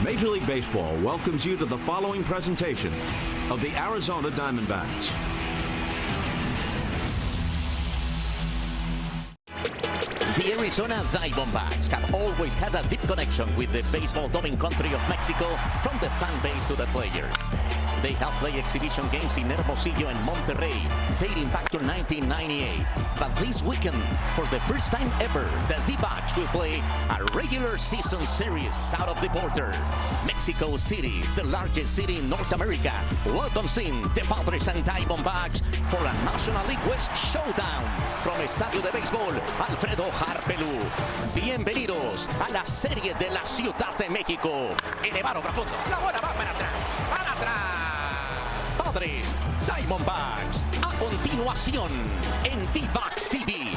Major League Baseball welcomes you to the following presentation of the Arizona Diamondbacks. The Arizona Diamondbacks have always had a deep connection with the baseball-loving country of Mexico, from the fan base to the players. They have played exhibition games in Hermosillo and Monterrey, dating back to 1998. But this weekend, for the first time ever, the D-backs will play a regular season series out of the border. Mexico City, the largest city in North America, welcomes in the Padres and Diamondbacks for a National League West showdown. From Estadio de Béisbol, Alfredo Harpelú. Bienvenidos a la Serie de la Ciudad de México. Elevado profundo. La bola va para atrás. Para atrás. Padres, Diamondbacks. A continuación en D-backs TV.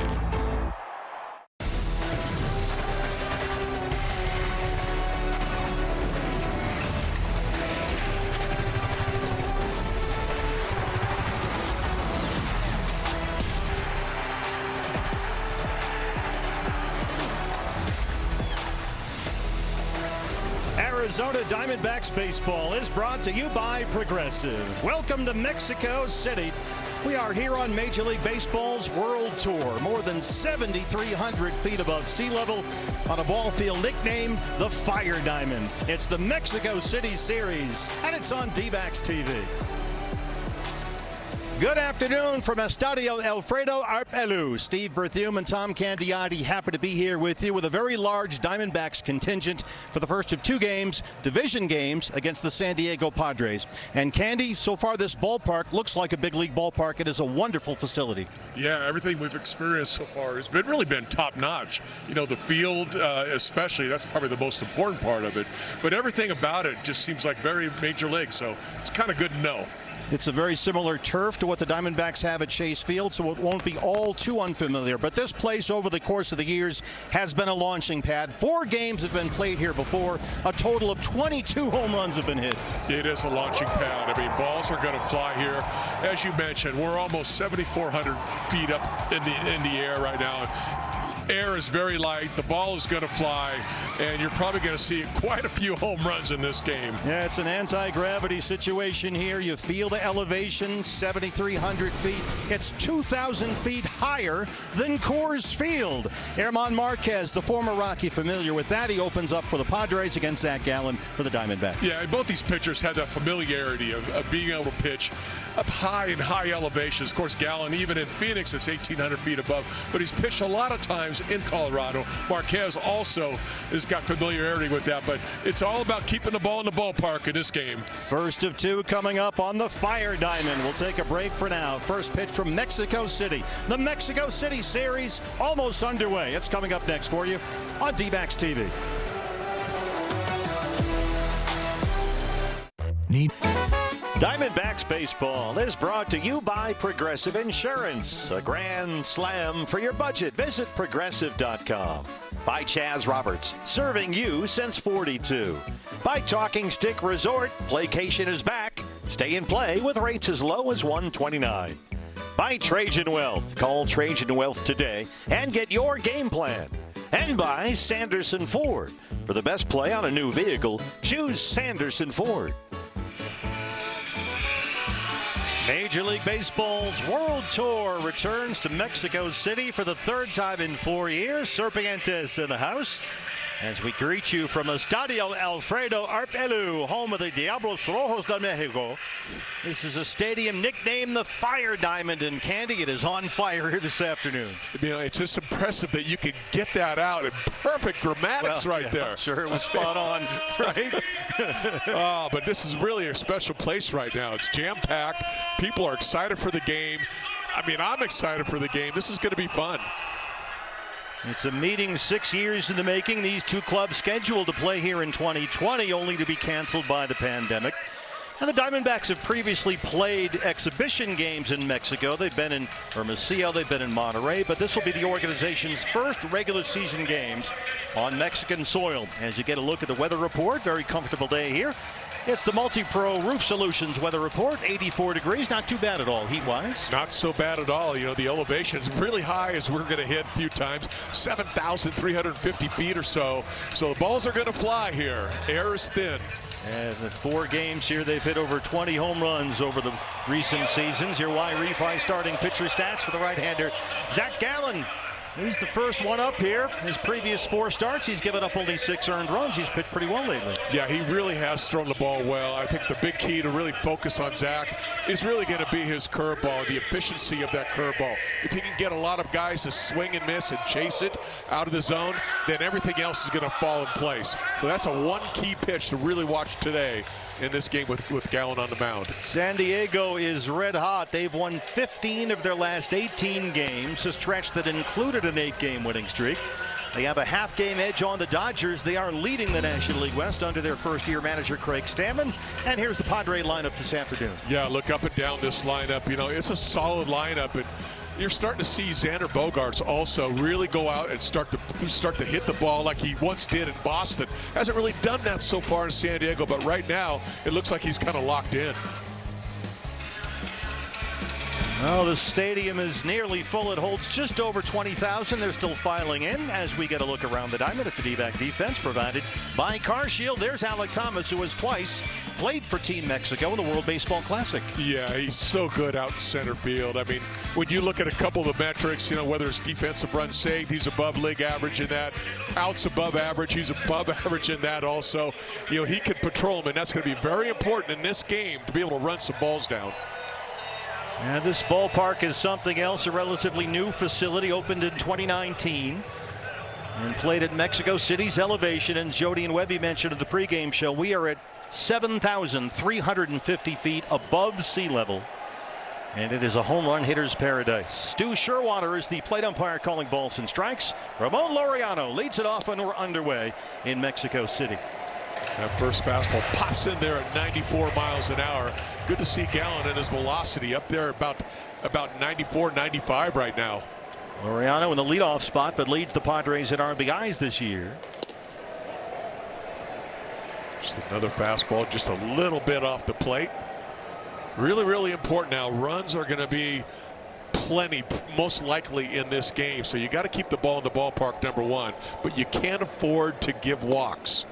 Arizona Diamondbacks baseball is brought to you by Progressive. Welcome to Mexico City. We are here on Major League Baseball's World Tour, more than 7,300 feet above sea level on a ball field nicknamed the Fire Diamond. It's the Mexico City Series, and it's on D-backs TV. Good afternoon from Estadio Alfredo Harpelú. Steve Berthiaume and Tom Candiotti happy to be here with you with a very large Diamondbacks contingent for the first of two games, division games against the San Diego Padres. And Candy, so far this ballpark looks like a big league ballpark. It is a wonderful facility. Yeah, everything we've experienced so far has really been top notch. You know, the field especially, that's probably the most important part of it. But everything about it just seems like very major league, so it's kind of good to know. It's a very similar turf to what the Diamondbacks have at Chase Field, so it won't be all too unfamiliar. But this place, over the course of the years, has been a launching pad. 4 games have been played here before. A total of 22 home runs have been hit. It is a launching pad. I mean, balls are going to fly here. As you mentioned, we're almost 7,400 feet up in the air right now. Air is very light, the ball is going to fly, and you're probably going to see quite a few home runs in this game. Yeah, it's an anti-gravity situation here. You feel the elevation, 7,300 feet. It's 2,000 feet higher than Coors Field. German Marquez, the former Rocky, familiar with that. He opens up for the Padres against Zach Gallen for the Diamondbacks. Yeah, and both these pitchers had that familiarity of being able to pitch up high in high elevations. Of course, Gallen, even in Phoenix, is 1,800 feet above, but he's pitched a lot of times in Colorado. Marquez also has got familiarity with that, but it's all about keeping the ball in the ballpark in this game. First of two coming up on the Fire Diamond. We'll take a break for now. First pitch from Mexico City. The Mexico City Series almost underway. It's coming up next for you on D-backs TV. Diamondbacks baseball is brought to you by Progressive Insurance. A grand slam for your budget. Visit progressive.com. By Chaz Roberts, serving you since 42. By Talking Stick Resort, Playcation is back. Stay and play with rates as low as $129. By Trajan Wealth. Call Trajan Wealth today and get your game plan. And by Sanderson Ford. For the best play on a new vehicle, choose Sanderson Ford. Major League Baseball's World Tour returns to Mexico City for the third time in 4 years. Serpientes in the house as we greet you from Estadio Alfredo Harpelú, home of the Diablos Rojos de Mexico. This is a stadium nicknamed the Fire Diamond, and Candy, it is on fire here this afternoon. You know, it's just impressive that you could get that out in perfect grammatics there. I'm sure it was spot on, right? Oh, but this is really a special place right now. It's jam-packed. People are excited for the game. I mean, I'm excited for the game. This is going to be fun. It's a meeting 6 years in the making. These two clubs scheduled to play here in 2020, only to be canceled by the pandemic. And the Diamondbacks have previously played exhibition games in Mexico. They've been in Hermosillo, they've been in Monterrey, but this will be the organization's first regular season games on Mexican soil. As you get a look at the weather report, very comfortable day here. It's the Multi-Pro Roof Solutions weather report. 84 degrees, not too bad at all heat-wise. Not so bad at all. You know, the elevation's really high as we're going to hit a few times, 7,350 feet or so. So the balls are going to fly here. Air is thin. And in 4 games here, they've hit over 20 home runs over the recent seasons. Your Y-Refi starting pitcher stats for the right-hander, Zach Gallen. He's the first one up here. His previous 4 starts, he's given up only 6 earned runs. He's pitched pretty well lately. Yeah, he really has thrown the ball well. I think the big key to really focus on Zach is really going to be his curveball, the efficiency of that curveball. If he can get a lot of guys to swing and miss and chase it out of the zone, then everything else is going to fall in place. So that's a one key pitch to really watch today in this game with Gallen on the mound. San Diego is red hot. They've won 15 of their last 18 games, a stretch that included an 8-game winning streak. They have a half-game edge on the Dodgers. They are leading the National League West under their first-year manager, Craig Stammen. And here's the Padre lineup this afternoon. Yeah, look up and down this lineup. You know, it's a solid lineup, and you're starting to see Xander Bogaerts also really go out and start to hit the ball like he once did in Boston. Hasn't really done that so far in San Diego, but right now it looks like he's kind of locked in. Oh, the stadium is nearly full. It holds just over 20,000. They're still filing in as we get a look around the diamond at the D-back defense provided by CarShield. There's Alec Thomas, who has twice played for Team Mexico in the World Baseball Classic. Yeah, he's so good out in center field. I mean, when you look at a couple of the metrics, you know, whether it's defensive runs saved, he's above league average in that. Outs above average, he's above average in that also. You know, he can patrol them, and that's going to be very important in this game to be able to run some balls down. And this ballpark is something else, a relatively new facility opened in 2019 and played at Mexico City's elevation. And Jody and Webby mentioned at the pregame show, we are at 7,350 feet above sea level. And it is a home run hitter's paradise. Stu Sherwater is the plate umpire calling balls and strikes. Ramon Laureano leads it off and we're underway in Mexico City. That first fastball pops in there at 94 miles an hour. Good to see Gallen and his velocity up there about 94, 95 right now. Laureano in the leadoff spot, but leads the Padres in RBIs this year. Just another fastball, just a little bit off the plate. Really, really important now. Runs are going to be plenty, most likely, in this game. So you got to keep the ball in the ballpark, number one, but you can't afford to give walks.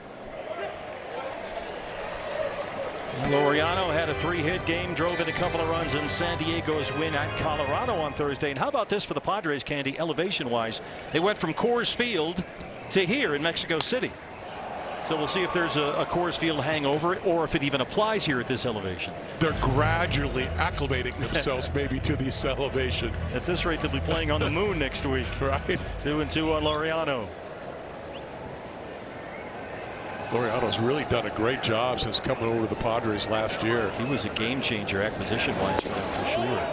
Laureano had a 3-hit game, drove in a couple of runs in San Diego's win at Colorado on Thursday. And how about this for the Padres, Candy, elevation-wise? They went from Coors Field to here in Mexico City. So we'll see if there's a Coors Field hangover or if it even applies here at this elevation. They're gradually acclimating themselves maybe to this elevation. At this rate, they'll be playing on the moon next week. Right. 2-2 on Laureano. Laureano's really done a great job since coming over to the Padres last year. He was a game changer acquisition-wise for them, for sure.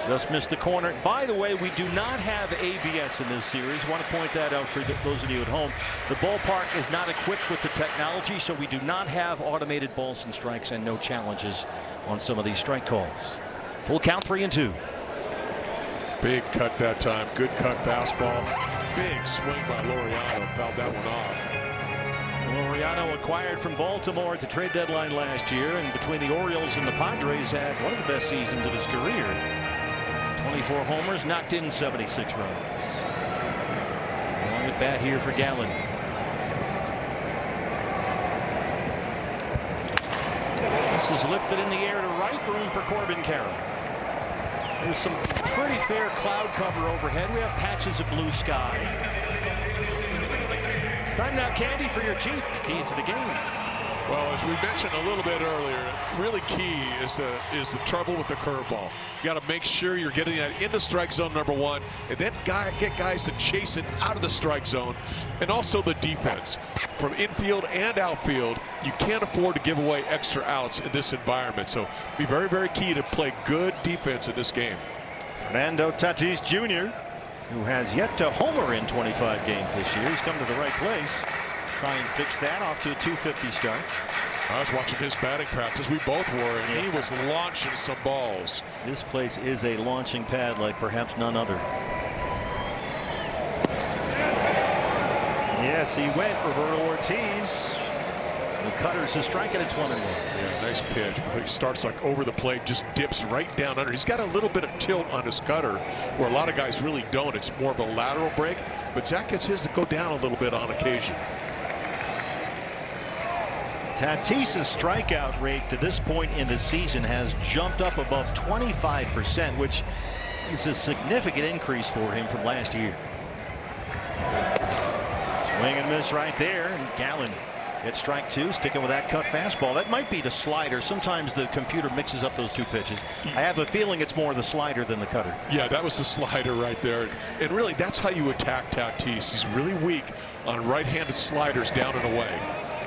Just missed the corner. By the way, we do not have ABS in this series. Want to point that out for those of you at home. The ballpark is not equipped with the technology, so we do not have automated balls and strikes and no challenges on some of these strike calls. Full count, 3-2. Big cut that time. Good cut fastball. Big swing by Laureano. Fouled that one off. Laureano acquired from Baltimore at the trade deadline last year, and between the Orioles and the Padres had one of the best seasons of his career. 24 homers, knocked in 76 runs. Long at bat here for Gallen. This is lifted in the air to right, room for Corbin Carroll. There's some pretty fair cloud cover overhead. We have patches of blue sky. Time now, Candy, for your Jeep. Keys to the game. Well, as we mentioned a little bit earlier, really key is the trouble with the curveball. You got to make sure you're getting that into strike zone, number one, and then get guys to chase it out of the strike zone. And also the defense. From infield and outfield, you can't afford to give away extra outs in this environment. So be very, very key to play good defense in this game. Fernando Tatis Jr., who has yet to homer in 25 games this year. He's come to the right place. Try and fix that, off to a .250 start. I was watching his batting practice. We both were, and he was launching some balls. This place is a launching pad like perhaps none other. Yes, he went. Roberto Ortiz. The cutter's a strike, and it's 1-1. Yeah, nice pitch. He starts like over the plate, just dips right down under. He's got a little bit of tilt on his cutter, where a lot of guys really don't. It's more of a lateral break, but Zach gets his to go down a little bit on occasion. Tatis's strikeout rate to this point in the season has jumped up above 25%, which is a significant increase for him from last year. Swing and miss right there, and Gallen gets strike two, sticking with that cut fastball. That might be the slider. Sometimes the computer mixes up those two pitches. I have a feeling it's more the slider than the cutter. Yeah, that was the slider right there. And really, that's how you attack Tatis. He's really weak on right-handed sliders down and away.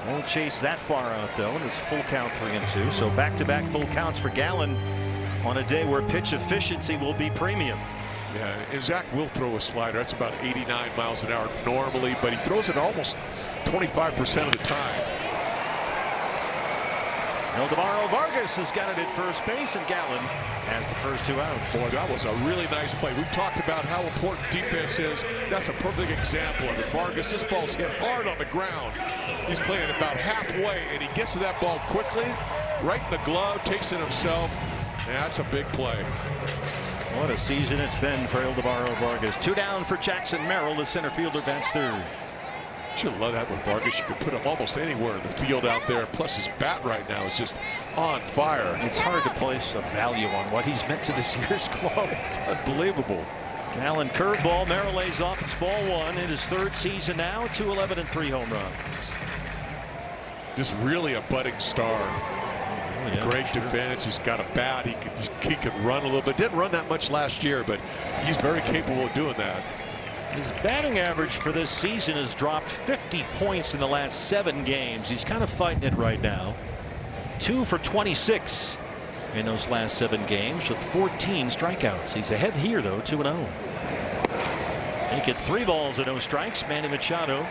Won't chase that far out, though, and it's full count 3-2. So back-to-back full counts for Gallen on a day where pitch efficiency will be premium. Yeah, and Zach will throw a slider. That's about 89 miles an hour normally, but he throws it almost 25% of the time. Eldemaro Vargas has got it at first base, and Gallen has the first two outs. Boy, that was a really nice play. We talked about how important defense is. That's a perfect example of it. Vargas, this ball's hit hard on the ground. He's playing about halfway, and he gets to that ball quickly, right in the glove, takes it himself. Yeah, that's a big play. What a season it's been for Eldemaro Vargas. Two down for Jackson Merrill. The center fielder bats third. Should love that with Vargas. You could put him almost anywhere in the field out there. Plus his bat right now is just on fire. It's hard to place a value on what he's meant to this year's club. It's unbelievable. Allen curveball. Merrill lays off. It's ball one in his third season now. 211 and 3 home runs. Just really a budding star. Yeah, great sure. defense. He's got a bat. He can run a little bit. Didn't run that much last year, but he's very capable of doing that. His batting average for this season has dropped 50 points in the last 7 games. He's kind of fighting it right now. 2 for 26 in those last 7 games with 14 strikeouts. He's ahead here though, 2-0. Make it 3 balls and no strikes. Manny Machado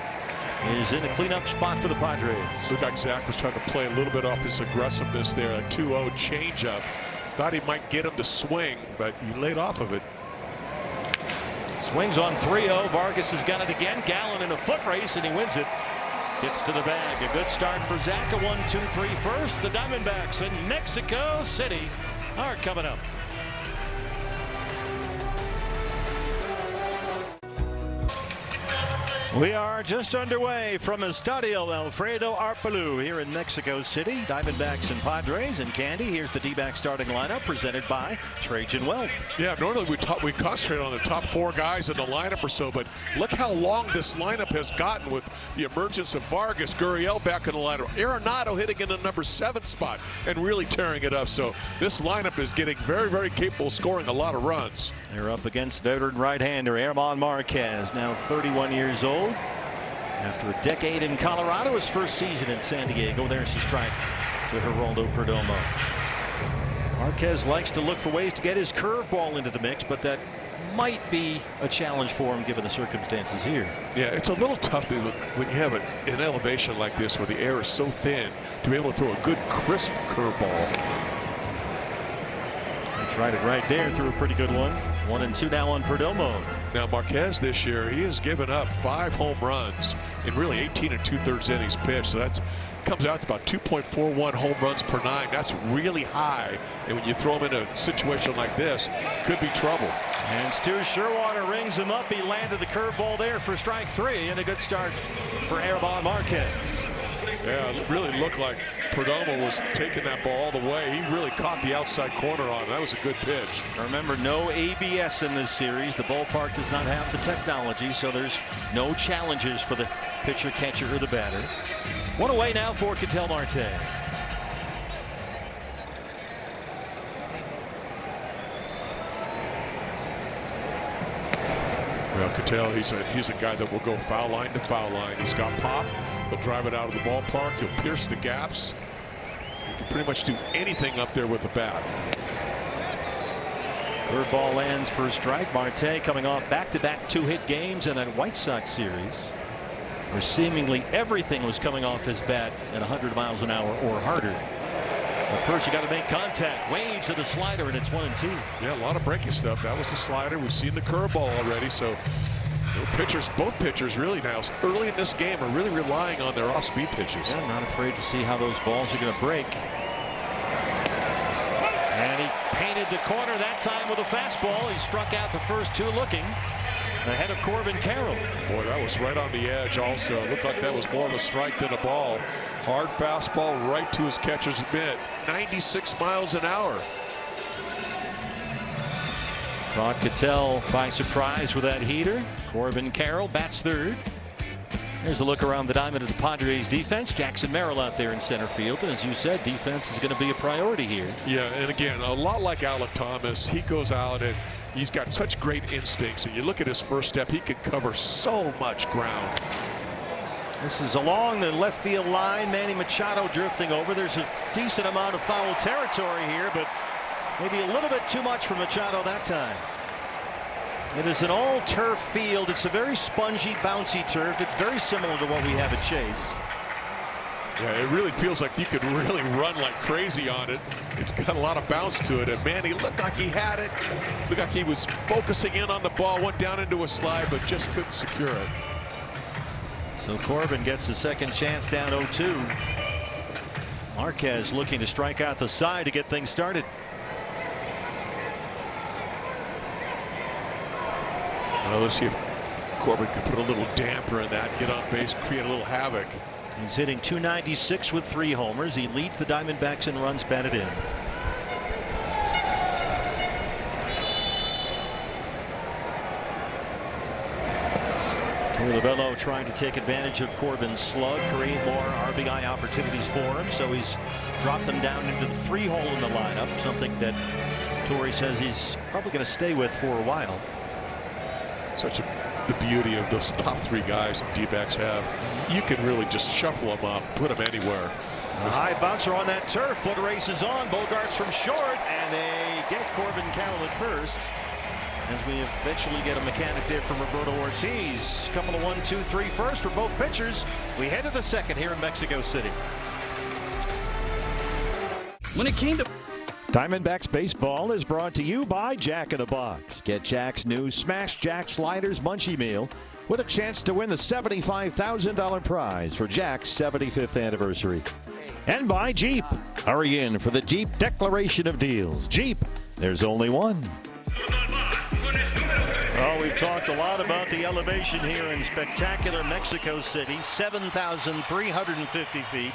is in the cleanup spot for the Padres. Looked like Zach was trying to play a little bit off his aggressiveness there. A 2-0 changeup. Thought he might get him to swing, but he laid off of it. Swings on 3-0. Vargas has got it again. Gallen in a foot race, and he wins it. Gets to the bag. A good start for Zach. A 1-2-3 first. The Diamondbacks in Mexico City are coming up. We are just underway from Estadio Alfredo Arpelu here in Mexico City. Diamondbacks and Padres and Candy. Here's the D-back starting lineup presented by Trajan Wealth. Yeah, normally we concentrate on the top 4 guys in the lineup or so, but look how long this lineup has gotten with the emergence of Vargas, Gurriel back in the lineup, Arenado hitting in the number 7 spot and really tearing it up. So this lineup is getting very, very capable of scoring a lot of runs. They're up against veteran right-hander German Marquez, now 31 years old. After a decade in Colorado, his first season in San Diego. There's the strike to Geraldo Perdomo. Marquez likes to look for ways to get his curveball into the mix, but that might be a challenge for him given the circumstances here. Yeah, it's a little tough when you have an elevation like this where the air is so thin to be able to throw a good crisp curveball. He tried it right there, threw a pretty good one. 1-2 now on Perdomo. Now Marquez this year, he has given up 5 home runs in really 18 2/3 innings pitched. So that comes out to about 2.41 home runs per 9. That's really high. And when you throw him in a situation like this, could be trouble. And Stu Sherwater rings him up. He landed the curveball there for strike 3, and a good start for German Marquez. Yeah, it really looked like Perdomo was taking that ball all the way. He really caught the outside corner on it. That was a good pitch. Remember, no ABS in this series. The ballpark does not have the technology, so there's no challenges for the pitcher, catcher, or the batter. One away now for Ketel Marte. Well, Ketel, he's a guy that will go foul line to foul line. He's got pop. He'll drive it out of the ballpark. He'll pierce the gaps. He can pretty much do anything up there with the bat. Curveball lands for a strike. Marte coming off back-to-back 2-hit games in that White Sox series. where seemingly everything was coming off his bat at 100 miles an hour or harder. But first you got to make contact. Waves to the slider, and it's 1-2. Yeah, a lot of breaking stuff. That was the slider. We've seen the curveball already. So both pitchers really now early in this game are really relying on their off-speed pitches. Yeah, not afraid to see how those balls are going to break. And he painted the corner that time with a fastball. He struck out the first two looking ahead of Corbin Carroll. Boy, that was right on the edge also. It looked like that was more of a strike than a ball. Hard fastball right to his catcher's mitt. 96 miles an hour. Caught Cattell by surprise with that heater. Corbin Carroll bats third. There's a look around the diamond of the Padres defense. Jackson Merrill out there in center field. And as you said, defense is going to be a priority here. Yeah, and again, a lot like Alec Thomas, he goes out and he's got such great instincts. And you look at his first step, he can cover so much ground. This is along the left field line. Manny Machado drifting over. There's a decent amount of foul territory here, but maybe a little bit too much for Machado that time. It is an all-turf field. It's a very spongy, bouncy turf. It's very similar to what we have at Chase. Yeah, it really feels like you could really run like crazy on it. It's got a lot of bounce to it. And Manny looked like he had it. Looked like he was focusing in on the ball, went down into a slide, but just couldn't secure it. So Corbin gets a second chance down 0-2. Marquez looking to strike out the side to get things started. Well, let's see if Corbin can put a little damper in that, get on base, create a little havoc. He's hitting .296 with 3 homers. He leads the Diamondbacks in runs batted in. Torrivello trying to take advantage of Corbin's slug, create more RBI opportunities for him. So he's dropped them down into the 3-hole in the lineup, something that Torrey says he's probably going to stay with for a while. The beauty of those top 3 guys the D-backs have. You can really just shuffle them up, put them anywhere. A high bouncer on that turf. Foot race is on. Bogarts from short, and they get Corbin Carroll at first. As we eventually get a mechanic there from Roberto Ortiz. Couple of 1, 2, 3 first for both pitchers. We head to the second here in Mexico City. When it came to Diamondbacks baseball is brought to you by Jack in the Box. Get Jack's new Smash Jack Sliders Munchie Meal with a chance to win the $75,000 prize for Jack's 75th anniversary. And by Jeep. Hurry in for the Jeep Declaration of Deals. Jeep, there's only one. Oh, we've talked a lot about the elevation here in spectacular Mexico City, 7,350 feet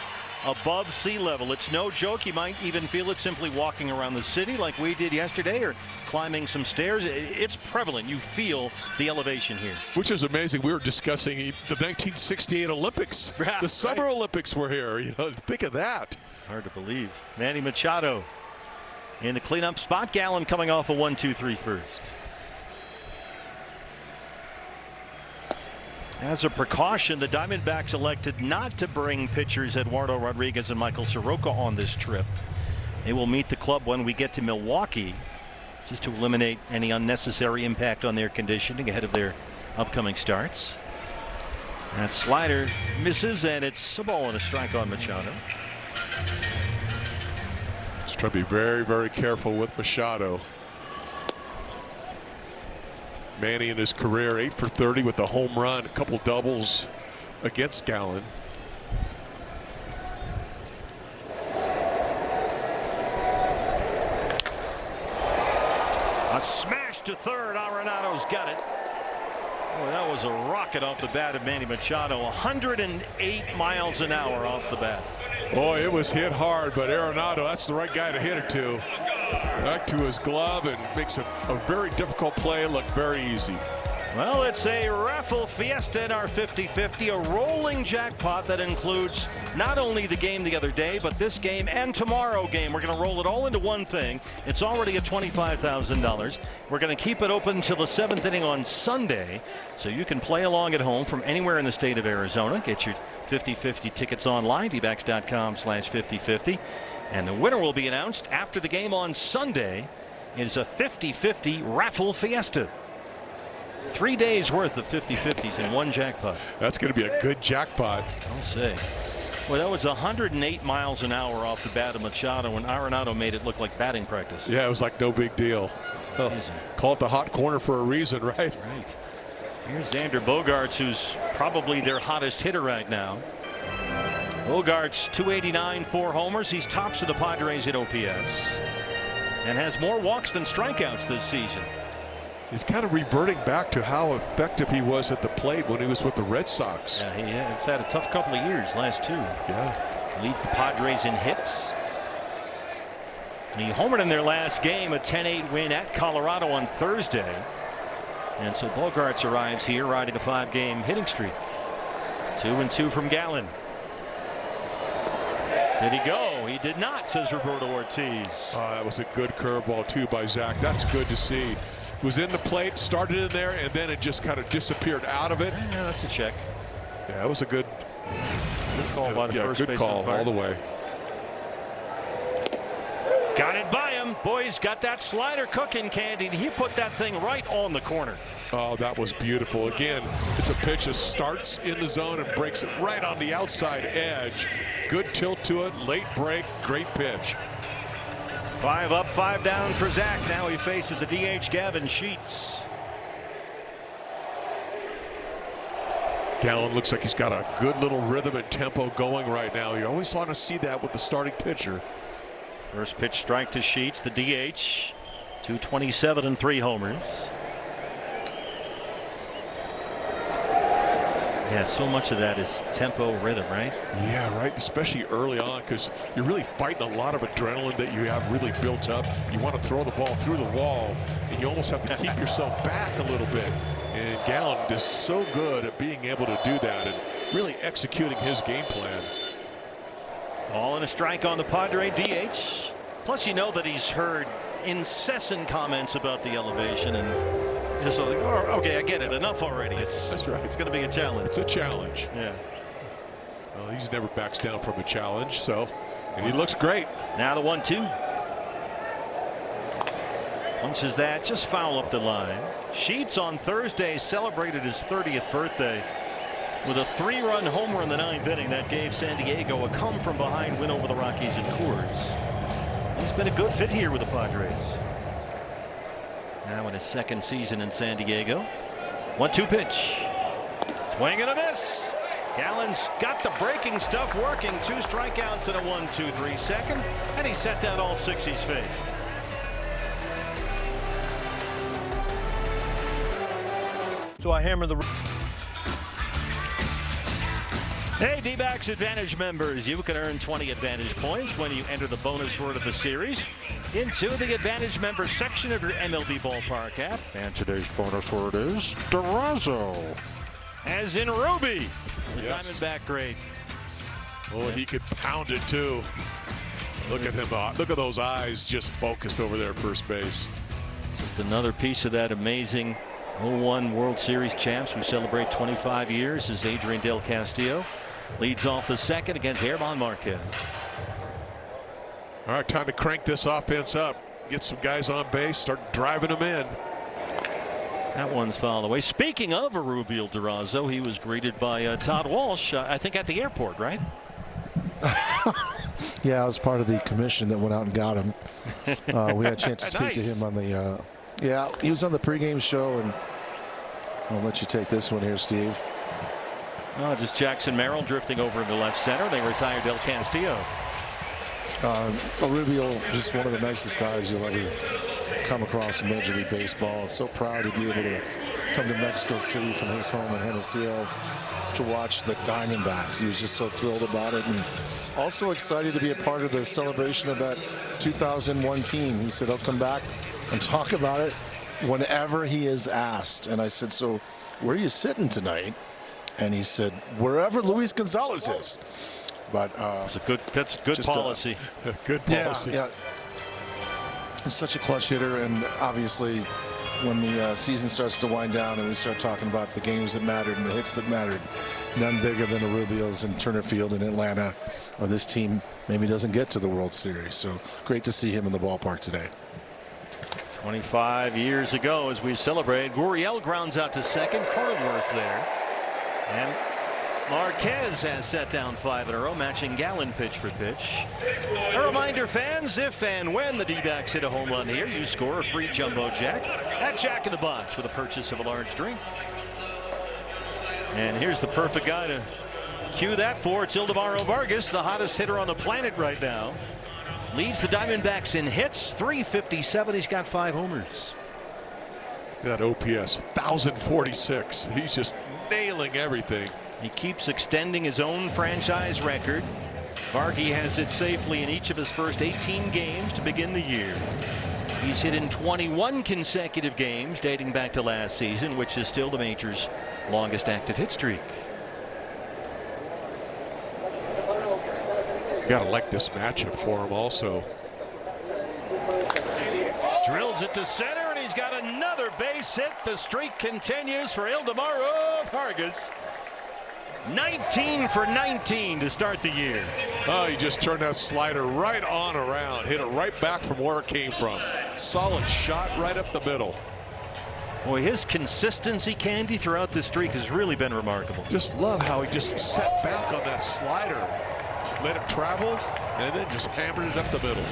above sea level. It's no joke. You might even feel it simply walking around the city like we did yesterday or climbing some stairs. It's prevalent. You feel the elevation here. Which is amazing. We were discussing the 1968 Olympics. Yeah, the Summer Olympics were here. You know, think of that. Hard to believe. Manny Machado in the cleanup spot. Gallen coming off a 1-2-3 first. As a precaution, the Diamondbacks elected not to bring pitchers Eduardo Rodriguez and Michael Soroka on this trip. They will meet the club when we get to Milwaukee, just to eliminate any unnecessary impact on their conditioning ahead of their upcoming starts. That slider misses, and it's a ball and a strike on Machado. Just try to be very, very careful with Machado. Manny in his career 8 for 30 with a home run, a couple doubles against Gallen. A smash to third. Arenado's got it. Boy, that was a rocket off the bat of Manny Machado. 108 miles an hour off the bat. Boy, it was hit hard, but Arenado, that's the right guy to hit it to. Back to his glove and makes a very difficult play look very easy. Well, it's a raffle fiesta in our 50-50, a rolling jackpot that includes not only the game the other day, but this game and tomorrow game. We're going to roll it all into one thing. It's already at $25,000. We're going to keep it open until the 7th inning on Sunday, so you can play along at home from anywhere in the state of Arizona. Get your 50-50 tickets online, dbacks.com/5050. And the winner will be announced after the game on Sunday. It is a 50-50 raffle fiesta. 3 days worth of 50-50s in one jackpot. That's going to be a good jackpot. I'll say. Well, that was 108 miles an hour off the bat of Machado when Arenado made it look like batting practice. Yeah, it was like no big deal. Oh, call it the hot corner for a reason, right? Right. Here's Xander Bogaerts, who's probably their hottest hitter right now. Bogaerts, 289, 4 homers. He's tops of the Padres at OPS and has more walks than strikeouts this season. He's kind of reverting back to how effective he was at the plate when he was with the Red Sox. Yeah, he's had a tough couple of years, last 2. Yeah. Leads the Padres in hits. He homered in their last game, a 10-8 win at Colorado on Thursday. And so Bogaerts arrives here riding a 5-game hitting streak. 2-2 from Gallen. Did he go? He did not, says Roberto Ortiz. That was a good curveball too by Zach. That's good to see. Was in the plate, started in there, and then it just kind of disappeared out of it. Yeah, that's a check. Yeah, that was a good call by the first good call all the way. Got it by him. Boys, got that slider cooking, Candy. He put that thing right on the corner. Oh, that was beautiful. Again, it's a pitch that starts in the zone and breaks it right on the outside edge. Good tilt to it, late break, great pitch. 5 up, 5 down for Zach. Now he faces the DH Gavin Sheets. Gallen looks like he's got a good little rhythm and tempo going right now. You always want to see that with the starting pitcher. First pitch strike to Sheets, the DH. 227 and 3 homers. Yeah, so much of that is tempo, rhythm, right? Yeah, right. Especially early on, because you're really fighting a lot of adrenaline that you have really built up. You want to throw the ball through the wall, and you almost have to keep yourself back a little bit. And Gallen is so good at being able to do that and really executing his game plan. Ball and a strike on the Padre DH. Plus, you know that he's heard incessant comments about the elevation and just like, oh, okay, I get it. Enough already. That's right. It's going to be a challenge. It's a challenge. Yeah. Well, he's never backs down from a challenge, so and he looks great. Now the 1-2. Punches that just foul up the line. Sheets on Thursday celebrated his 30th birthday with a 3-run homer in the 9th inning that gave San Diego a come-from-behind win over the Rockies in Coors. He's been a good fit here with the Padres. Now in his 2nd season in San Diego. 1-2 pitch. Swing and a miss. Gallen's got the breaking stuff working. 2 strikeouts and a 1-2-3 second, and he set down all 6 he's faced. So I hammer the. Hey, D-backs Advantage members, you can earn 20 Advantage points when you enter the bonus word of the series into the Advantage member section of your MLB Ballpark app. And today's bonus word is Durazo, as in Ruby, the Diamondback great. Oh, he could pound it too. Look at him. Look at those eyes just focused over there at first base. Just another piece of that amazing 01 World Series champs who celebrate 25 years is Adrian Del Castillo. Leads off the 2nd against Germán Marquez. All right, time to crank this offense up. Get some guys on base, start driving them in. That one's fouled away. Speaking of Arubiel Durazo, he was greeted by Todd Walsh, I think at the airport, right? Yeah, I was part of the commission that went out and got him. We had a chance to speak to Nice. him on the. Yeah, he was on the pregame show, and I'll let you take this one here, Steve. Oh, just Jackson Merrill drifting over into left center. They retired Del Castillo. Arubiel, just one of the nicest guys you'll ever come across in Major League Baseball. So proud to be able to come to Mexico City from his home in Hermosillo to watch the Diamondbacks. He was just so thrilled about it, and also excited to be a part of the celebration of that 2001 team. He said he'll come back and talk about it whenever he is asked. And I said, so where are you sitting tonight? And he said, wherever Luis Gonzalez is. But that's good policy. Good policy. Yeah. He's such a clutch hitter, and obviously when the season starts to wind down and we start talking about the games that mattered and the hits that mattered, none bigger than Arubiel's in Turner Field in Atlanta, or this team maybe doesn't get to the World Series. So great to see him in the ballpark today. 25 years ago, as we celebrate, Gurriel grounds out to second. Cronenworth's there, and Marquez has set down 5 in a row, matching Gallen pitch for pitch. A reminder, fans, if and when the D-backs hit a home run here, you score a free jumbo jack at Jack in the Box with a purchase of a large drink. And here's the perfect guy to cue that for. It's Ildemaro Vargas, the hottest hitter on the planet right now. Leads the Diamondbacks in hits, 357. He's got 5 homers. That OPS, 1,046. He's just nailing everything. He keeps extending his own franchise record. Vargy has it safely in each of his first 18 games to begin the year. He's hit in 21 consecutive games dating back to last season, which is still the major's longest active hit streak. Gotta like this matchup for him also. Drills it to center, and he's got another base hit. The streak continues for Ildemaro Vargas. 19 for 19 to start the year. Oh, he just turned that slider right on around. Hit it right back from where it came from. Solid shot right up the middle. Boy, his consistency, Candy, throughout this streak has really been remarkable. Just love how he just sat back on that slider. Let it travel, and then just hammered it up the middle.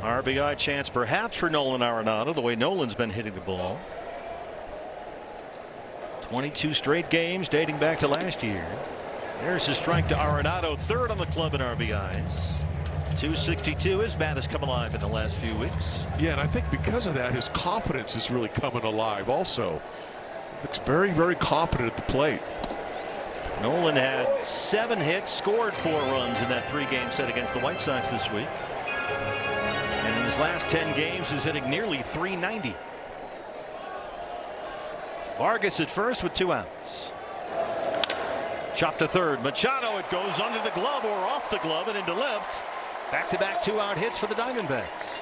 RBI chance perhaps for Nolan Arenado, the way Nolan's been hitting the ball. 22 straight games dating back to last year. There's a strike to Arenado, 3rd on the club in RBIs. 262. His bat has come alive in the last few weeks. Yeah, and I think because of that, his confidence is really coming alive also. Looks very, very confident at the plate. Nolan had 7 hits, scored 4 runs in that 3-game set against the White Sox this week. And in his last 10 games, he's hitting nearly .390. Vargas at first with 2 outs. Chopped to third. Machado, it goes under the glove or off the glove and into left. Back-to-back 2-out hits for the Diamondbacks.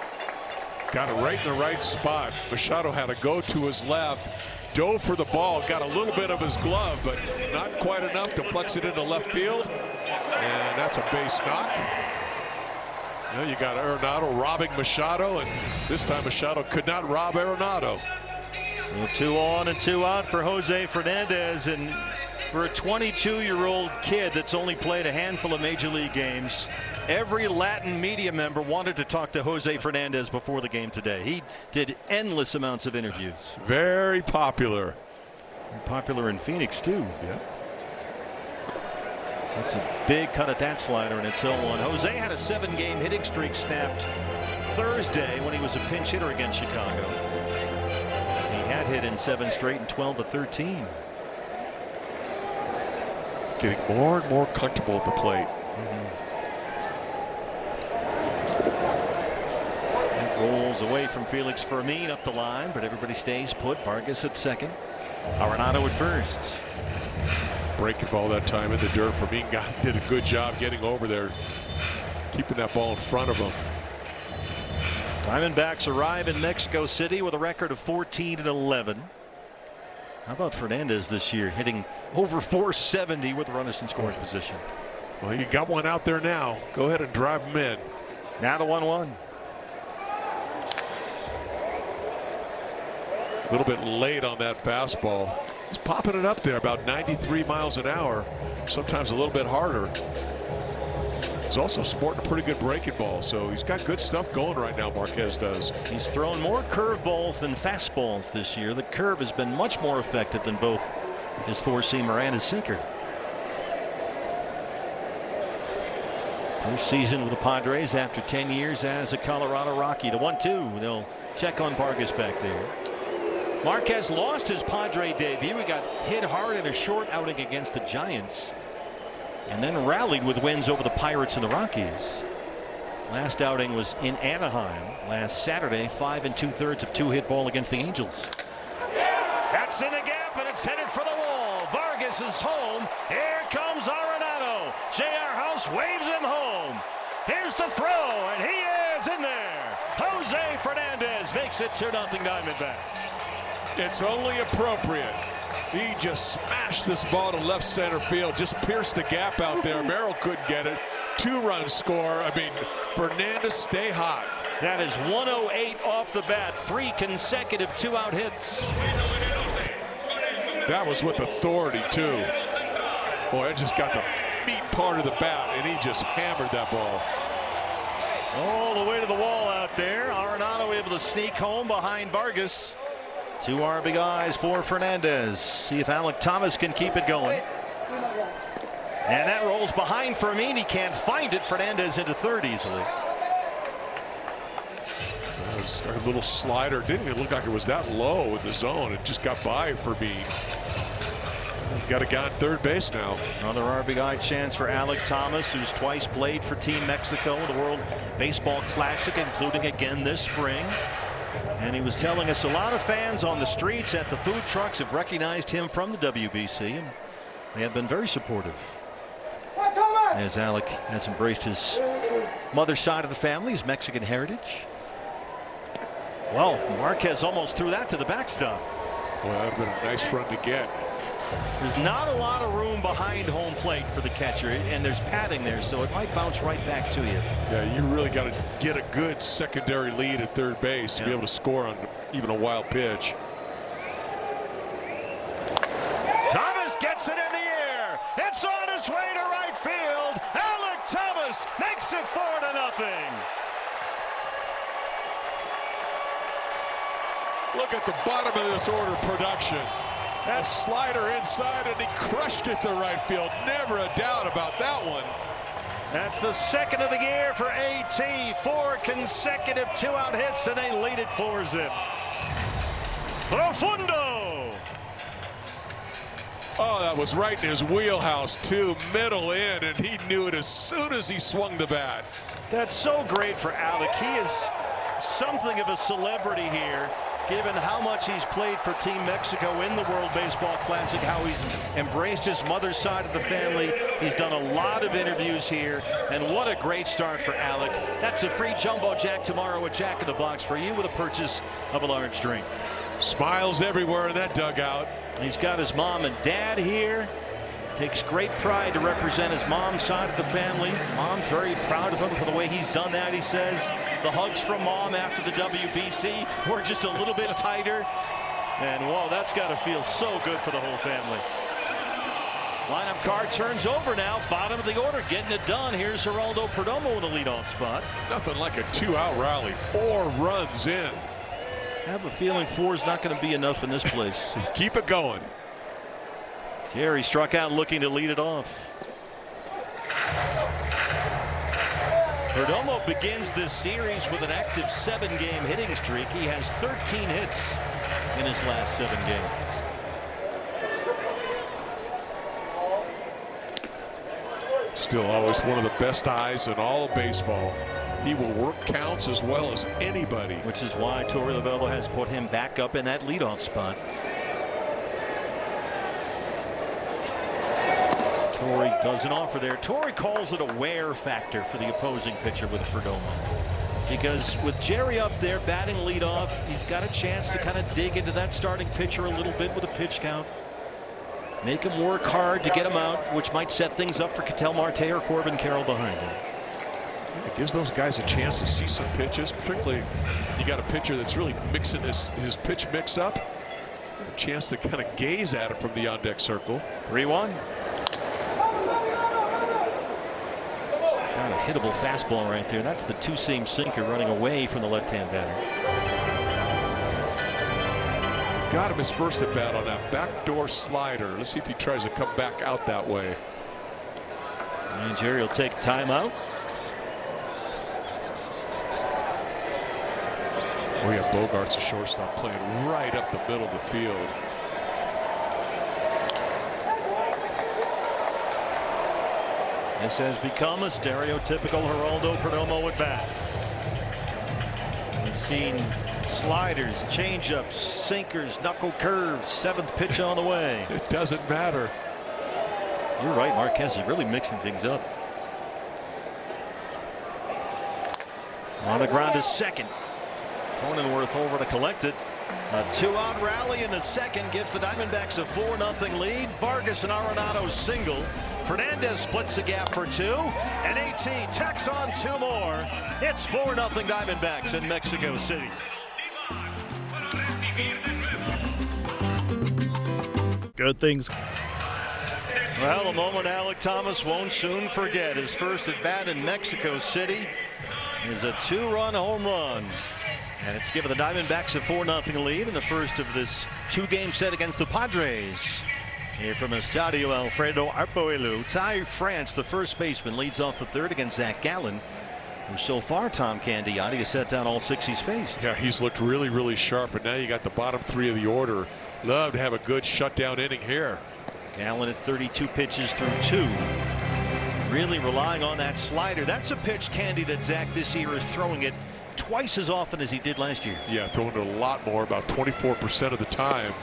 Got it right in the right spot. Machado had to go to his left, dove for the ball, got a little bit of his glove, but not quite enough to flex it into left field. And that's a base knock. Now you got Arenado robbing Machado, and this time Machado could not rob Arenado. 2 on and 2 out for Jose Fernandez, and for a 22-year-old kid that's only played a handful of major league games, every Latin media member wanted to talk to Jose Fernandez before the game today. He did endless amounts of interviews. Very popular. Popular in Phoenix too. Yeah. Takes a big cut at that slider, and it's 0-1. Jose had a 7-game hitting streak snapped Thursday when he was a pinch hitter against Chicago. He had hit in 7 straight and 12 of 13. Getting more and more comfortable at the plate. It rolls away from Felix Fermin up the line, but everybody stays put. Vargas at second. Arenado at first. Breaking ball that time in the dirt. Fermin did a good job getting over there, keeping that ball in front of him. Diamondbacks arrive in Mexico City with a record of 14-11. How about Fernandez this year, hitting over 470 with runners in scoring position? Well, you got one out there now. Go ahead and drive him in. Now the 1-1. A little bit late on that fastball. He's popping it up there about 93 miles an hour, sometimes a little bit harder. He's also sporting a pretty good breaking ball, so he's got good stuff going right now, Marquez does. He's thrown more curveballs than fastballs this year. The curve has been much more effective than both his 4-seamer and his sinker. First season with the Padres after 10 years as a Colorado Rocky. The 1-2. They'll check on Vargas back there. Marquez lost his Padre debut. He got hit hard in a short outing against the Giants, and then rallied with wins over the Pirates and the Rockies. Last outing was in Anaheim last Saturday. 5 2/3 of 2-hit ball against the Angels. That's in the gap, and it's headed for the wall. Vargas is home. Here comes Arenado. J.R. House waves him home. Here's the throw, and he is in there. Jose Fernandez makes it 2-0 Diamondbacks. It's only appropriate. He just smashed this ball to left center field, just pierced the gap out there. Merrill couldn't get it. 2-run score. I mean, Fernandez, stay hot. That is 108 off the bat. 3 consecutive 2-out hits. That was with authority, too. Boy, it just got the meat part of the bat, and he just hammered that ball. All the way to the wall out there. Arenado able to sneak home behind Vargas. 2 RBIs for Fernandez. See if Alek Thomas can keep it going. And that rolls behind Fermin. He can't find it. Fernandez into third easily. A little slider. Didn't even look like it was that low in the zone. It just got by Fermin. Got a guy on third base now. Another RBI chance for Alek Thomas, who's twice played for Team Mexico in the World Baseball Classic, including again this spring. And he was telling us a lot of fans on the streets at the food trucks have recognized him from the WBC, and they have been very supportive. As Alek has embraced his mother's side of the family, his Mexican heritage. Well, Marquez almost threw that to the backstop. Well, that would have been a nice run to get. There's not a lot of room behind home plate for the catcher, and there's padding there, so it might bounce right back to you. Yeah, you really got to get a good secondary lead at third base to be able to score on even a wild pitch. Thomas gets it in the air. It's on its way to right field. Alek Thomas makes it 4-0. Look at the bottom of this order production. That slider inside, and he crushed it to right field. Never a doubt about that one. That's the second of the year for AT. 4 consecutive 2-out hits, and they lead it 4-0. Profundo. Oh, that was right in his wheelhouse, too. Middle in, and he knew it as soon as he swung the bat. That's so great for Alek. He is something of a celebrity here, given how much he's played for Team Mexico in the World Baseball Classic, how he's embraced his mother's side of the family. He's done a lot of interviews here, and what a great start for Alek. That's a free Jumbo Jack tomorrow at Jack in the Box for you with a purchase of a large drink. Smiles everywhere in that dugout. He's got his mom and dad here. Takes great pride to represent his mom's side of the family. Mom's very proud of him for the way he's done that, he says. The hugs from mom after the WBC were just a little bit tighter. And whoa, that's got to feel so good for the whole family. Lineup card turns over now. Bottom of the order, getting it done. Here's Geraldo Perdomo in the leadoff spot. Nothing like a 2-out rally. 4 runs in. I have a feeling 4 is not going to be enough in this place. Keep it going. Terry struck out looking to lead it off. Perdomo begins this series with an active 7-game hitting streak. He has 13 hits in his last 7 games. Still always one of the best eyes in all of baseball. He will work counts as well as anybody. Which is why Torey Lovullo has put him back up in that leadoff spot. Torey doesn't offer there. Torey calls it a wear factor for the opposing pitcher with Perdomo. Because with Jerry up there batting leadoff, he's got a chance to kind of dig into that starting pitcher a little bit with a pitch count. Make him work hard to get him out, which might set things up for Ketel Marte or Corbin Carroll behind him. It gives those guys a chance to see some pitches, particularly you got a pitcher that's really mixing his pitch mix up. A chance to kind of gaze at it from the on-deck circle. 3-1. Kind of hittable fastball right there. That's the 2-seam sinker running away from the left-hand batter. Got him his first at bat on that backdoor slider. Let's see if he tries to come back out that way. And Jerry will take timeout. We have Bogarts, a shortstop, playing right up the middle of the field. This has become a stereotypical Geraldo Perdomo at bat. We've seen sliders, changeups, sinkers, knuckle curves. 7th pitch on the way. It doesn't matter. You're right, Marquez is really mixing things up. On the ground is second. Cronenworth over to collect it. A 2-out rally in the second gives the Diamondbacks a 4-0 lead. Vargas and Arenado single. Fernandez splits the gap for 2. And AT tacks on 2 more. It's 4-0 Diamondbacks in Mexico City. Good things. Well, a moment Alek Thomas won't soon forget. His first at bat in Mexico City is a 2-run home run. And it's given the Diamondbacks a 4-0 lead in the first of this 2-game set against the Padres. Here from Estadio Alfredo Arpoelu, Ty France, the first baseman, leads off the third against Zach Gallen, who so far, Tom Candiotti, has set down all 6 he's faced. Yeah, he's looked really, really sharp, and now you got the bottom 3 of the order. Love to have a good shutdown inning here. Gallen at 32 pitches through 2. Really relying on that slider. That's a pitch, Candy, that Zach this year is throwing it twice as often as he did last year. Yeah, throwing it a lot more, about 24% of the time.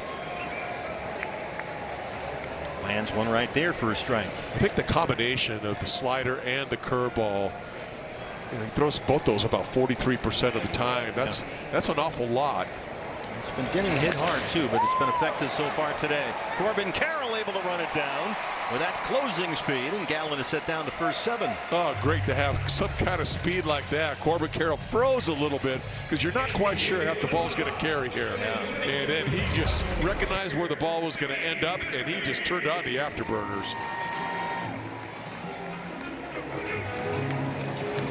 Lands one right there for a strike. I think the combination of the slider and the curveball, he throws both those about 43% of the time. That's an awful lot. It's been getting hit hard too, but it's been effective so far today. Corbin Carroll able to run it down with that closing speed, and Gallen has set down the first 7. Oh, great to have some kind of speed like that. Corbin Carroll froze a little bit because you're not quite sure how the ball's going to carry here. Yeah. And then he just recognized where the ball was going to end up, and he just turned on the afterburners.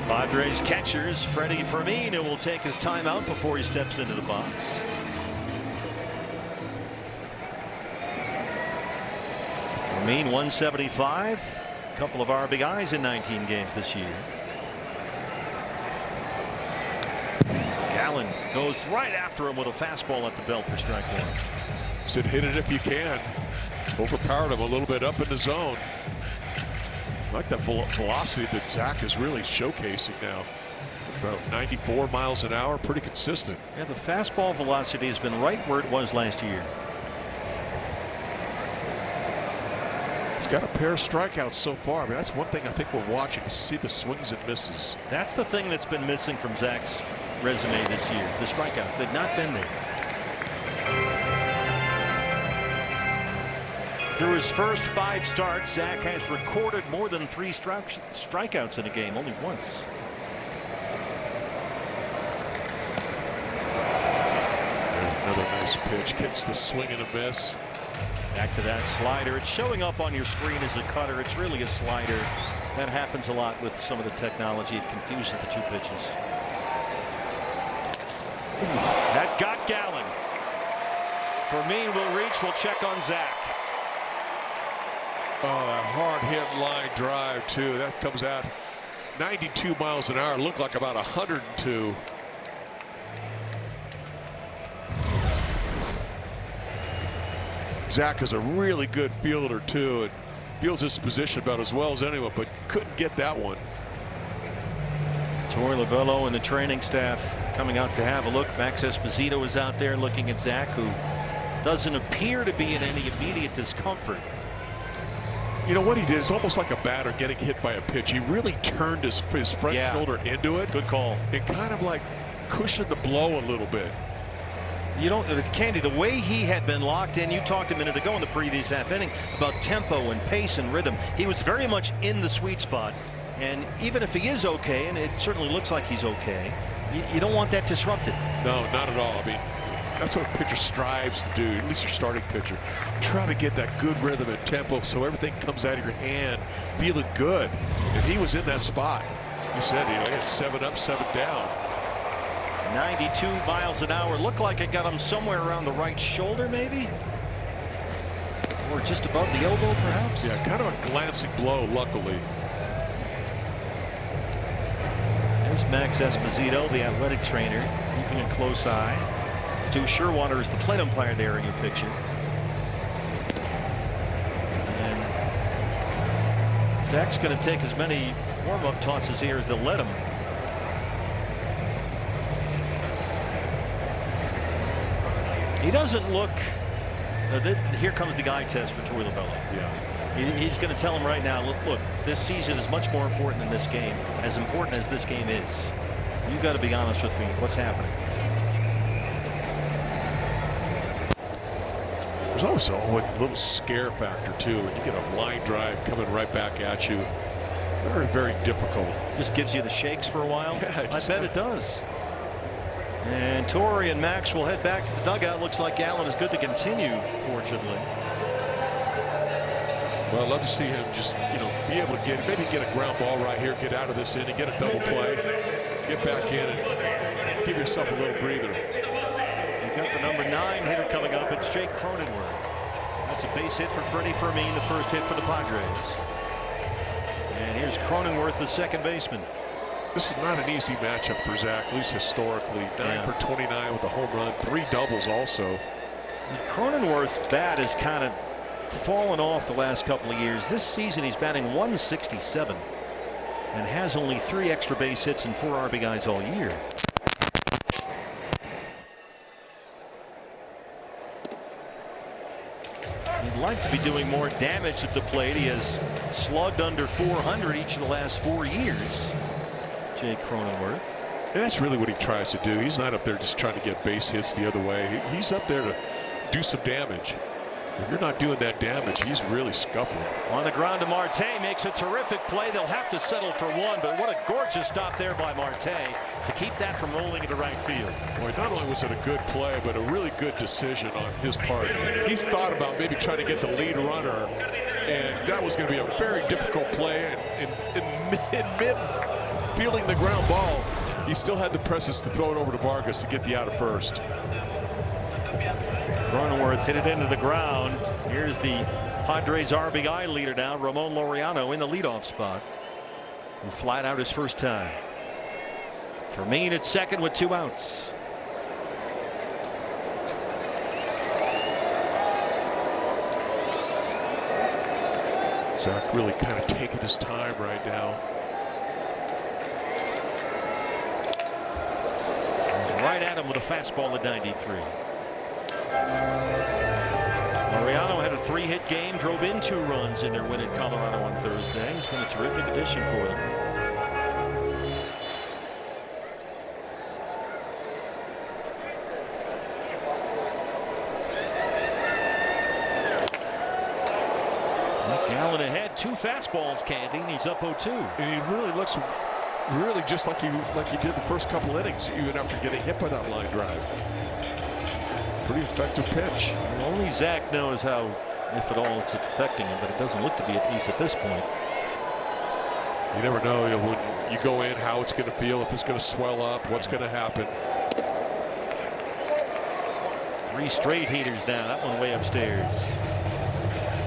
Padres catchers Freddie Fermin will take his time out before he steps into the box. Fermin 175, a couple of RBIs in 19 games this year. Gallen goes right after him with a fastball at the belt for strike 1. Said hit it if you can. Overpowered him a little bit up in the zone. I like that velocity that Zach is really showcasing now. About 94 miles an hour, pretty consistent. Yeah, the fastball velocity has been right where it was last year. He's got a pair of strikeouts so far. I mean, that's one thing I think we're watching, to see the swings and misses. That's the thing that's been missing from Zach's resume this year. The strikeouts, they've not been there. Through his first 5 starts, Zach has recorded more than 3 strikeouts in a game, only once. Another nice pitch, gets the swing and a miss. Back to that slider. It's showing up on your screen as a cutter. It's really a slider. That happens a lot with some of the technology. It confuses the 2 pitches. That got Gallen. Fermin will reach. We'll check on Zach. Oh, a hard hit line drive too. That comes out 92 miles an hour. Looked like about 102. Zach is a really good fielder too, and fields his position about as well as anyone, but couldn't get that one. Torey Lovullo and the training staff coming out to have a look. Max Esposito is out there looking at Zach, who doesn't appear to be in any immediate discomfort. You know what he did is almost like a batter getting hit by a pitch. He really turned his front shoulder into it. Good call. And kind of like cushioned the blow a little bit. You don't, Candy, the way he had been locked in, you talked a minute ago in the previous half inning about tempo and pace and rhythm. He was very much in the sweet spot. And even if he is okay, and it certainly looks like he's okay, you don't want that disrupted. No, not at all. I mean, that's what a pitcher strives to do, at least your starting pitcher. Try to get that good rhythm and tempo so everything comes out of your hand feeling good. And he was in that spot. He said, he had 7 up, 7 down. 92 miles an hour. Looked like it got him somewhere around the right shoulder, maybe? Or just above the elbow, perhaps? Yeah, kind of a glancing blow, luckily. There's Max Esposito, the athletic trainer, keeping a close eye. Stu Sherwater is the plate umpire there in your picture. And Zach's going to take as many warm-up tosses here as they'll let him. He doesn't look. Here comes the eye test for Torey Lovullo. Yeah. He's going to tell him right now, look, this season is much more important than this game. As important as this game is, you got to be honest with me. What's happening? There's also a little scare factor too. When you get a line drive coming right back at you, very, very difficult. Just gives you the shakes for a while. Yeah, I bet it does. And Torrey and Max will head back to the dugout. Looks like Gallen is good to continue, fortunately. Well, I'd love to see him just, be able to maybe get a ground ball right here, get out of this inning, get a double play, get back in and give yourself a little breather. You've got the number 9 hitter coming up. It's Jake Cronenworth. That's a base hit for Freddie Fermin, the first hit for the Padres. And here's Cronenworth, the second baseman. This is not an easy matchup for Zach, at least historically. 9 for 29 with a home run, 3 doubles also. And Cronenworth's bat has kind of fallen off the last couple of years. This season he's batting .167 and has only 3 extra base hits and 4 RBIs all year. He'd like to be doing more damage at the plate. He has slugged under .400 each of the last 4 years. Jake Cronenworth. And that's really what he tries to do. He's not up there just trying to get base hits the other way. He's up there to do some damage. If you're not doing that damage, he's really scuffling. On the ground to Marte, makes a terrific play. They'll have to settle for 1, but what a gorgeous stop there by Marte to keep that from rolling into right field. Boy, not only was it a good play, but a really good decision on his part. He thought about maybe trying to get the lead runner, and that was going to be a very difficult play. And in mid fielding the ground ball, he still had the presence to throw it over to Vargas to get the out of first. Cronenworth hit it into the ground. Here's the Padres RBI leader now, Ramon Laureano, in the leadoff spot, who flied out his first time. Fermin at second with 2 outs. Zach really kind of taking his time right now. He's right at him with a fastball at 93. Laureano had a 3-hit game, drove in 2 runs in their win at Colorado on Thursday. He's been a terrific addition for them. Gallen ahead, 2 fastballs, Candy. He's up 0-2. And he really looks just like he did the first couple innings, even after getting hit by that line drive. Pretty effective pitch. Well, only Zach knows how, if at all, it's affecting him, but it doesn't look to be, at least at this point. You never know, when you go in, how it's going to feel, if it's going to swell up, what's going to happen. 3 straight heaters now. That one way upstairs.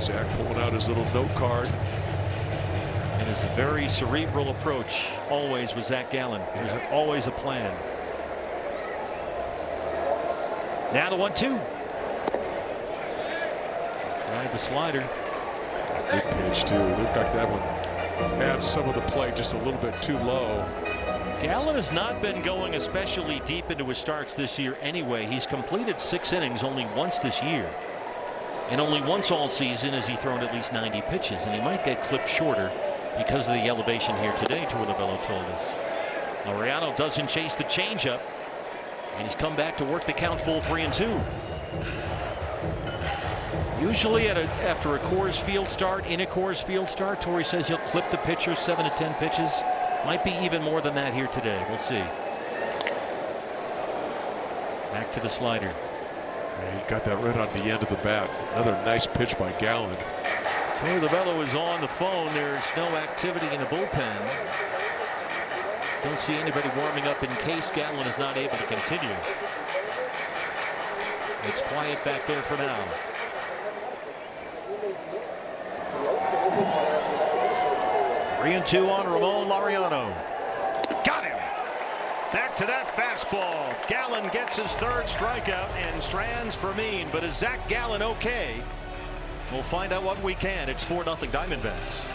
Zach pulling out his little note card. And it's a very cerebral approach, always with Zach Gallen. There's always a plan. Now the 1-2. Tried the slider. A good pitch too. Looked like that one had some of the play just a little bit too low. Gallen has not been going especially deep into his starts this year anyway. He's completed 6 innings only once this year. And only once all season has he thrown at least 90 pitches. And he might get clipped shorter because of the elevation here today, Torlavello told us. Laureano doesn't chase the changeup. And he's come back to work the count full 3-2. Usually after a Coors Field start, in a Coors Field start, Torrey says he'll clip the pitcher 7 to 10 pitches. Might be even more than that here today. We'll see. Back to the slider. Yeah, he got that right on the end of the bat. Another nice pitch by Gallen. Torlavello is on the phone. There's no activity in the bullpen. Don't see anybody warming up in case Gallen is not able to continue. It's quiet back there for now. Three and 2 on Ramon Laureano. Got him. Back to that fastball. Gallen gets his 3rd strikeout and strands Fermin. But is Zach Gallen okay? We'll find out what we can. It's 4-0 Diamondbacks.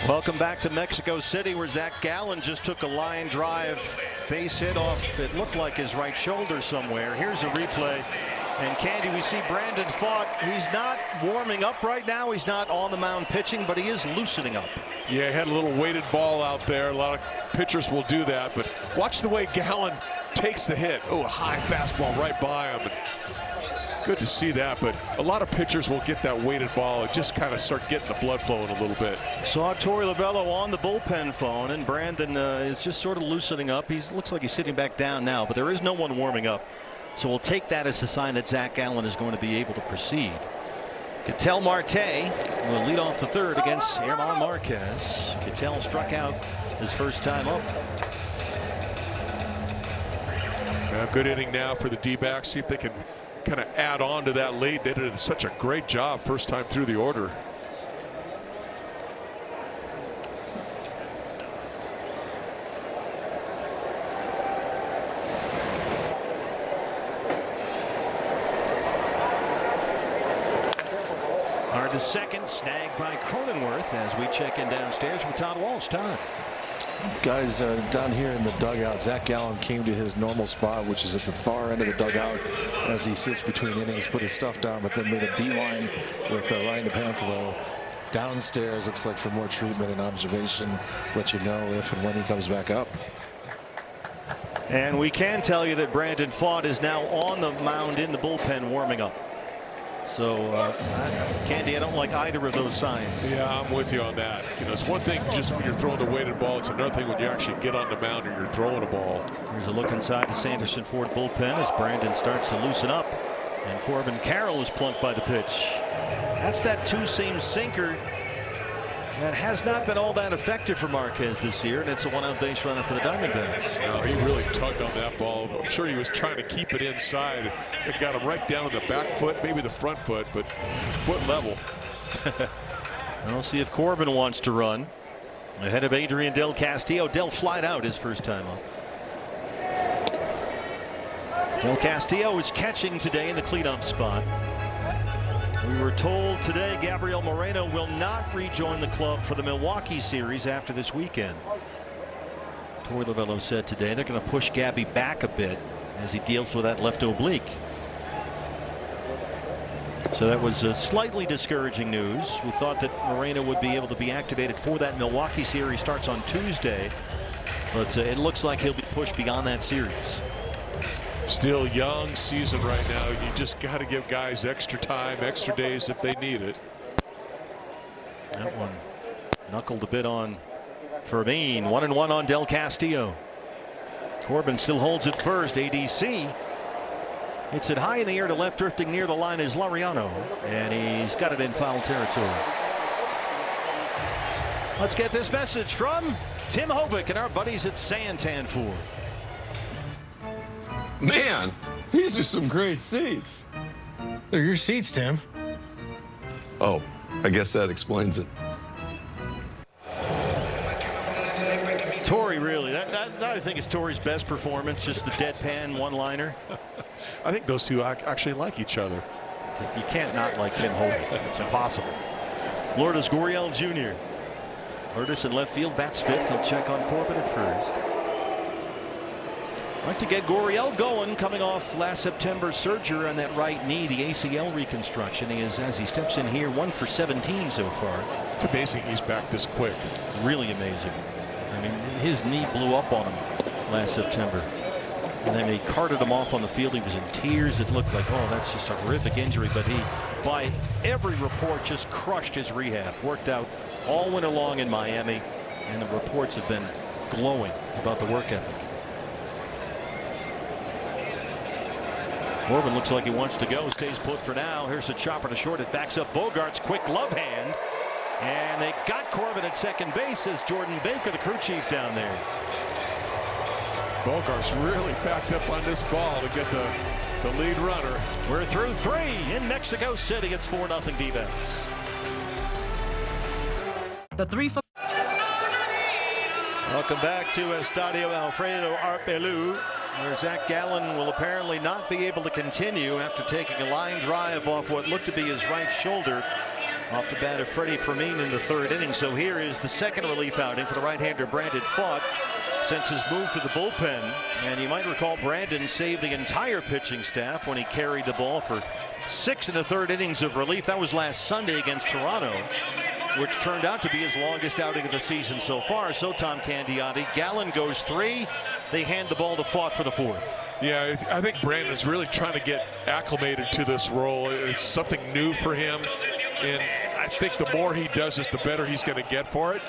Welcome back to Mexico City, where Zach Gallen just took a line drive base hit off, it looked like his right shoulder somewhere. Here's a replay. And Candy, we see Brandon Pfaadt. He's not warming up right now. He's not on the mound pitching, but he is loosening up. Yeah, he had a little weighted ball out there. A lot of pitchers will do that, but watch the way Gallen takes the hit. Oh, a high fastball right by him. Good to see that, but a lot of pitchers will get that weighted ball and just kind of start getting the blood flowing a little bit. Saw Torey Lovullo on the bullpen phone, and Brandon is just sort of loosening up. He looks like he's sitting back down now, but there is no one warming up. So we'll take that as a sign that Zach Gallen is going to be able to proceed. Ketel Marte will lead off the third against German Marquez. Ketel struck out his first time up. Good inning now for the D-backs. See if they can kind of add on to that lead. They did such a great job first time through the order. Hard to second, snagged by Cronenworth as we check in downstairs with Todd Walsh. Todd. Guys, down here in the dugout, Zach Gallen came to his normal spot, which is at the far end of the dugout as he sits between innings, put his stuff down, but then made a beeline with Ryan DePanfilo downstairs, looks like for more treatment and observation, let you know if and when he comes back up. And we can tell you that Brandon Pfaadt is now on the mound in the bullpen warming up. So, Candy, I don't like either of those signs. Yeah, I'm with you on that. You know, it's one thing just when you're throwing the weighted ball. It's another thing when you actually get on the mound or you're throwing a ball. Here's a look inside the Sanderson Ford bullpen as Brandon starts to loosen up. And Corbin Carroll is plunked by the pitch. That's that two-seam sinker that has not been all that effective for Marquez this year, and it's a one-out base runner for the Diamondbacks. No, he really tugged on that ball. I'm sure he was trying to keep it inside. It got him right down to the back foot, maybe the front foot, but foot level. We'll see if Corbin wants to run. Ahead of Adrian Del Castillo. Del flied out his first time up. Del Castillo is catching today in the cleanup spot. We were told today Gabriel Moreno will not rejoin the club for the Milwaukee series after this weekend. Torey Lovullo said today they're going to push Gabby back a bit as he deals with that left oblique. So that was slightly discouraging news. We thought that Moreno would be able to be activated for that Milwaukee series. Starts on Tuesday, but it looks like he'll be pushed beyond that series. Still young season right now. You just got to give guys extra time, extra days if they need it. That one knuckled a bit on Fermin. 1-1 on Del Castillo. Corbin still holds it first. ADC hits it high in the air to left, drifting near the line is Laureano, and he's got it in foul territory. Let's get this message from Tim Hovick and our buddies at Santan Ford. Man, these are some great seats. They're your seats, Tim. Oh, I guess that explains it. Torey, really, that I think is Torey's best performance, just the deadpan one-liner. I think those two actually like each other. You can't not like Tim Hovick. It's impossible. Lourdes Gurriel Jr. Lourdes in left field, bats fifth. He'll check on Corbin at first. Like to get Gurriel going, coming off last September's surgery on that right knee, the ACL reconstruction. He is, as he steps in here, 1 for 17 so far. It's amazing he's back this quick. Really amazing. I mean, his knee blew up on him last September. And then they carted him off on the field. He was in tears. It looked like, oh, that's just a horrific injury. But he, by every report, just crushed his rehab. Worked out all winter long in Miami. And the reports have been glowing about the work ethic. Corbin looks like he wants to go. Stays put for now. Here's a chopper to short. It backs up Bogart's quick glove hand. And they got Corbin at second base as Jordan Baker, the crew chief, down there. Bogart's really backed up on this ball to get the lead runner. We're through 3 in Mexico City. It's 4-0 D-backs. The 3 for. Welcome back to Estadio Alfredo Arpelu, where Zach Gallen will apparently not be able to continue after taking a line drive off what looked to be his right shoulder off the bat of Freddie Fermin in the third inning. So here is the second relief outing for the right-hander Brandon Pfaadt since his move to the bullpen. And you might recall Brandon saved the entire pitching staff when he carried the ball for 6 1/3 innings of relief. That was last Sunday against Toronto. which turned out to be his longest outing of the season so far. So Tom Candiotti, Gallen goes 3. They hand the ball to Fott for the 4th. Yeah, I think Brandon's really trying to get acclimated to this role. It's something new for him, and I think the more he does this, the better he's going to get for it.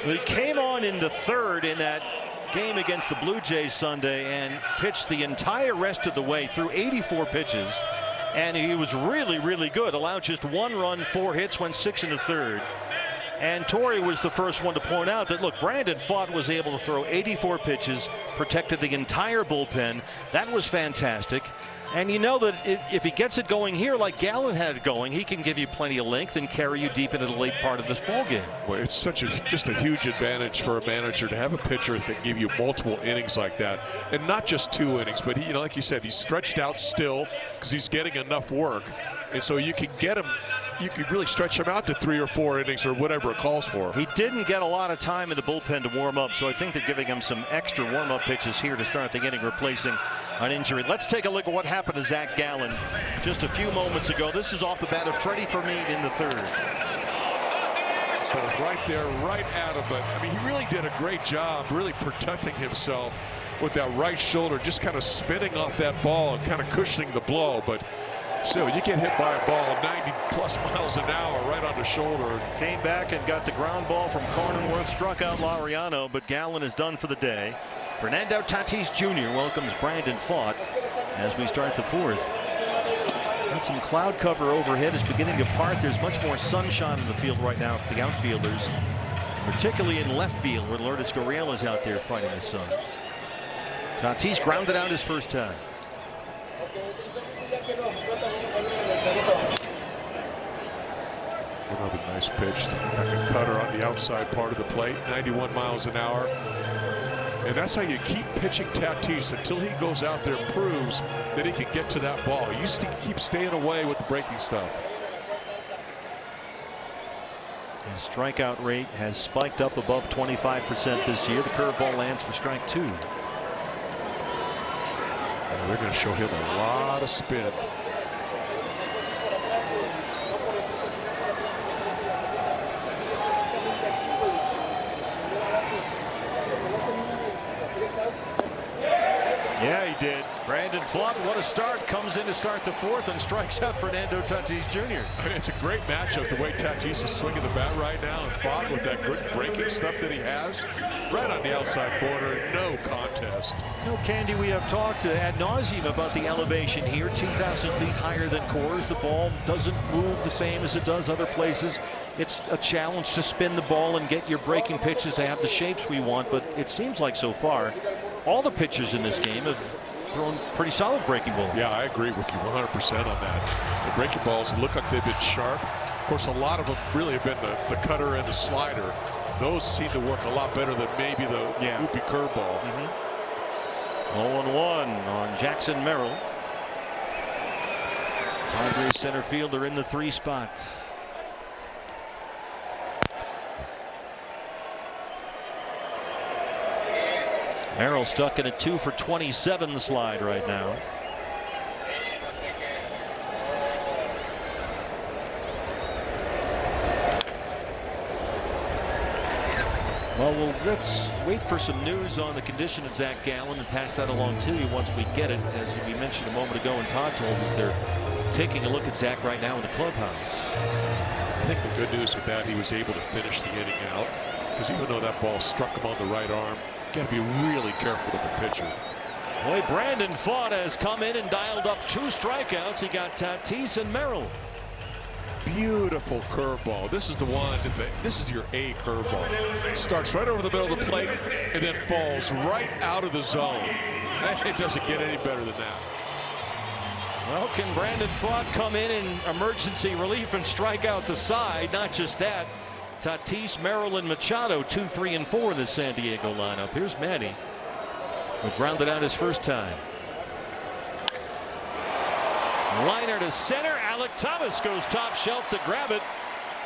He came on in the 3rd in that game against the Blue Jays Sunday and pitched the entire rest of the way through 84 pitches. And he was really, really good. Allowed just 1 run, 4 hits, went 6 1/3. And Torrey was the first one to point out that, look, Brandon Fott was able to throw 84 pitches, protected the entire bullpen. That was fantastic. And you know that if he gets it going here like Gallen had it going, he can give you plenty of length and carry you deep into the late part of this ball game. Well, it's just a huge advantage for a manager to have a pitcher that can give you multiple innings like that, and not just 2 innings, but he, like you said, he's stretched out still because he's getting enough work, and so you can get him. You can really stretch him out to 3 or 4 innings or whatever it calls for. He didn't get a lot of time in the bullpen to warm up, so I think they're giving him some extra warm-up pitches here to start the inning, replacing an injury. Let's take a look at what happened to Zach Gallen just a few moments ago. This is off the bat of Freddie Fermin in the 3rd. So it's right there, right at him. But I mean, he really did a great job, really protecting himself with that right shoulder, just kind of spinning off that ball and kind of cushioning the blow. But still, you get hit by a ball 90+ miles an hour right on the shoulder. Came back and got the ground ball from Cronenworth, struck out Laureano, but Gallen is done for the day. Fernando Tatis Jr. welcomes Brandon Fott as we start the 4th. Got some cloud cover overhead is beginning to part. There's much more sunshine in the field right now for the outfielders, particularly in left field where Lourdes Gurriel is out there fighting the sun. Tatis grounded out his first time. Another nice pitch, like a cutter on the outside part of the plate, 91 miles an hour. And that's how you keep pitching Tatis until he goes out there and proves that he can get to that ball. You keep staying away with the breaking stuff. His strikeout rate has spiked up above 25% this year. The curveball lands for strike 2. They're going to show him a lot of spin. Yeah, he did. Brandon Fott, what a start. Comes in to start the 4th and strikes out Fernando Tatis Jr. I mean, it's a great matchup the way Tatis is swinging the bat right now, and Fott with that good breaking stuff that he has right on the outside corner. No contest. You know, Candy, we have talked ad nauseum about the elevation here, 2,000 feet higher than Coors. The ball doesn't move the same as it does other places. It's a challenge to spin the ball and get your breaking pitches to have the shapes we want, but it seems like so far all the pitchers in this game have thrown pretty solid breaking balls. Yeah, I agree with you 100% on that. The breaking balls look like they've been sharp. Of course, a lot of them really have been the cutter and the slider. Those seem to work a lot better than maybe the loopy curveball. 0-1 on Jackson Merrill. Padres center fielder in the 3 spot. Merrill stuck in a 2 for 27 slide right now. Well, let's wait for some news on the condition of Zach Gallen and pass that along to you once we get it. As we mentioned a moment ago and Todd told us, they're taking a look at Zach right now in the clubhouse. I think the good news with that, he was able to finish the inning out, because even though that ball struck him on the right arm, got to be really careful with the pitcher. Boy, Brandon Fott has come in and dialed up 2 strikeouts. He got Tatis and Merrill. Beautiful curveball. This is the one. This is your A curveball. Starts right over the middle of the plate and then falls right out of the zone. It doesn't get any better than that. Well, can Brandon Fott come in emergency relief and strike out the side? Not just that. Tatis, Merrill, and Machado 2, 3, and 4 in the San Diego lineup. Here's Manny, who grounded out his first time. Liner to center. Alec Thomas goes top shelf to grab it.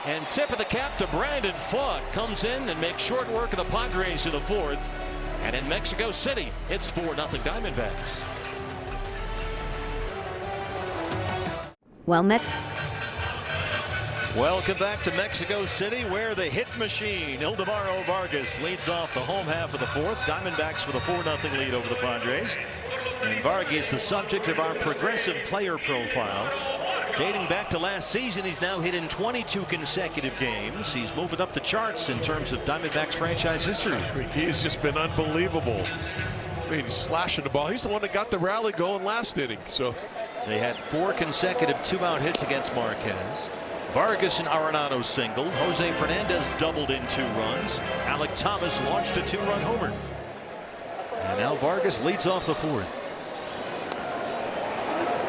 And tip of the cap to Brandon Fott. Comes in and makes short work of the Padres in the 4th. And in Mexico City, it's 4-0 Diamondbacks. Well, Welcome back to Mexico City, where the hit machine, Ildemaro Vargas, leads off the home half of the fourth. Diamondbacks with a 4-0 lead over the Padres. And Vargas, the subject of our progressive player profile. Dating back to last season, he's now hit in 22 consecutive games. He's moving up the charts in terms of Diamondbacks franchise history. He's just been unbelievable. I mean, he's slashing the ball. He's the one that got the rally going last inning. So they had 4 consecutive 2-out hits against Marquez. Vargas and Arenado singled. Jose Fernandez doubled in 2 runs. Alec Thomas launched a 2-run homer. And now Vargas leads off the fourth.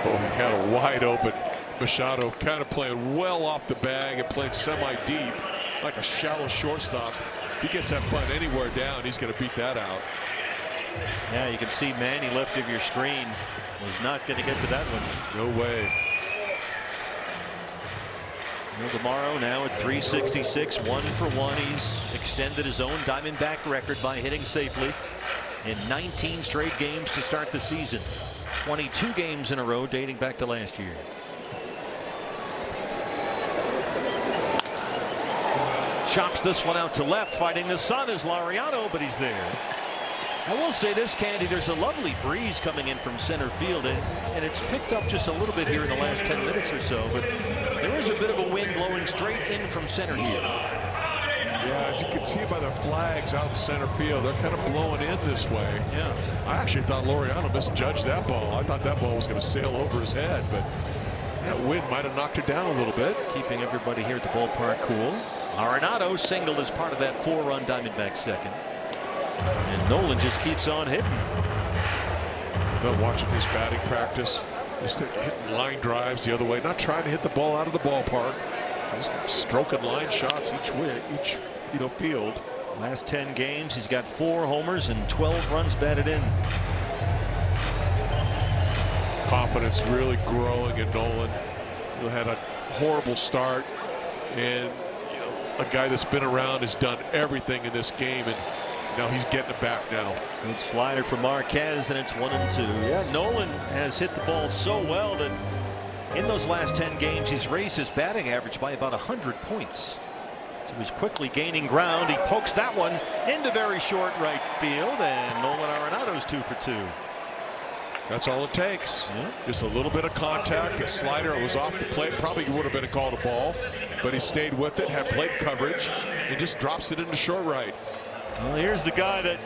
Oh, he had a wide open Machado, kind of playing well off the bag and playing semi-deep, like a shallow shortstop. If he gets that bunt anywhere down, he's going to beat that out. Yeah, you can see Manny left of your screen was not going to get to that one. No way. Ildemaro now at 366, 1 for 1. He's extended his own Diamondback record by hitting safely in 19 straight games to start the season. 22 games in a row dating back to last year. Chops this one out to left. Fighting the sun is Laureano, but he's there. I will say this, Candy, there's a lovely breeze coming in from center field, and it's picked up just a little bit here in the last 10 minutes or so, but there is a bit of a wind blowing straight in from center here. Yeah, as you can see by the flags out in center field, they're kind of blowing in this way. Yeah. I actually thought Laureano misjudged that ball. I thought that ball was going to sail over his head, but that wind might have knocked it down a little bit. Keeping everybody here at the ballpark cool. Arenado singled as part of that 4-run Diamondback second. And Nolan just keeps on hitting. Not watching his batting practice. Just hitting line drives the other way, not trying to hit the ball out of the ballpark. He's stroking line shots each way, each field. Last 10 games, he's got 4 homers and 12 runs batted in. Confidence really growing in Nolan. He had a horrible start, and a guy that's been around has done everything in this game, and now he's getting it back now. Good slider for Marquez, and it's 1-2. Yeah, Nolan has hit the ball so well that in those last 10 games, he's raised his batting average by about 100 points. So he's quickly gaining ground. He pokes that one into very short right field, and Nolan Arenado's 2 for 2. That's all it takes. Yeah. Just a little bit of contact. The slider was off the plate. Probably would have been a called a ball, but he stayed with it, had plate coverage, and just drops it into short right. Well, here's the guy that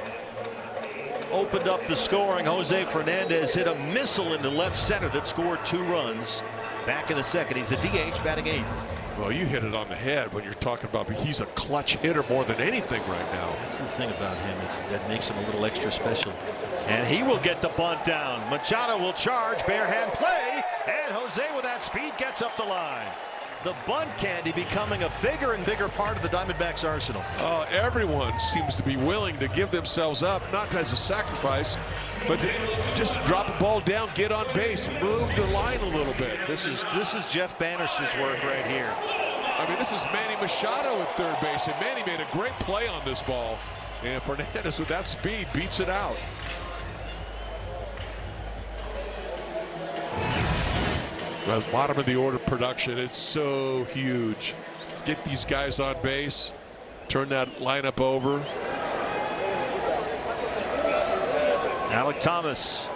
opened up the scoring. Jose Fernandez hit a missile into left center that scored 2 runs. Back in the second, he's the DH batting 8th. Well, you hit it on the head when you're talking about, but he's a clutch hitter more than anything right now. That's the thing about him that makes him a little extra special. And he will get the bunt down. Machado will charge, bare hand play, and Jose with that speed gets up the line. The bunt, Candy, becoming a bigger and bigger part of the Diamondbacks arsenal. Everyone seems to be willing to give themselves up, not as a sacrifice, but to just drop the ball down, get on base, move the line a little bit. This is Jeff Bannister's work right here. I mean, this is Manny Machado at third base, and Manny made a great play on this ball. And Fernandez with that speed beats it out. The bottom of the order production, it's so huge. Get these guys on base, turn that lineup over. Alec Thomas.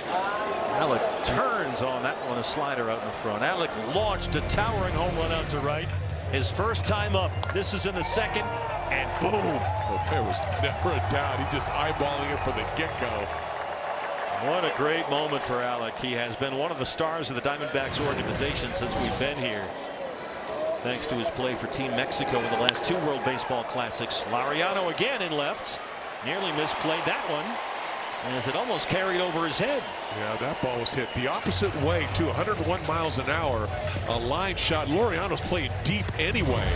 Alec turns on that one, a slider out in the front. Alec launched a towering home run out to right. His first time up. This is in the second, and boom. Oh, there was never a doubt. He just eyeballing it from the get-go. What a great moment for Alec. He has been one of the stars of the Diamondbacks organization since we've been here. Thanks to his play for Team Mexico in the last 2 World Baseball Classics. Laureano again in left. Nearly misplayed that one, as it almost carried over his head. Yeah, that ball was hit the opposite way, too. 101 miles an hour. A line shot. Laureano's playing deep anyway.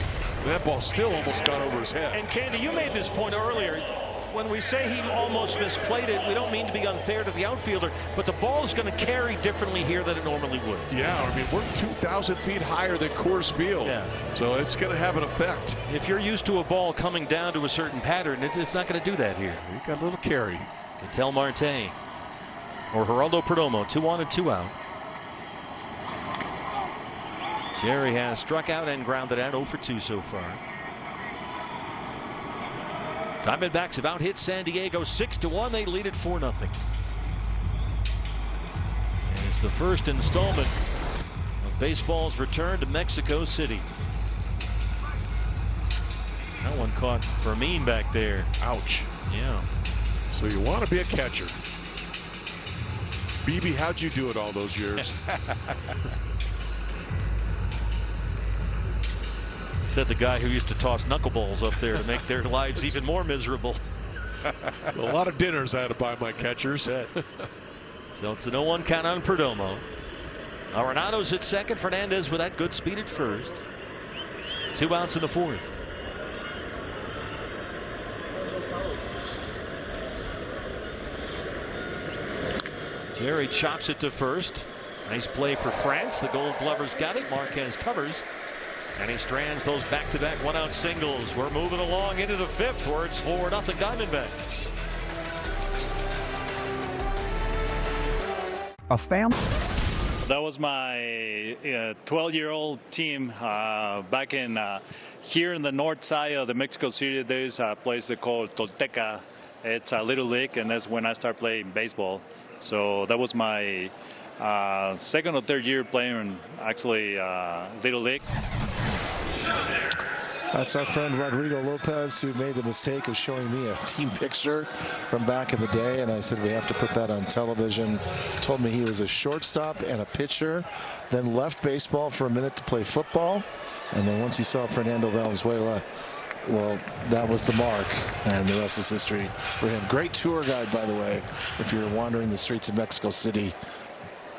That ball still almost got over his head. And Candy, you made this point earlier. When we say he almost misplayed it, we don't mean to be unfair to the outfielder, but the ball is going to carry differently here than it normally would. Yeah, I mean, we're 2,000 feet higher than Coors Field. Yeah. So it's going to have an effect. If you're used to a ball coming down to a certain pattern, it's not going to do that here. You got a little carry. Ketel Marte or Geraldo Perdomo, 2 on and 2 out. Jerry has struck out and grounded out 0 for 2 so far. Diamondbacks have out hit San Diego 6-1. They lead it 4-0. It's the first installment of baseball's return to Mexico City. That one caught Fermin back there. Ouch. Yeah. So you want to be a catcher. BB, how'd you do it all those years? Said the guy who used to toss knuckleballs up there to make their lives even more miserable. A lot of dinners I had to buy my catchers. So it's an 0-1 count on Perdomo. Arenado's at second. Fernandez with that good speed at first. 2 outs in the 4th. Jerry chops it to first. Nice play for France. The Gold Glovers got it. Marquez covers. And he strands those back-to-back 1-out singles. We're moving along into the 5th where it's 4-0 Diamondbacks. A family. That was my 12-year-old team back in here in the north side of the Mexico City. There's a place they call Tolteca. It's a little league, and that's when I started playing baseball. So that was my second or third year playing actually little league. That's our friend Rodrigo Lopez, who made the mistake of showing me a team picture from back in the day, and I said we have to put that on television. Told me he was a shortstop and a pitcher, then left baseball for a minute to play football, and then once he saw Fernando Valenzuela, well, that was the mark, and the rest is history for him. Great tour guide, by the way. If you're wandering the streets of Mexico City,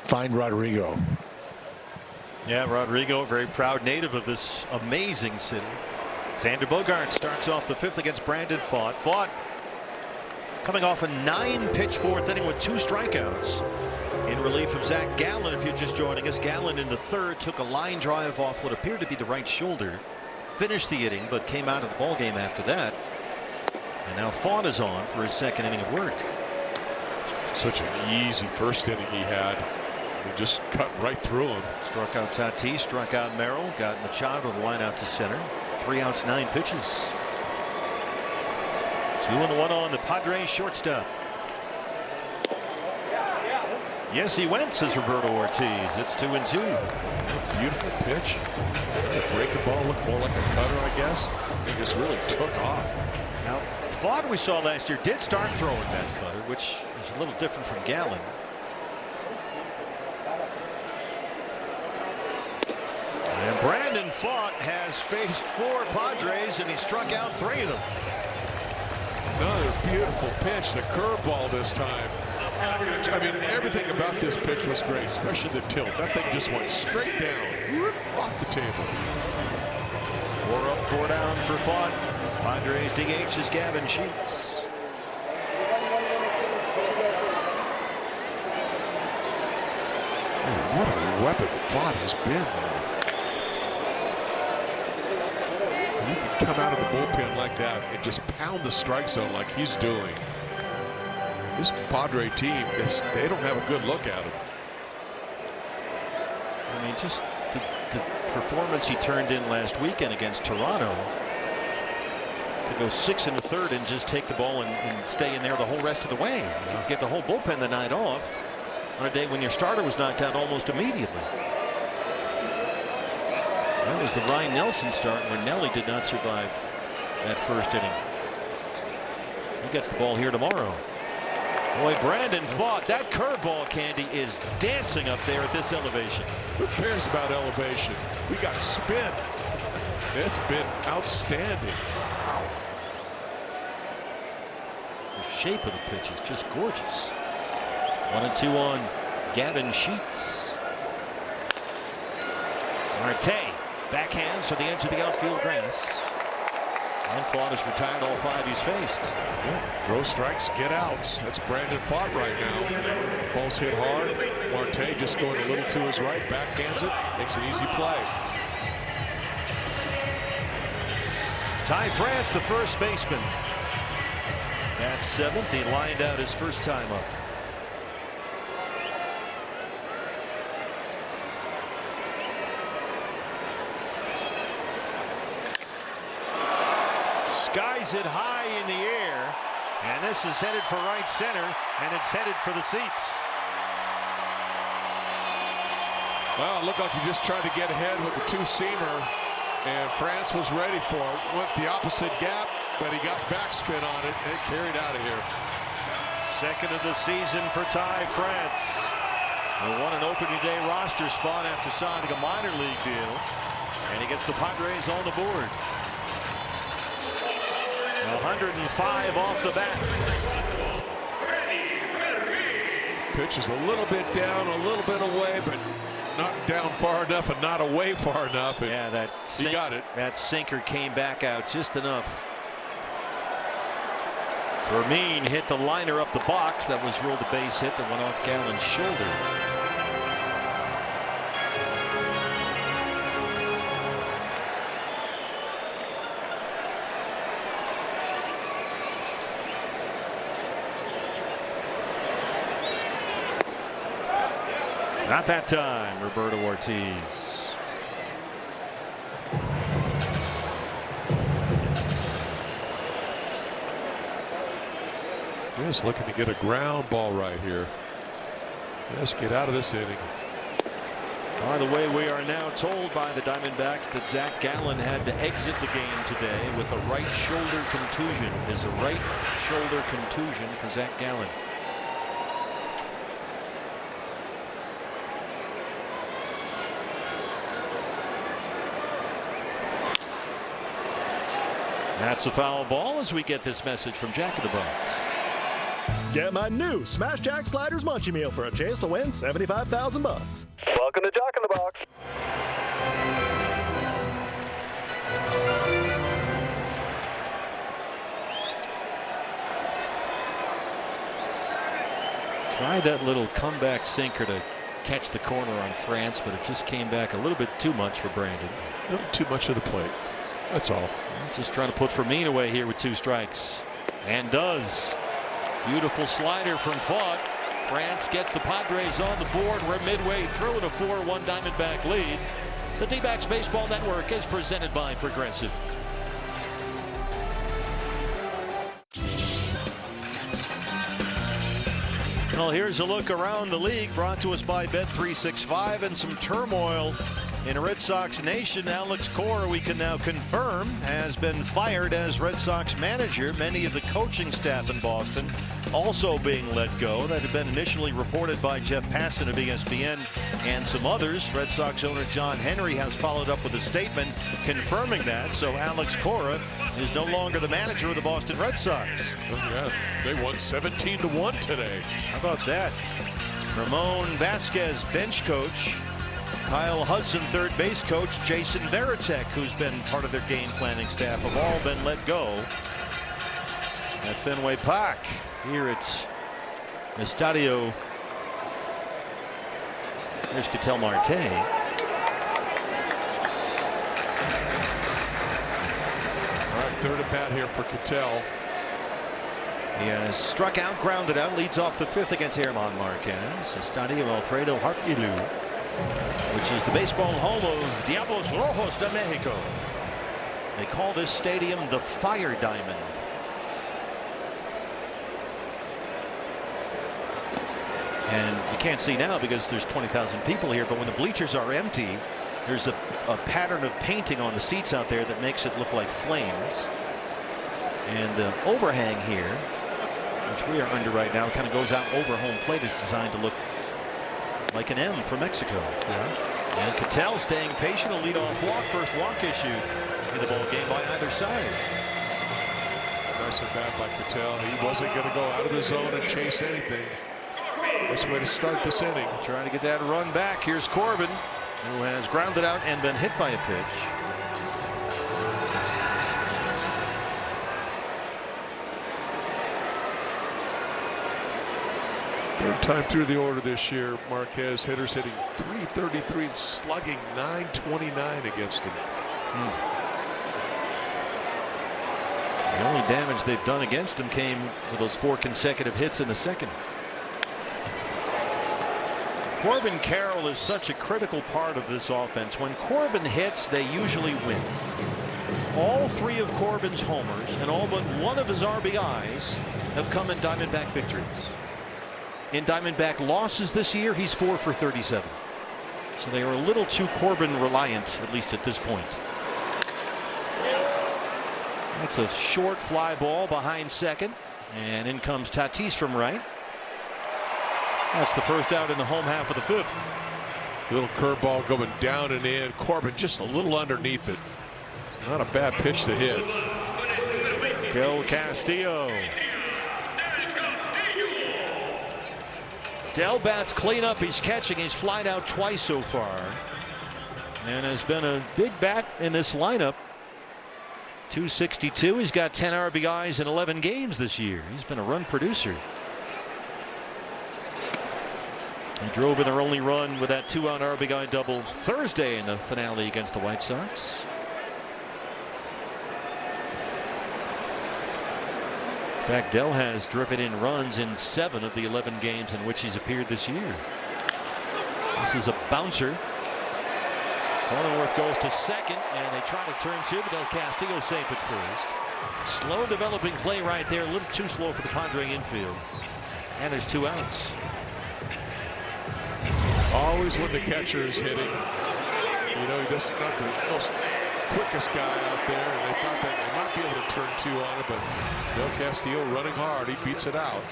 find Rodrigo. Yeah, Rodrigo, a very proud native of this amazing city. Xander Bogaerts starts off the 5th against Brandon Pfaadt. Pfaadt coming off a 9-pitch 4th inning with 2 strikeouts. In relief of Zach Gallen, if you're just joining us. Gallen in the 3rd took a line drive off what appeared to be the right shoulder. Finished the inning, but came out of the ballgame after that. And now Pfaadt is on for his 2nd inning of work. Such an easy first inning he had. He just cut right through him. Struck out Tatis, struck out Merrill, got Machado the line out to center. 3 outs, 9 pitches. 2-1 on the Padres shortstop. Yes, he went, says Roberto Ortiz. It's 2-2. Beautiful pitch. The breaking ball looked more like a cutter, I guess. It just really took off. Now, Pfaadt we saw last year did start throwing that cutter, which is a little different from Gallen. And Brandon Pfaadt has faced 4 Padres, and he struck out 3 of them. Another beautiful pitch, the curveball this time. I mean, everything about this pitch was great, especially the tilt. That thing just went straight down, off the table. 4 up, 4 down for Pfaadt. Padres DH is Gavin Sheets. What a weapon Pfaadt has been, man. You can come out of the bullpen like that and just pound the strike zone like he's doing. This Padre team, they don't have a good look at him. I mean, just the performance he turned in last weekend against Toronto. To go 6 1/3 and just take the ball and stay in there the whole rest of the way. Get the whole bullpen the night off on a day when your starter was knocked out almost immediately. That was the Ryan Nelson start where Nelly did not survive that first inning. He gets the ball here tomorrow. Boy, Brandon Pfaadt, that curveball, Candy, is dancing up there at this elevation. Who cares about elevation? We got spin. It's been outstanding. The shape of the pitch is just gorgeous. 1-2 on Gavin Sheets. Marte backhands to the edge of the outfield grass. And Pfaadt has retired all 5 he's faced. Yeah. Throw strikes, get outs. That's Brandon Pfaadt right now. Ball's hit hard. Marte just going a little to his right, backhands it, makes an easy play. Ty France, the first baseman. At 7th, he lined out his first time up. skies it high in the air, and this is headed for right center, and it's headed for the seats. Well, it looked like he just tried to get ahead with the two-seamer, and France was ready for it. Went the opposite gap, but he got backspin on it and carried out of here. Second of the season for Ty France. He won an opening day roster spot after signing a minor league deal, and he gets the Padres on the board. 105 off the bat. Pitch is a little bit down, a little bit away, but not down far enough and not away far enough. And yeah, he got it. That sinker came back out just enough. Fermin hit the liner up the box. That was ruled a base hit that went off Gallen's shoulder. Not that time, Roberto Ortiz. Just looking to get a ground ball right here. Just get out of this inning. By the way, we are now told by the Diamondbacks that Zach Gallen had to exit the game today with a right shoulder contusion. It is a right shoulder contusion for Zach Gallen. That's a foul ball as we get this message from Jack in the Box. Get my new Smash Jack Sliders Munchie Meal for a chance to win $75,000. Welcome to Jack in the Box. Tried that little comeback sinker to catch the corner on France, but it just came back a little bit too much for Brandon. A little too much of the plate. That's all. Just trying to put Fermin away here with 2 strikes. And does. Beautiful slider from Fought. France gets the Padres on the board. We're midway through in a 4-1 Diamondback lead. The D-Backs Baseball Network is presented by Progressive. Well, here's a look around the league brought to us by Bet365 and some turmoil in Red Sox Nation. Alex Cora, we can now confirm, has been fired as Red Sox manager. Many of the coaching staff in Boston also being let go. That had been initially reported by Jeff Passan of ESPN and some others. Red Sox owner John Henry has followed up with a statement confirming that. So Alex Cora is no longer the manager of the Boston Red Sox. Oh, yeah, they won 17-1 today. How about that? Ramon Vasquez, bench coach. Kyle Hudson, third base coach. Jason Varitek, who's been part of their game planning staff, have all been let go at Fenway Park. Here it's Estadio. Here's Ketel Marte. All right, third at bat here for Ketel. He has struck out, grounded out, leads off the 5th against German Marquez. Estadio Alfredo Harpilu, which is the baseball home of Diablos Rojos de Mexico. They call this stadium the Fire Diamond. And you can't see now because there's 20,000 people here, but when the bleachers are empty, there's a pattern of painting on the seats out there that makes it look like flames. And the overhang here, which we are under right now, kind of goes out over home plate, is designed to look like an M for Mexico. Yeah. And Ketel staying patient, a leadoff walk, first walk issued in the ball game by either side. Nice at bat by Ketel. He wasn't going to go out of the zone and chase anything. Best way to start this inning. Trying to get that run back. Here's Corbin, who has grounded out and been hit by a pitch. Third time through the order this year. Marquez, hitters hitting .333 and slugging .929 against him. The only damage they've done against him came with those 4 consecutive hits in the second. Corbin Carroll is such a critical part of this offense. When Corbin hits, they usually win. All 3 of Corbin's homers and all but 1 of his RBIs have come in Diamondback victories. In Diamondback losses this year, he's 4 for 37. So they are a little too Corbin reliant, at least at this point. That's a short fly ball behind second, and in comes Tatis from right. That's the first out in the home half of the 5th. Little curveball going down and in. Corbin just a little underneath it. Not a bad pitch to hit. Del Castillo. Del bats clean up. He's catching. He's flied out twice so far, and has been a big bat in this lineup. 262. He's got 10 RBIs in 11 games this year. He's been a run producer. He drove in their only run with that 2-out RBI double Thursday in the finale against the White Sox. In fact, Dell has driven in runs in 7 of the 11 games in which he's appeared this year. This is a bouncer. Cronenworth goes to second, and they try to turn 2, but Del Castillo safe at first. Slow developing play right there, a little too slow for the Padre infield. And there's 2 outs. Always when the catcher is hitting, you know, he doesn't not the most quickest guy out there, and they thought that they might be able to turn 2 on it, but Del Castillo running hard, he beats it out.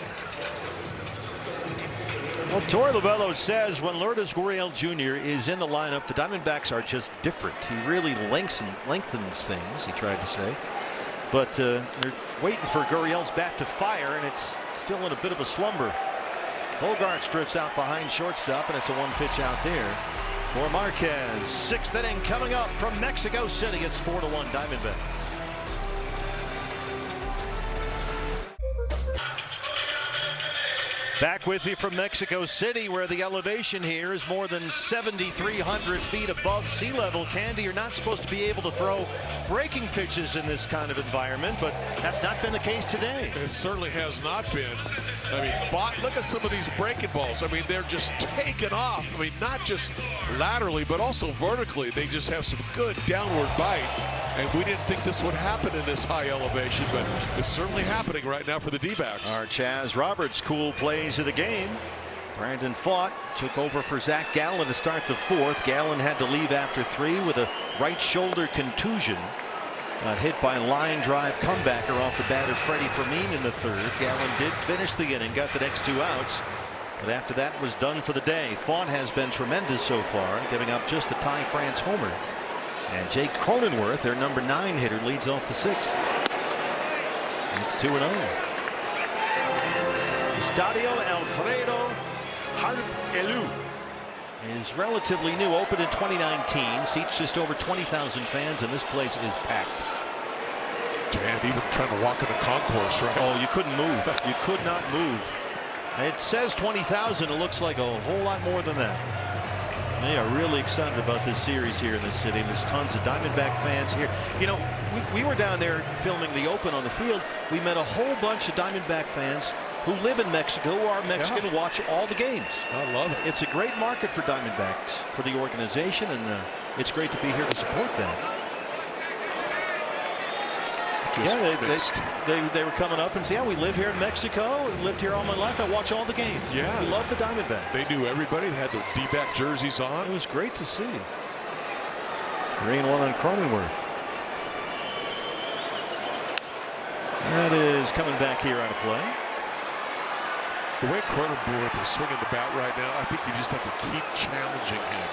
Well, Torey Lovullo says when Lourdes Gurriel Jr. is in the lineup, the Diamondbacks are just different. He really lengthens things, he tried to say. But they're waiting for Gurriel's bat to fire, and it's still in a bit of a slumber. Bogarts drifts out behind shortstop, and it's a 1 pitch out there for Marquez. 6th inning coming up from Mexico City. It's 4-1 Diamondbacks. Back with you from Mexico City, where the elevation here is more than 7,300 feet above sea level. Candy, you're not supposed to be able to throw breaking pitches in this kind of environment, but that's not been the case today. It certainly has not been. I mean, look at some of these breaking balls. I mean, they're just taking off. I mean, not just laterally, but also vertically. They just have some good downward bite. And we didn't think this would happen in this high elevation, but it's certainly happening right now for the D-backs. Our Chaz Roberts cool plays of the game. Brandon Pfaadt took over for Zach Gallen to start the 4th. Gallen had to leave after 3 with a right shoulder contusion. Got hit by a line drive comebacker off the bat of Freddie Fermin in the 3rd. Gallen did finish the inning, got the next 2 outs. But after that was done for the day. Pfaadt has been tremendous so far, giving up just the Ty France homer. And Jake Cronenworth, their number 9 hitter, leads off the 6th. It's 2-0. Estadio Alfredo Harp-Elu is relatively new, opened in 2019, seats just over 20,000 fans, and this place is packed. And even trying to walk in the concourse, right? Oh, you couldn't move. You could not move. It says 20,000. It looks like a whole lot more than that. They are really excited about this series here in this city. There's tons of Diamondback fans here. You know, we were down there filming the Open on the field. We met a whole bunch of Diamondback fans who live in Mexico, who are Mexican, and watch all the games. I love it. It's a great market for Diamondbacks, for the organization, and it's great to be here to support that. They were coming up and say, yeah, we live here in Mexico. We lived here all my life. I watch all the games. Yeah. We love the Diamondbacks. They knew everybody. They had their D-back jerseys on. It was great to see. 3-1 on Cronenworth. That is coming back here out of play. The way Cronenworth is swinging the bat right now, I think you just have to keep challenging him.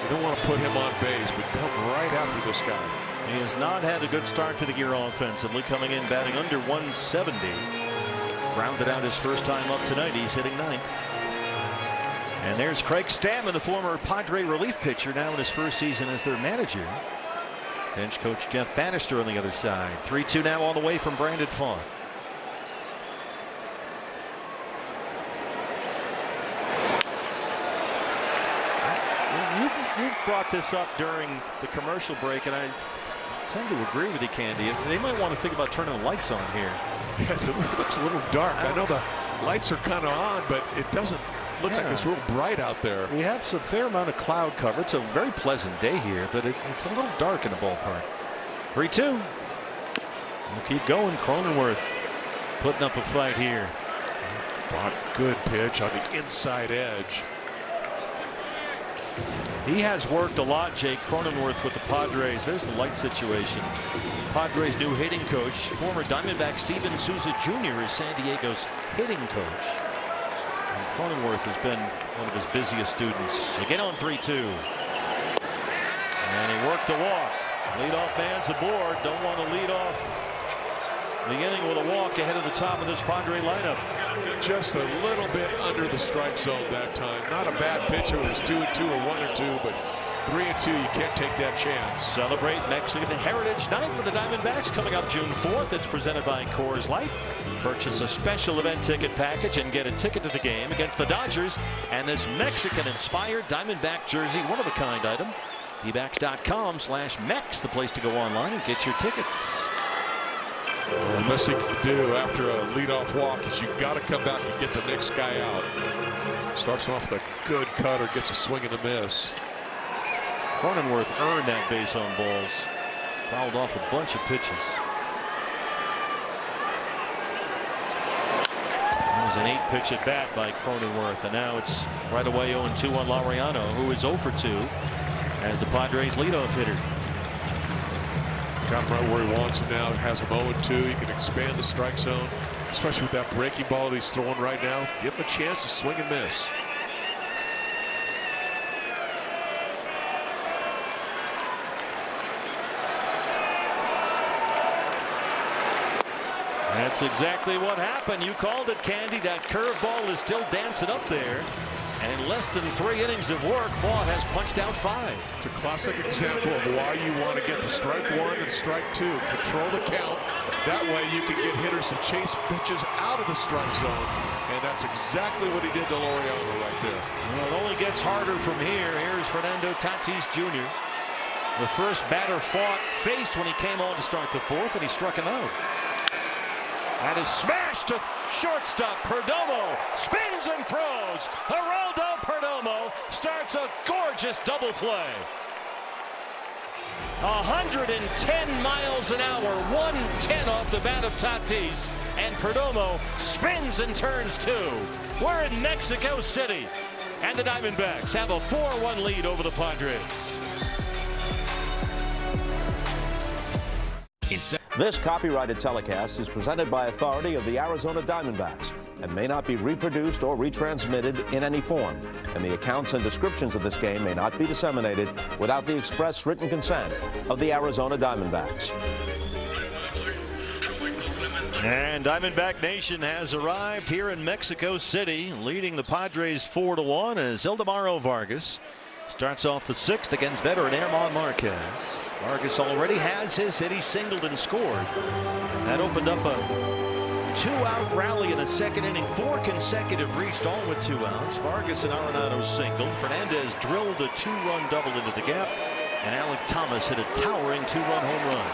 You don't want to put him on base, but come right after this guy. He has not had a good start to the year offensively, coming in batting under 170. Grounded out his first time up tonight. He's hitting 9th. And there's Craig Stammen, the former Padre relief pitcher, now in his first season as their manager. Bench coach Jeff Bannister on the other side. 3-2 now on the way from Brandon Pfaadt. You brought this up during the commercial break, and I tend to agree with you, Candy. They might want to think about turning the lights on here. Yeah, it looks a little dark. I know the lights are kind of on, but it doesn't look like it's real bright out there. We have some fair amount of cloud cover. It's a very pleasant day here, but it's a little dark in the ballpark. 3-2. We'll keep going. Cronenworth putting up a fight here. Good pitch on the inside edge. He has worked a lot, Jake Cronenworth, with the Padres. There's the light situation. Padres' new hitting coach, former Diamondback Steven Souza Jr. is San Diego's hitting coach. And Cronenworth has been one of his busiest students. Again on 3-2. And he worked a walk. Leadoff man's aboard. Don't want to lead off the inning with a walk ahead of the top of this Padre lineup. Just a little bit under the strike zone that time. Not a bad pitch. It was 2-2 or 1-2, but 3-2, you can't take that chance. Celebrate Mexican Heritage Night with the Diamondbacks coming up June 4th. It's presented by Coors Light. Purchase a special event ticket package and get a ticket to the game against the Dodgers and this Mexican-inspired Diamondback jersey, one-of-a-kind item. dbacks.com/Mex, the place to go online and get your tickets. Well, the best thing you can do after a leadoff walk is you got to come back and get the next guy out. Starts off with a good cutter, gets a swing and a miss. Cronenworth earned that base on balls. Fouled off a bunch of pitches. That was an 8-pitch at bat by Cronenworth, and now it's right away 0-2 on Laureano, who is 0 for 2 as the Padres leadoff hitter. Got him right where he wants him now. Has him 0-2. He can expand the strike zone, especially with that breaking ball that he's throwing right now. Give him a chance to swing and miss. That's exactly what happened. You called it, Candy. That curveball is still dancing up there. And in less than 3 innings of work, Vaught has punched out 5. It's a classic example of why you want to get to strike 1 and strike 2. Control the count. That way you can get hitters to chase pitches out of the strike zone. And that's exactly what he did to Laureano right there. Well, it only gets harder from here. Here's Fernando Tatis Jr. The first batter Vaught faced when he came on to start the 4th, and he struck him out. That is smashed to shortstop. Perdomo spins and throws. Geraldo Perdomo starts a gorgeous double play. 110 miles an hour, 110 off the bat of Tatis, and Perdomo spins and turns 2. We're in Mexico City, and the Diamondbacks have a 4-1 lead over the Padres. This copyrighted telecast is presented by authority of the Arizona Diamondbacks and may not be reproduced or retransmitted in any form. And the accounts and descriptions of this game may not be disseminated without the express written consent of the Arizona Diamondbacks. And Diamondback Nation has arrived here in Mexico City, leading the Padres 4-1 as Ildemaro Vargas starts off the 6th against veteran Germán Marquez. Vargas already has his hit. He singled and scored. That opened up a 2-out rally in the 2nd inning. 4 consecutive reached, all with 2 outs. Vargas and Arenado singled. Fernandez drilled a 2-run double into the gap, and Alec Thomas hit a towering 2-run home run.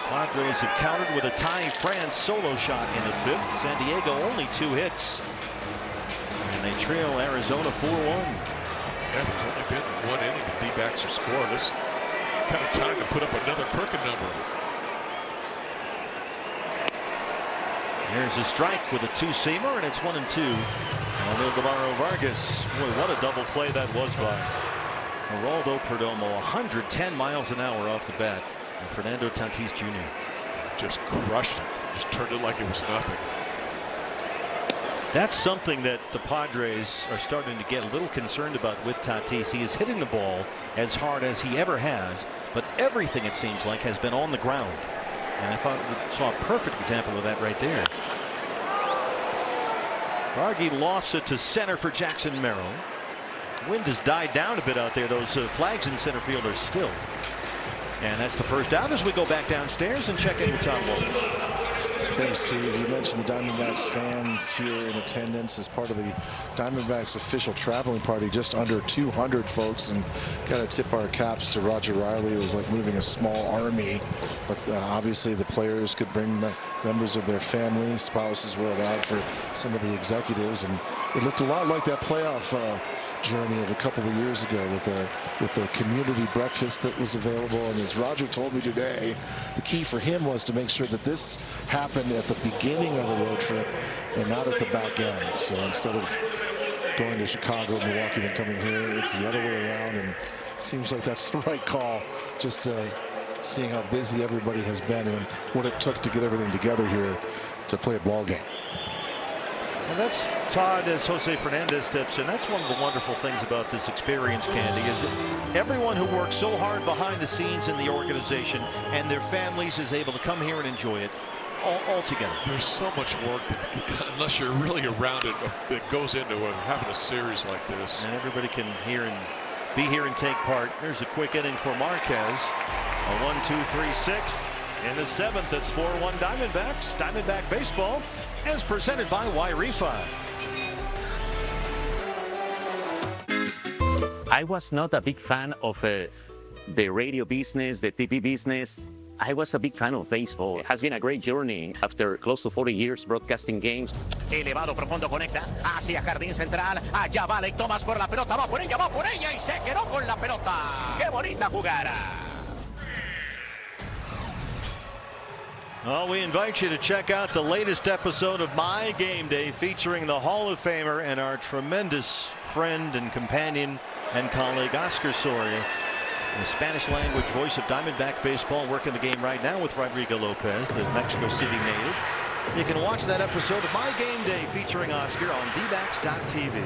Padres have countered with a Ty France solo shot in the 5th. San Diego only 2 hits, and they trail Arizona 4-1. Yeah, there's only been 1 inning the D-backs have scored. This kind of time to put up another crooked number. There's a strike with a 2-seamer, and it's 1-2 on Ildemaro Vargas. Boy, what a double play that was by Geraldo Perdomo. 110 miles an hour off the bat. And Fernando Tatis Jr. just crushed it. Just turned it like it was nothing. That's something that the Padres are starting to get a little concerned about with Tatis. He is hitting the ball as hard as he ever has, but everything, it seems like, has been on the ground. And I thought we saw a perfect example of that right there. Vargy lost it to center for Jackson Merrill. Wind has died down a bit out there. Those flags in center field are still. And that's the first out as we go back downstairs and check in with Tom Walters. Thanks, Steve. You mentioned the Diamondbacks fans here in attendance as part of the Diamondbacks official traveling party. Just under 200 folks, and got to tip our caps to Roger Riley. It was like moving a small army, but obviously the players could bring members of their families. Spouses were allowed for some of the executives, and It looked a lot like that playoff journey of a couple of years ago with the community breakfast that was available. And as Roger told me today, the key for him was to make sure that this happened at the beginning of the road trip and not at the back end. So instead of going to Chicago, Milwaukee, then coming here, it's the other way around. And it seems like that's the right call, just seeing how busy everybody has been and what it took to get everything together here to play a ball game. And that's Todd, as Jose Fernandez steps in. That's one of the wonderful things about this experience, Candy, is that everyone who works so hard behind the scenes in the organization and their families is able to come here and enjoy it all together. There's so much work that, unless you're really around it, that goes into having a series like this. And everybody can be here and take part. There's a quick inning for Marquez. A 1-2-3-6. In the 7th, it's 4-1 Diamondbacks. Diamondback baseball is presented by Y-Refi. I was not a big fan of the radio business, the TV business. I was a big fan of baseball. It has been a great journey after close to 40 years broadcasting games. Elevado profundo conecta hacia jardín central. Allá va Alec Thomas por la pelota. Va por ella y se quedó con la pelota. ¡Qué bonita jugada! Well, we invite you to check out the latest episode of My Game Day featuring the Hall of Famer and our tremendous friend and companion and colleague Oscar Soria, the Spanish language voice of Diamondback baseball, working the game right now with Rodrigo Lopez, the Mexico City native. You can watch that episode of My Game Day featuring Oscar on dbacks.tv.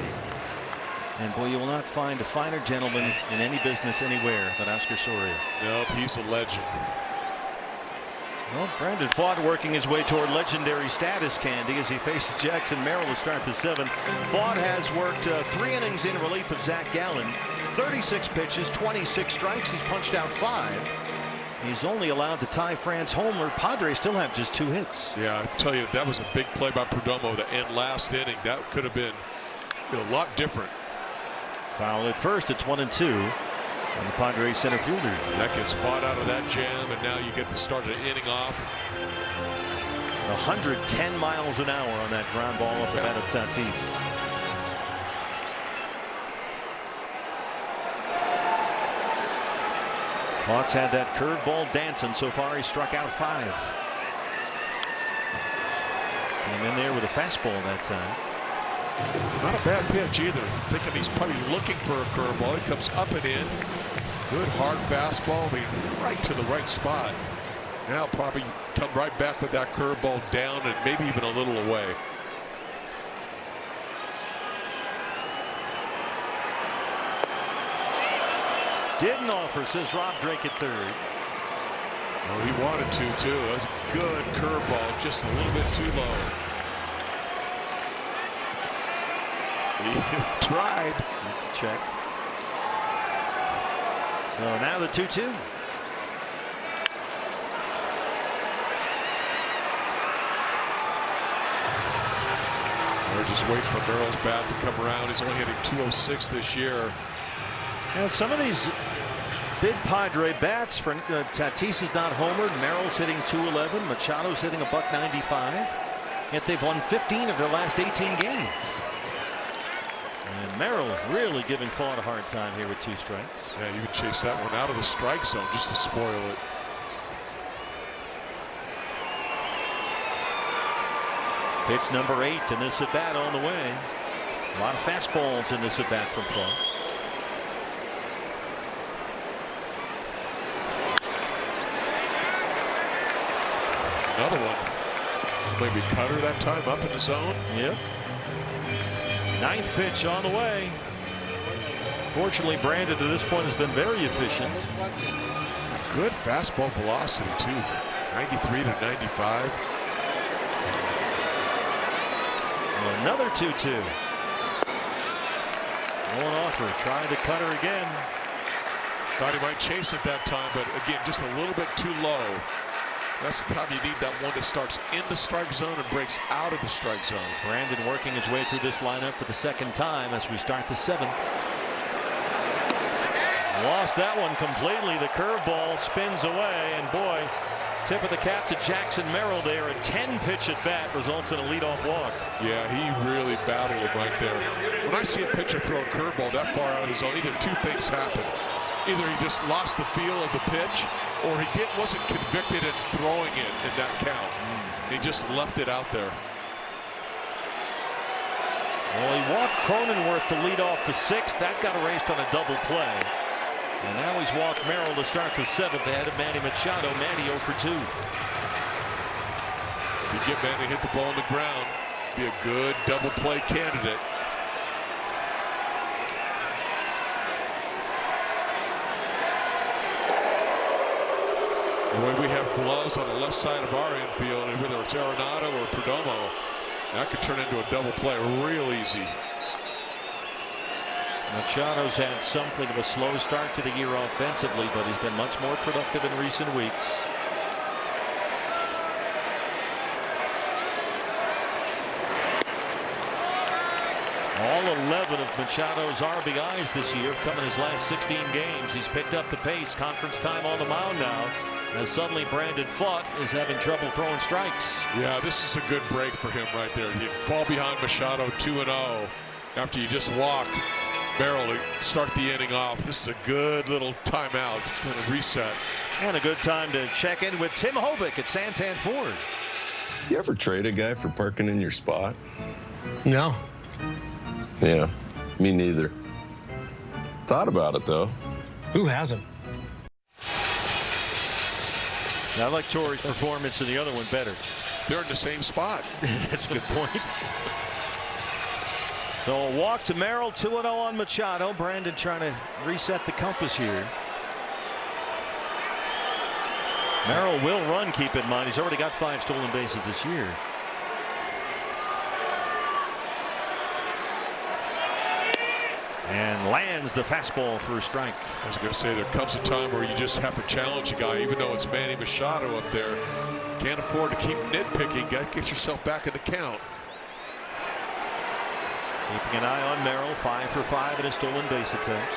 And boy, you will not find a finer gentleman in any business anywhere than Oscar Soria. Nope, he's a legend. Well, Brandon Pfaadt working his way toward legendary status, Candy, as he faces Jackson Merrill to start the 7th. Pfaadt has worked 3 innings in relief of Zach Gallen, 36 pitches, 26 strikes. He's punched out 5. He's only allowed to tie France Homer. Padres still have just 2 hits. Yeah, I tell you, that was a big play by Perdomo to end last inning. That could have been a lot different. Foul at first. It's 1-2. And the Padres center fielder. That gets Pfaadt out of that jam, and now you get the start of the inning off. 110 miles an hour on that ground ball off the bat of Tatis. Pfaadt's had that curveball dancing so far. He struck out 5. Came in there with a fastball that time. Not a bad pitch either. Thinking he's probably looking for a curveball. It comes up and in. Good hard fastball. I mean, right to the right spot. Now probably come right back with that curveball down and maybe even a little away. Didn't offer, says Rob Drake at 3rd. Oh, he wanted to too. That was a good curveball, just a little bit too low. He tried. That's a check. So now the 2-2. They're just waiting for Merrill's bat to come around. He's only hitting .206 this year. Now some of these big Padre bats, for Tatis is not homered. Merrill's hitting .211. Machado's hitting a .195. Yet they've won 15 of their last 18 games. And Merrill really giving Pfaadt a hard time here with 2 strikes. Yeah, you would chase that one out of the strike zone just to spoil it. Pitch number 8 in this at bat on the way. A lot of fastballs in this at bat from Pfaadt. Another one. Maybe cutter that time up in the zone. Yep. 9th pitch on the way. Fortunately, Brandon to this point has been very efficient. Good fastball velocity too. 93 to 95. Another 2-2. One offer, trying to cutter again. Thought he might chase it that time, but again, just a little bit too low. That's the time you need that one that starts in the strike zone and breaks out of the strike zone. Brandon working his way through this lineup for the 2nd time as we start the 7th. Lost that one completely. The curveball spins away, and boy, Tip of the cap to Jackson Merrill there. A 10-pitch at bat results in a leadoff walk. Yeah, he really battled him right there. When I see a pitcher throw a curveball that far out of his zone, either two things happen. Either he just lost the feel of the pitch, or he wasn't convicted in throwing it in that count. He just left it out there. Well, he walked Cronenworth to lead off the 6th. That got erased on a double play. And now he's walked Merrill to start the 7th ahead of Manny Machado. Manny 0 for 2. You get Manny hit the ball on the ground, be a good double play candidate. The way we have gloves on the left side of our infield, whether it's Arenado or Perdomo, that could turn into a double play real easy. Machado's had something of a slow start to the year offensively, but he's been much more productive in recent weeks. All 11 of Machado's RBIs this year have come in his last 16 games. He's picked up the pace. Conference time on the mound now, as suddenly Brandon Pfaadt is having trouble throwing strikes. Yeah, this is a good break for him right there. You fall behind Machado 2-0 after you just walk Merrill to start the inning off. This is a good little timeout and a reset. And a good time to check in with Tim Hovick at Santan Ford. You ever trade a guy for parking in your spot? No. Yeah, me neither. Thought about it, though. Who hasn't? I like Torrey's performance and the other one better. They're in the same spot. That's a good point. So a walk to Merrill, 2-0 on Machado. Brandon trying to reset the compass here. Merrill will run, keep in mind. He's already got 5 stolen bases this year. And lands the fastball for a strike. I was going to say, there comes a time where you just have to challenge a guy, even though it's Manny Machado up there. Can't afford to keep nitpicking. Got to get yourself back in the count. Keeping an eye on Merrill, 5 for 5 in his stolen base attempts.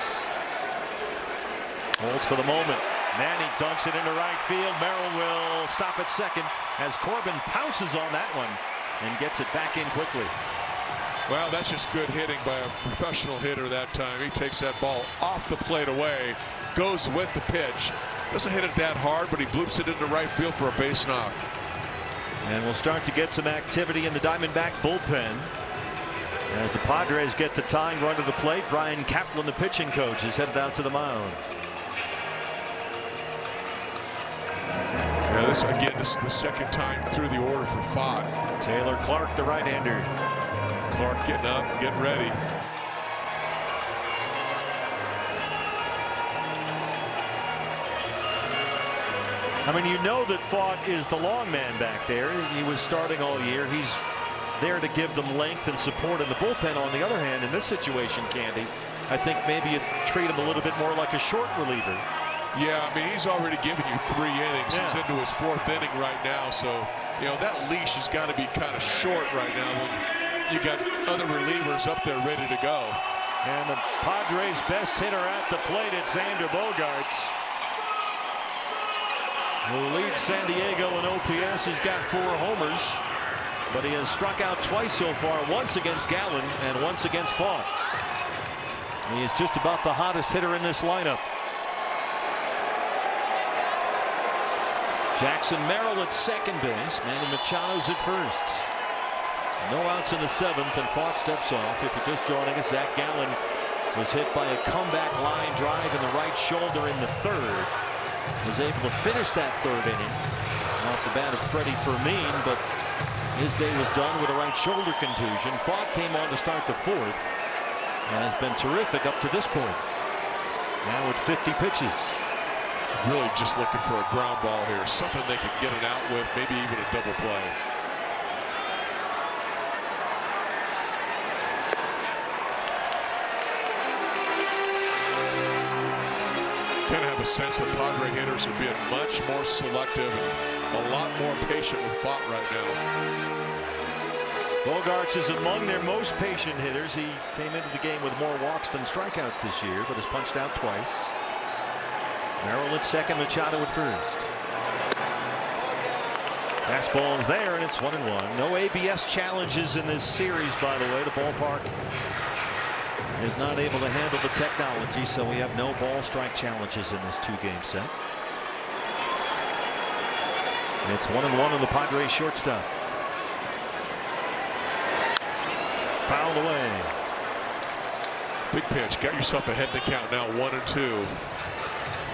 Holds for the moment. Manny dunks it into right field. Merrill will stop at second as Corbin pounces on that one and gets it back in quickly. Well, that's just good hitting by a professional hitter that time. He takes that ball off the plate away, goes with the pitch. Doesn't hit it that hard, but he bloops it into right field for a base knock. And we'll start to get some activity in the Diamondback bullpen. As the Padres get the tying run to the plate, Brian Kaplan, the pitching coach, is headed out to the mound. Yeah, this is the second time through the order for Pfaadt. Taylor Clark, the right-hander. Clark getting up, getting ready. I mean, you know that Pfaadt is the long man back there. He was starting all year. He's there to give them length and support in the bullpen. On the other hand, in this situation, Candy, I think maybe you treat him a little bit more like a short reliever. Yeah, I mean, he's already given you 3 innings. Yeah. He's into his 4th inning right now, so you know that leash has got to be kind of short right now when you got other relievers up there ready to go. And the Padres' best hitter at the plate, it's Xander Bogaerts, who leads San Diego in OPS. He's got 4 homers, but he has struck out twice so far, once against Gallen and once against Pfaadt. He is just about the hottest hitter in this lineup. Jackson Merrill at second base. Manny Machado's at first. No outs in the 7th, and Pfaadt steps off. If you're just joining us, Zach Gallen was hit by a comeback line drive in the right shoulder in the 3rd. Was able to finish that 3rd inning off the bat of Freddie Fermin, but his day was done with a right shoulder contusion. Pfaadt came on to start the 4th and has been terrific up to this point. Now with 50 pitches. Really just looking for a ground ball here, something they can get it out with, maybe even a double play. Kind of have a sense that Padre hitters are being much more selective and a lot more patient with Pfaadt right now. Bogaerts is among their most patient hitters. He came into the game with more walks than strikeouts this year, but has punched out twice. Merrill at second, Machado at first. Fastball is there, and it's 1-1. No ABS challenges in this series, by the way. The ballpark is not able to handle the technology, so we have no ball strike challenges in this 2-game set. And it's 1-1 on the Padres shortstop. Fouled away. Big pitch. Got yourself ahead in the count now, 1-2.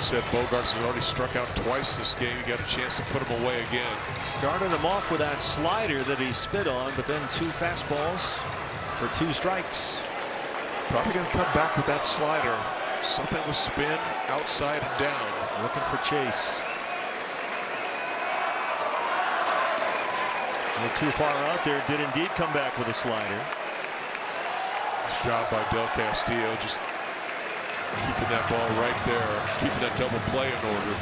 Said Bogaerts has already struck out twice this game. You got a chance to put him away again. Started him off with that slider that he spit on, but then 2 fastballs for 2 strikes. Probably going to come back with that slider. Something with spin outside and down. Looking for Chase. A little too far out there. Did indeed come back with a slider. Nice job by Del Castillo, just keeping that ball right there, keeping that double play in order.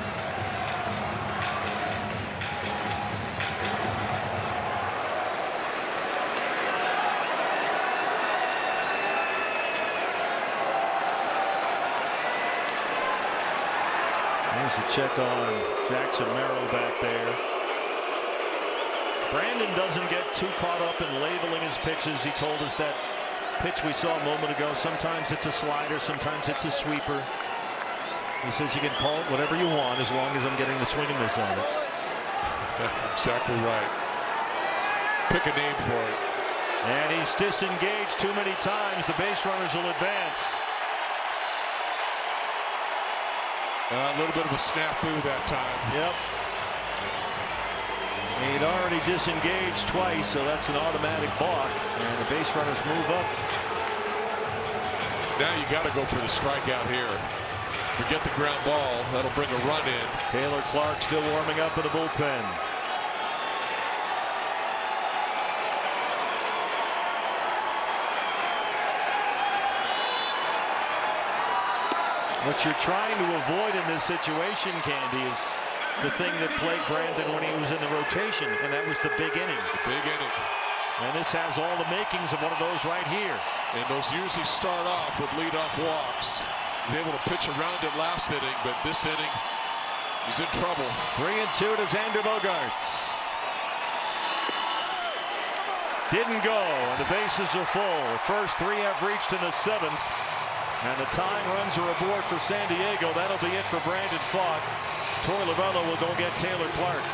There's a check on Jackson Merrill back there. Brandon doesn't get too caught up in labeling his pitches. He told us that pitch we saw a moment ago, sometimes it's a slider, sometimes it's a sweeper. He says you can call it whatever you want as long as I'm getting the swing and miss on it. Exactly right. Pick a name for it. And he's disengaged too many times. The base runners will advance. A little bit of a snafu that time. Yep. He'd already disengaged twice, so that's an automatic balk, and the base runners move up. Now you got to go for the strikeout here. Forget the ground ball. That'll bring a run in. Taylor Clark still warming up in the bullpen. What you're trying to avoid in this situation, Candy, is the thing that plagued Brandon when he was in the rotation, and that was the big inning. The big inning. And this has all the makings of one of those right here. And those usually start off with leadoff walks. He's able to pitch around it last inning, but this inning, he's in trouble. 3-2 to Xander Bogaerts. Didn't go, and the bases are full. The first 3 have reached in the 7th. And the tying runs are aboard for San Diego. That'll be it for Brandon Pfaadt. Torey Lovullo will go get Taylor Clark.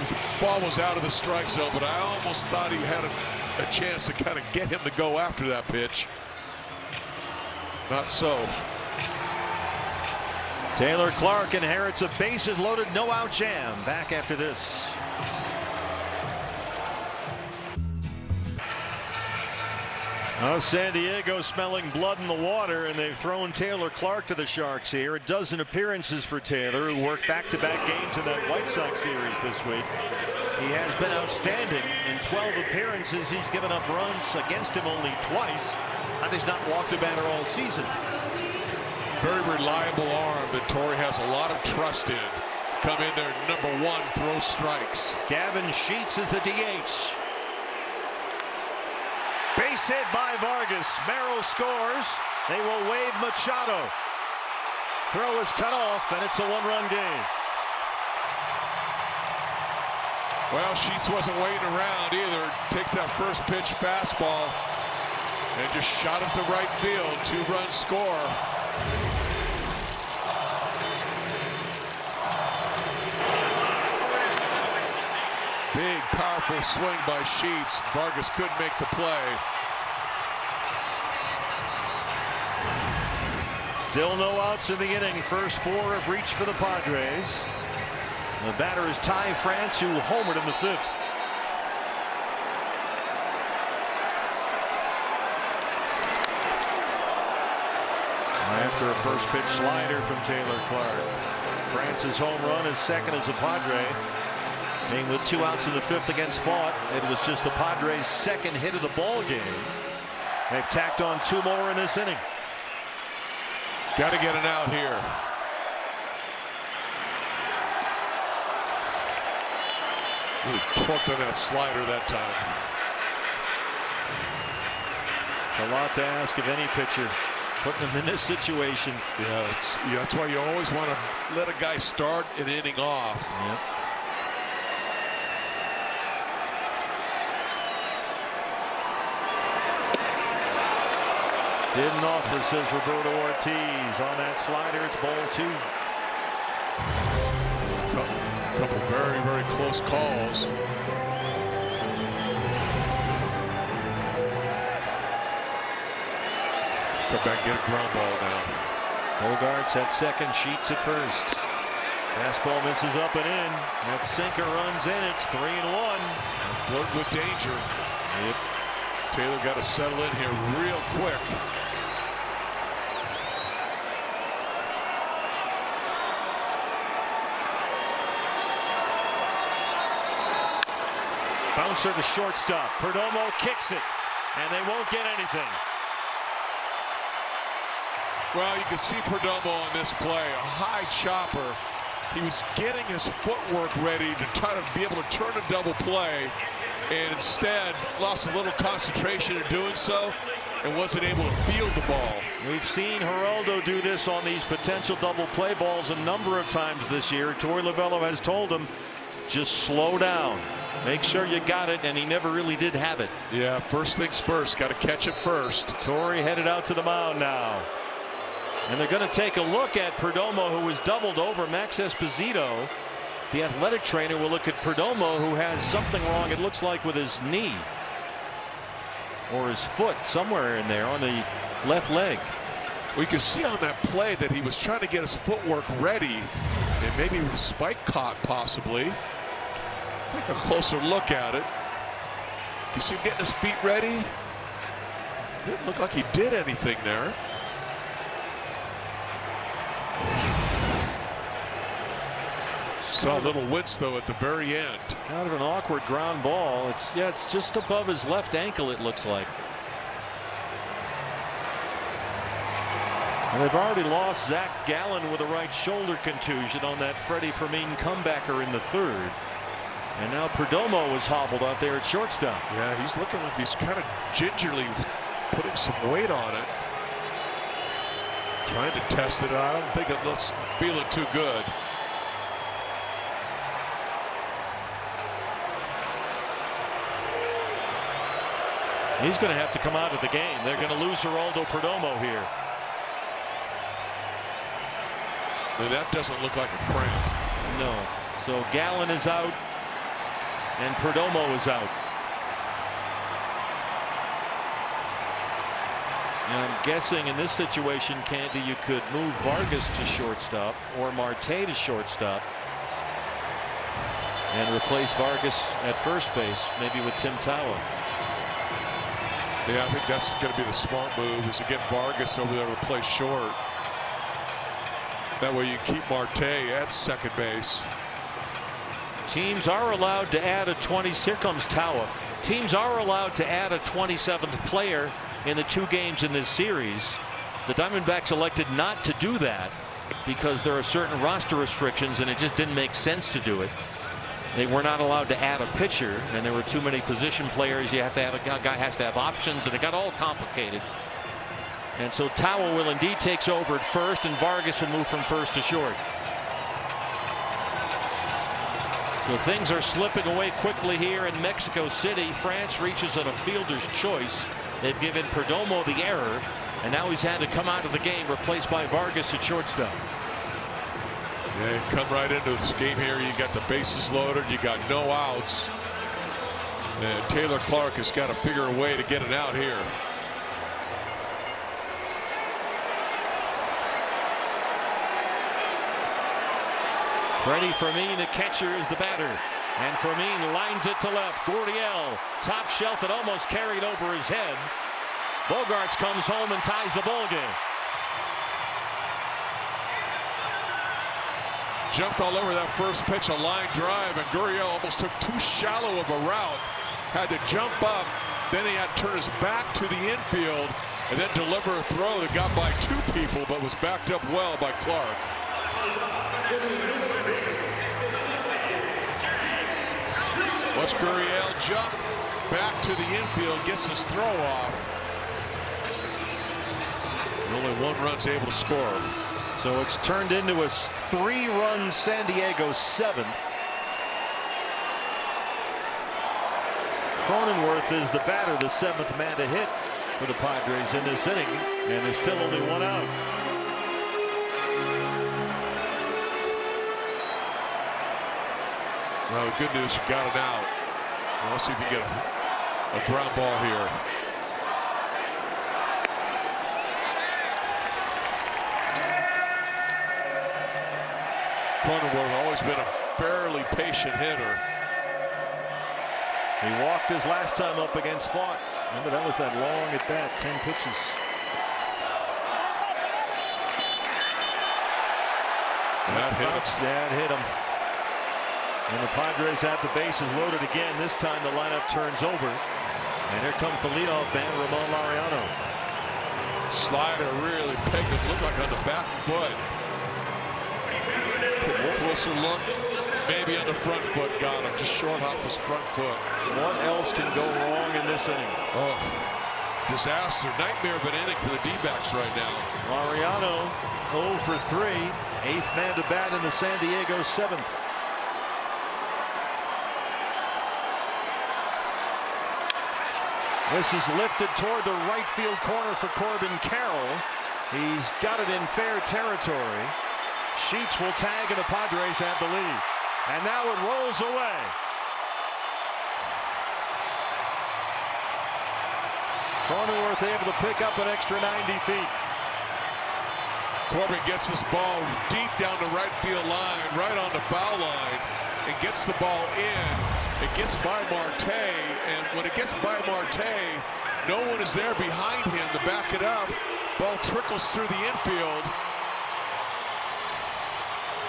The ball was out of the strike zone, but I almost thought he had a chance to kind of get him to go after that pitch. Not so. Taylor Clark inherits a bases loaded no-out jam. Back after this. San Diego smelling blood in the water, and they've thrown Taylor Clark to the Sharks here. A dozen appearances for Taylor, who worked back-to-back games in that White Sox series this week. He has been outstanding. In 12 appearances, he's given up runs against him only twice, and he's not walked a batter all season. Very reliable arm that Torey has a lot of trust in. Come in there, #1, throw strikes. Gavin Sheets is the DH. Base hit by Vargas. Merrill scores. They will wave Machado. Throw is cut off, and it's a 1-run game. Well, Sheets wasn't waiting around either. Take that first pitch fastball and just shot it to right field. 2-run score. Big, powerful swing by Sheets. Vargas couldn't make the play. Still no outs in the inning. First 4 have reached for the Padres. The batter is Ty France, who homered in the 5th. After a first pitch slider from Taylor Clark. France's home run is second as a Padre. Came with 2 outs in the 5th against Pfaadt. It was just the Padres' second hit of the ball game. They've tacked on 2 more in this inning. Got to get it out here. Really torqued on that slider that time. A lot to ask of any pitcher. putting him in this situation. Yeah, that's why you always want to let a guy start an inning off. Yep. Didn't offer, says Roberto Ortiz. On that slider, it's ball 2. Couple very, very close calls. Come back and get a ground ball now. Bogarts at second, Sheets at first. Fastball misses up and in. That sinker runs in. It's 3-1. Flirt with danger. Yep. Taylor got to settle in here real quick. Bouncer to shortstop. Perdomo kicks it, and they won't get anything. Well, you can see Perdomo on this play, a high chopper. He was getting his footwork ready to try to be able to turn a double play, and instead lost a little concentration in doing so and wasn't able to field the ball. We've seen Geraldo do this on these potential double play balls a number of times this year. Torey Lovullo has told him, just slow down. Make sure you got it, and he never really did have it. Yeah, first things first, got to catch it first. Torey headed out to the mound now. And they're going to take a look at Perdomo, who was doubled over. Max Esposito, the athletic trainer, will look at Perdomo, who has something wrong, it looks like, with his knee or his foot, somewhere in there on the left leg. We can see on that play that he was trying to get his footwork ready, and maybe spike caught possibly. Take a closer look at it. You see him getting his feet ready? Didn't look like he did anything there. Saw a little wince though at the very end. Kind of an awkward ground ball. It's just above his left ankle, it looks like. And they've already lost Zach Gallen with a right shoulder contusion on that Freddie Fermin comebacker in the 3rd. And now Perdomo is hobbled out there at shortstop. Yeah, he's looking like he's kind of gingerly putting some weight on it. Trying to test it out. I don't think it's feeling too good. He's going to have to come out of the game. They're going to lose Geraldo Perdomo here. And that doesn't look like a cramp. No. So Gallen is out, and Perdomo is out. And I'm guessing in this situation, Candy, you could move Vargas to shortstop or Marte to shortstop and replace Vargas at first base, maybe with Tim Tawa. Yeah, I think that's going to be the smart move, is to get Vargas over there to play short. That way you keep Marte at second base. Teams are allowed to add a 20. Here comes Tawa. Teams are allowed to add a 27th player in the 2 games in this series. The Diamondbacks elected not to do that because there are certain roster restrictions, and it just didn't make sense to do it. They were not allowed to add a pitcher, and there were too many position players. You have to have a guy has to have options, and it got all complicated. And so Tawa will indeed takes over at first, and Vargas will move from first to short. So things are slipping away quickly here in Mexico City. France reaches on a fielder's choice. They've given Perdomo the error, and now he's had to come out of the game, replaced by Vargas at shortstop. Yeah, you come right into this game here. You got the bases loaded. You got no outs. And Taylor Clark has got to figure a way to get it out here. Freddie Fermin, the catcher, is the batter. And Fermin lines it to left. Gurriel, top shelf, it almost carried over his head. Bogarts comes home and ties the ball game. Jumped all over that first pitch, a line drive, and Gurriel almost took too shallow of a route. Had to jump up, then he had to turn his back to the infield and then deliver a throw that got by 2 people but was backed up well by Clark. Watch Gurriel jump back to the infield, gets his throw off. Only 1 run's able to score. So it's turned into a 3-run San Diego 7th. Cronenworth is the batter, the 7th man to hit for the Padres in this inning, and there's still only 1 out. Well, the good news, you got it out. Now let's see if we can get a ground ball here. Cronenworth always been a fairly patient hitter. He walked his last time up against Fought. Remember, that was that long at bat, 10 pitches. That hit him. That hit him. And the Padres have the bases loaded again. This time the lineup turns over. And here comes the leadoff man, Ramon Laureano. Slider really pegged him, looked like on the back foot. Closer look, maybe on the front foot, got him. Just short hopped his front foot. What else can go wrong in this inning? Oh, disaster, nightmare of an inning for the D-backs right now. Laureano 0 for 3, 8th man to bat in the San Diego 7th. This is lifted toward the right field corner for Corbin Carroll. He's got it in fair territory. Sheets will tag, and the Padres have the lead. And now it rolls away. Cronenworth able to pick up an extra 90 feet. Corbin gets this ball deep down the right field line, right on the foul line, and gets the ball in. It gets by Marte, and when it gets by Marte, no one is there behind him to back it up. Ball trickles through the infield.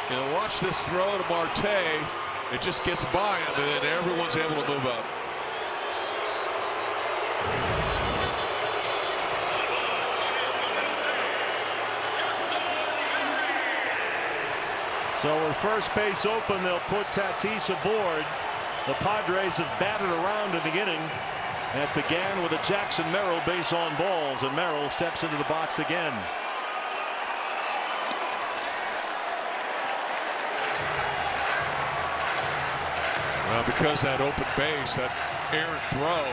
You know, watch this throw to Marte. It just gets by him, and then everyone's able to move up. So with first base open, they'll put Tatis aboard. The Padres have batted around in the inning. That began with a Jackson Merrill base on balls, and Merrill steps into the box again. Well, because that open base, that errant throw,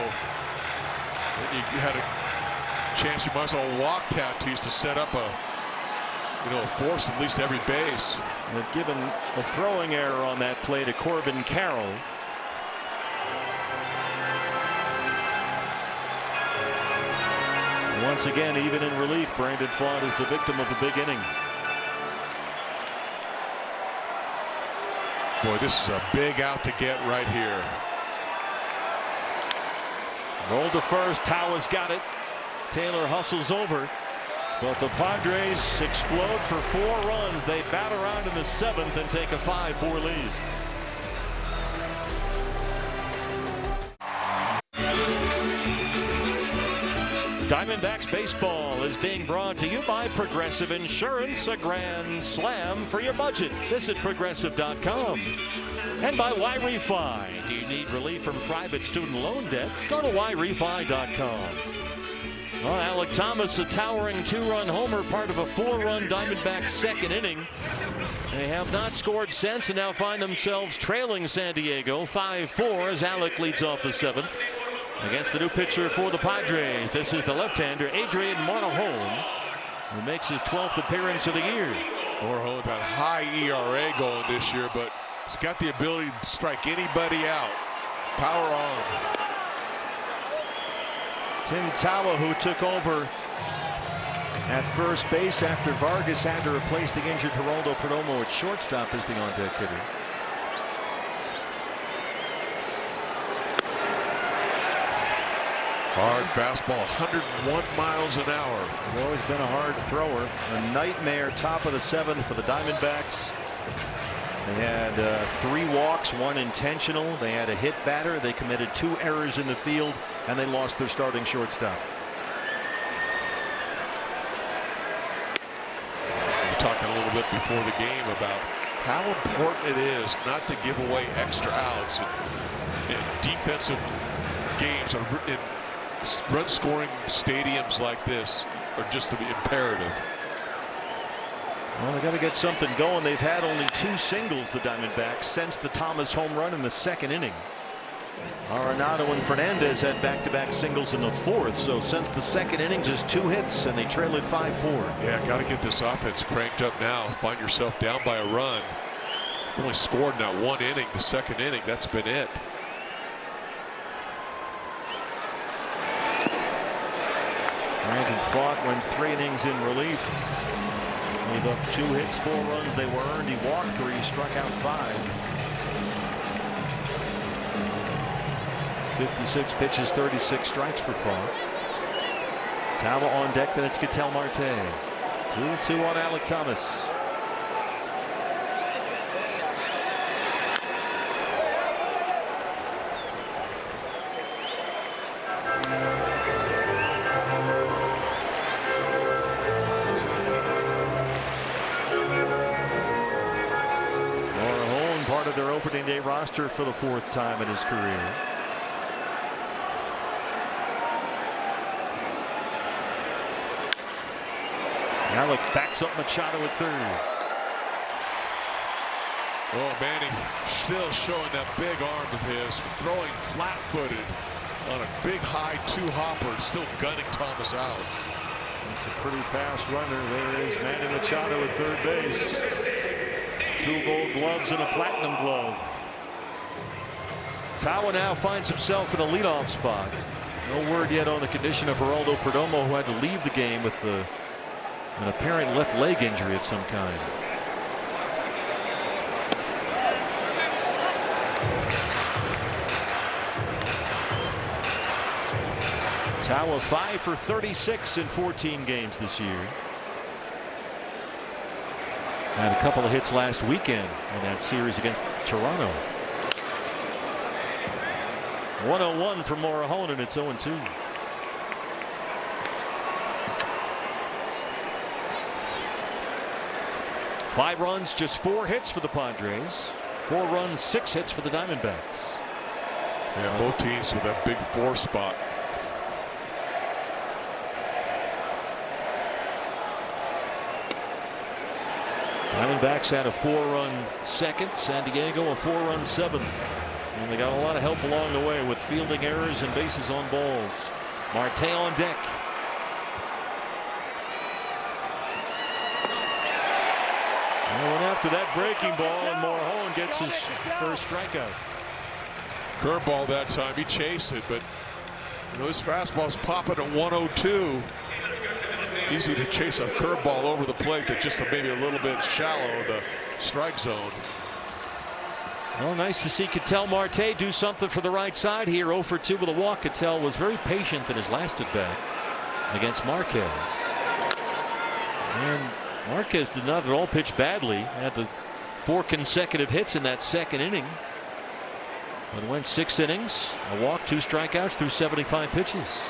then you had a chance you might as well walk Tatis to set up a force at least every base. They've given a throwing error on that play to Corbin Carroll. Once again, even in relief, Brandon Pfaadt is the victim of a big inning. Boy, this is a big out to get right here. Roll to first. Tawa's got it. Taylor hustles over. But the Padres explode for 4 runs. They bat around in the 7th and take a 5-4 lead. Diamondbacks baseball is being brought to you by Progressive Insurance, a grand slam for your budget. Visit Progressive.com. And by YRefi. Do you need relief from private student loan debt? Go to YRefi.com. Well, Alec Thomas, a towering 2-run homer, part of a 4-run Diamondbacks second inning. They have not scored since and now find themselves trailing San Diego 5-4 as Alec leads off the 7th. Against the new pitcher for the Padres, this is the left-hander Adrian Morejon, who makes his 12th appearance of the year. Morejon got high ERA going this year, but he's got the ability to strike anybody out. Power on. Tim Tawa, who took over at first base after Vargas had to replace the injured Geraldo Perdomo at shortstop, is the on-deck hitter. Hard fastball, 101 miles an hour. He's always been a hard thrower. A nightmare top of the 7th for the Diamondbacks. They had 3 walks, 1 intentional. They had a hit batter. They committed 2 errors in the field, and they lost their starting shortstop. We were talking a little bit before the game about how important it is not to give away extra outs in defensive games, in run-scoring stadiums like this. are just to be imperative. Well, they got to get something going. They've had only 2 singles, the Diamondbacks, since the Thomas home run in the 2nd inning. Arenado and Fernandez had back-to-back singles in the 4th. So since the 2nd inning, just 2 hits, and they trail it 5-4. Yeah, got to get this offense cranked up now. Find yourself down by a run. Only scored in that 1 inning, the 2nd inning. That's been it. Brandon fought, went 3 innings in relief. Gave up 2 hits, 4 runs they were earned. He walked 3, struck out 5. 56 pitches, 36 strikes for Font. Tawa on deck, then it's Ketel Marte. 2-2 on Alek Thomas. Part of their opening day roster for the 4th time in his career. Alek backs up Machado at 3rd. Oh, Manny still showing that big arm of his, throwing flat-footed on a big high 2-hopper, and still gunning Thomas out. It's a pretty fast runner. There is Manny Machado at 3rd base. 2 gold gloves and a platinum glove. Tawa now finds himself in a leadoff spot. No word yet on the condition of Geraldo Perdomo, who had to leave the game with an apparent left leg injury of some kind. Tawa 5 for 36 in 14 games this year. Had a couple of hits last weekend in that series against Toronto. 101 from Morejon, it's 0-2. Five runs, just 4 hits for the Padres. 4 runs, 6 hits for the Diamondbacks. Yeah, both teams with that big 4 spot. Diamondbacks had a 4-run 2nd, San Diego a 4-run 7th, and they got a lot of help along the way with fielding errors and bases on balls. Marte on deck. And went after that breaking ball, and Morejon gets his first strikeout. Curveball that time. He chased it, but his fastball's popping at 102. Easy to chase a curveball over the plate that's just maybe a little bit shallow of the strike zone. Well, nice to see Ketel Marte do something for the right side here. 0 for 2 with a walk. Ketel was very patient in his last at bat against Marquez. And Marquez did not at all pitch badly. Had the 4 consecutive hits in that 2nd inning. But went 6 innings, a walk, 2 strikeouts through 75 pitches.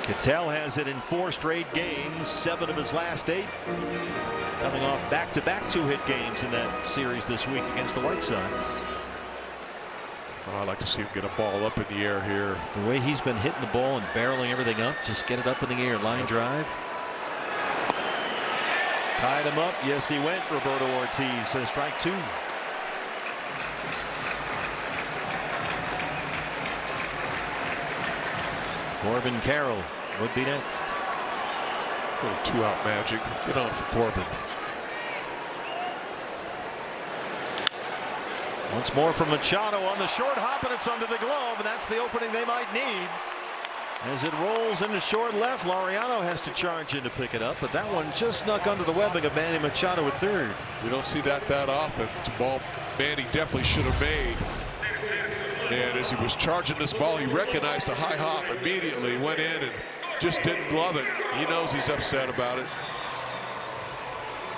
Ketel has it in 4 straight games, 7 of his last 8. Coming off back-to-back 2-hit games in that series this week against the White Sox. Oh, I'd like to see him get a ball up in the air here. The way he's been hitting the ball and barreling everything up, just get it up in the air, line drive. Tied him up. Yes, he went. Roberto Ortiz says strike 2. Corbin Carroll would be next. A little 2-out magic. Get on for Corbin. Once more from Machado on the short hop, and it's under the glove, and that's the opening they might need. As it rolls into short left, Laureano has to charge in to pick it up, but that one just snuck under the webbing of Manny Machado at 3rd. We don't see that often. It's a ball Manny definitely should have made. And as he was charging this ball, he recognized the high hop immediately, went in and just didn't glove it. He knows he's upset about it.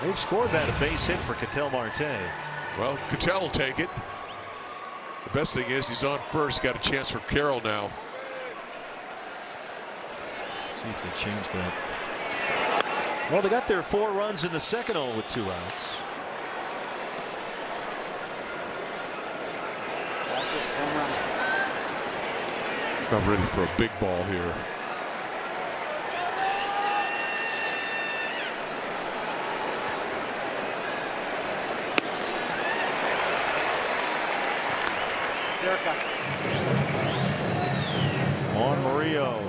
They've scored that a base hit for Ketel Marte. Well, Ketel will take it. The best thing is he's on first. Got a chance for Carroll now. Let's see if they change that. Well, they got their 4 runs in the 2nd inning with 2 outs. Not ready for a big ball here. Juan Murillo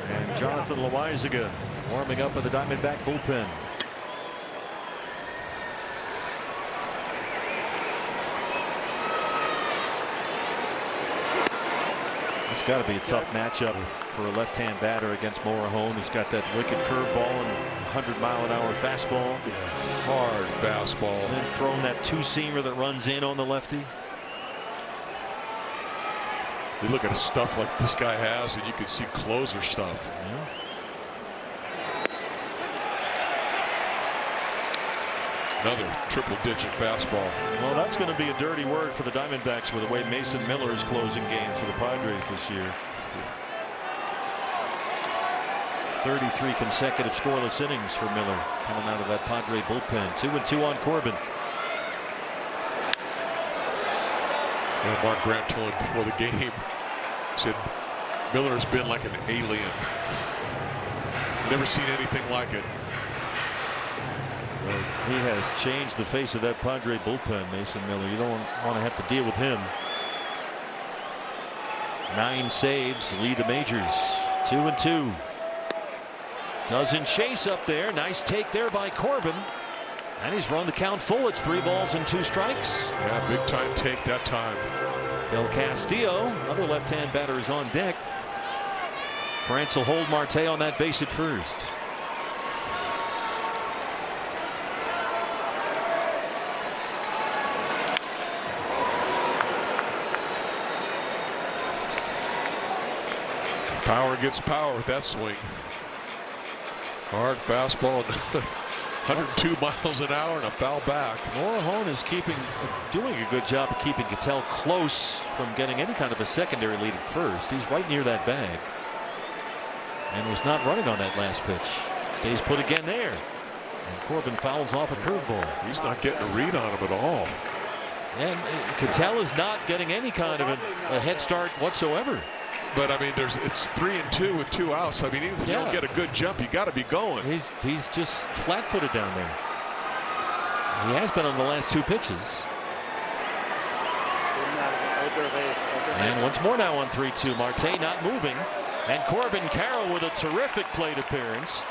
and Jonathan Loaizaga warming up at the Diamondback bullpen. It's got to be a tough matchup for a left-hand batter against Morejon, who's got that wicked curveball and 100-mile-an-hour fastball. Hard fastball. And then throwing that two-seamer that runs in on the lefty. You look at the stuff like this guy has, and you can see closer stuff. Yeah. Another triple-digit fastball. Well, that's going to be a dirty word for the Diamondbacks with the way Mason Miller is closing games for the Padres this year. 33 consecutive scoreless innings for Miller coming out of that Padre bullpen. 2-2 on Corbin. Yeah, Mark Grant told him before the game, he said Miller has been like an alien. Never seen anything like it. Well, he has changed the face of that Padre bullpen, Mason Miller. You don't want to have to deal with him. 9 saves, lead the majors. 2-2. Doesn't chase up there. Nice take there by Corbin. And he's run the count full. It's 3 balls and 2 strikes. Yeah, big time take that time. Del Castillo, another left-hand batter, is on deck. France will hold Marte on that base at first. Power gets power with that swing. Hard fastball. 102 miles an hour and a foul back. Morejon is doing a good job of keeping Ketel close from getting any kind of a secondary lead at first. He's right near that bag and was not running on that last pitch. Stays put again there, and Corbin fouls off a curveball. He's not getting a read on him at all. And Ketel is not getting any kind of a head start whatsoever. But I mean, it's 3-2 with 2 outs. I mean, even if you don't get a good jump, you got to be going. He's just flat-footed down there. He has been on the last 2 pitches. And once more now on 3-2. Marte not moving, and Corbin Carroll with a terrific plate appearance.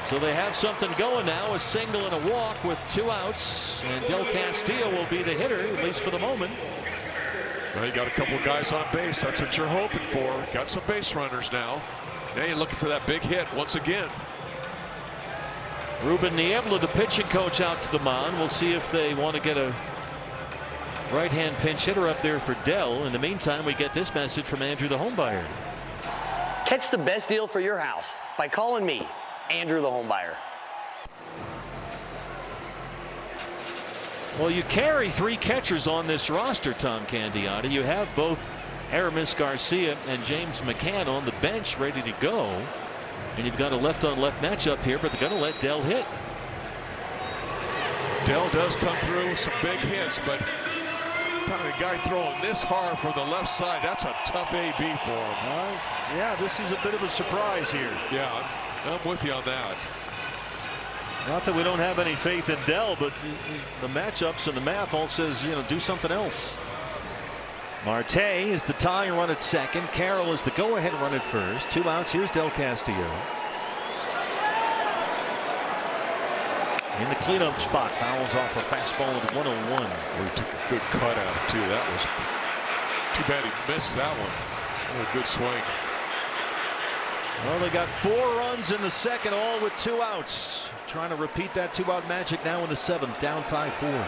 So they have something going now, a single and a walk with 2 outs, and Del Castillo will be the hitter, at least for the moment. Well, you got a couple of guys on base. That's what you're hoping for. Got some base runners now. Now you're looking for that big hit once again. Ruben Niebla, the pitching coach, out to the mound. We'll see if they want to get a right-hand pinch hitter up there for Dell. In the meantime, we get this message from Andrew the homebuyer. Catch the best deal for your house by calling me, Andrew the homebuyer. Well, you carry 3 catchers on this roster, Tom Candiotti. You have both Aramis Garcia and James McCann on the bench ready to go. And you've got a left-on-left matchup here, but they're going to let Dell hit. Dell does come through with some big hits, but a guy throwing this hard from the left side, that's a tough AB for him. Yeah, this is a bit of a surprise here. Yeah, I'm with you on that. Not that we don't have any faith in Dell, but the matchups and the math all says, do something else. Marte is the tying run at second. Carroll is the go-ahead run at first. 2 outs. Here's Del Castillo. In the cleanup spot, fouls off a fastball at 101. He took a good cut at it, too. That was too bad he missed that one. What a good swing. Well, they got 4 runs in the second, all with 2 outs. Trying to repeat that 2-out magic now in the 7th, down 5-4.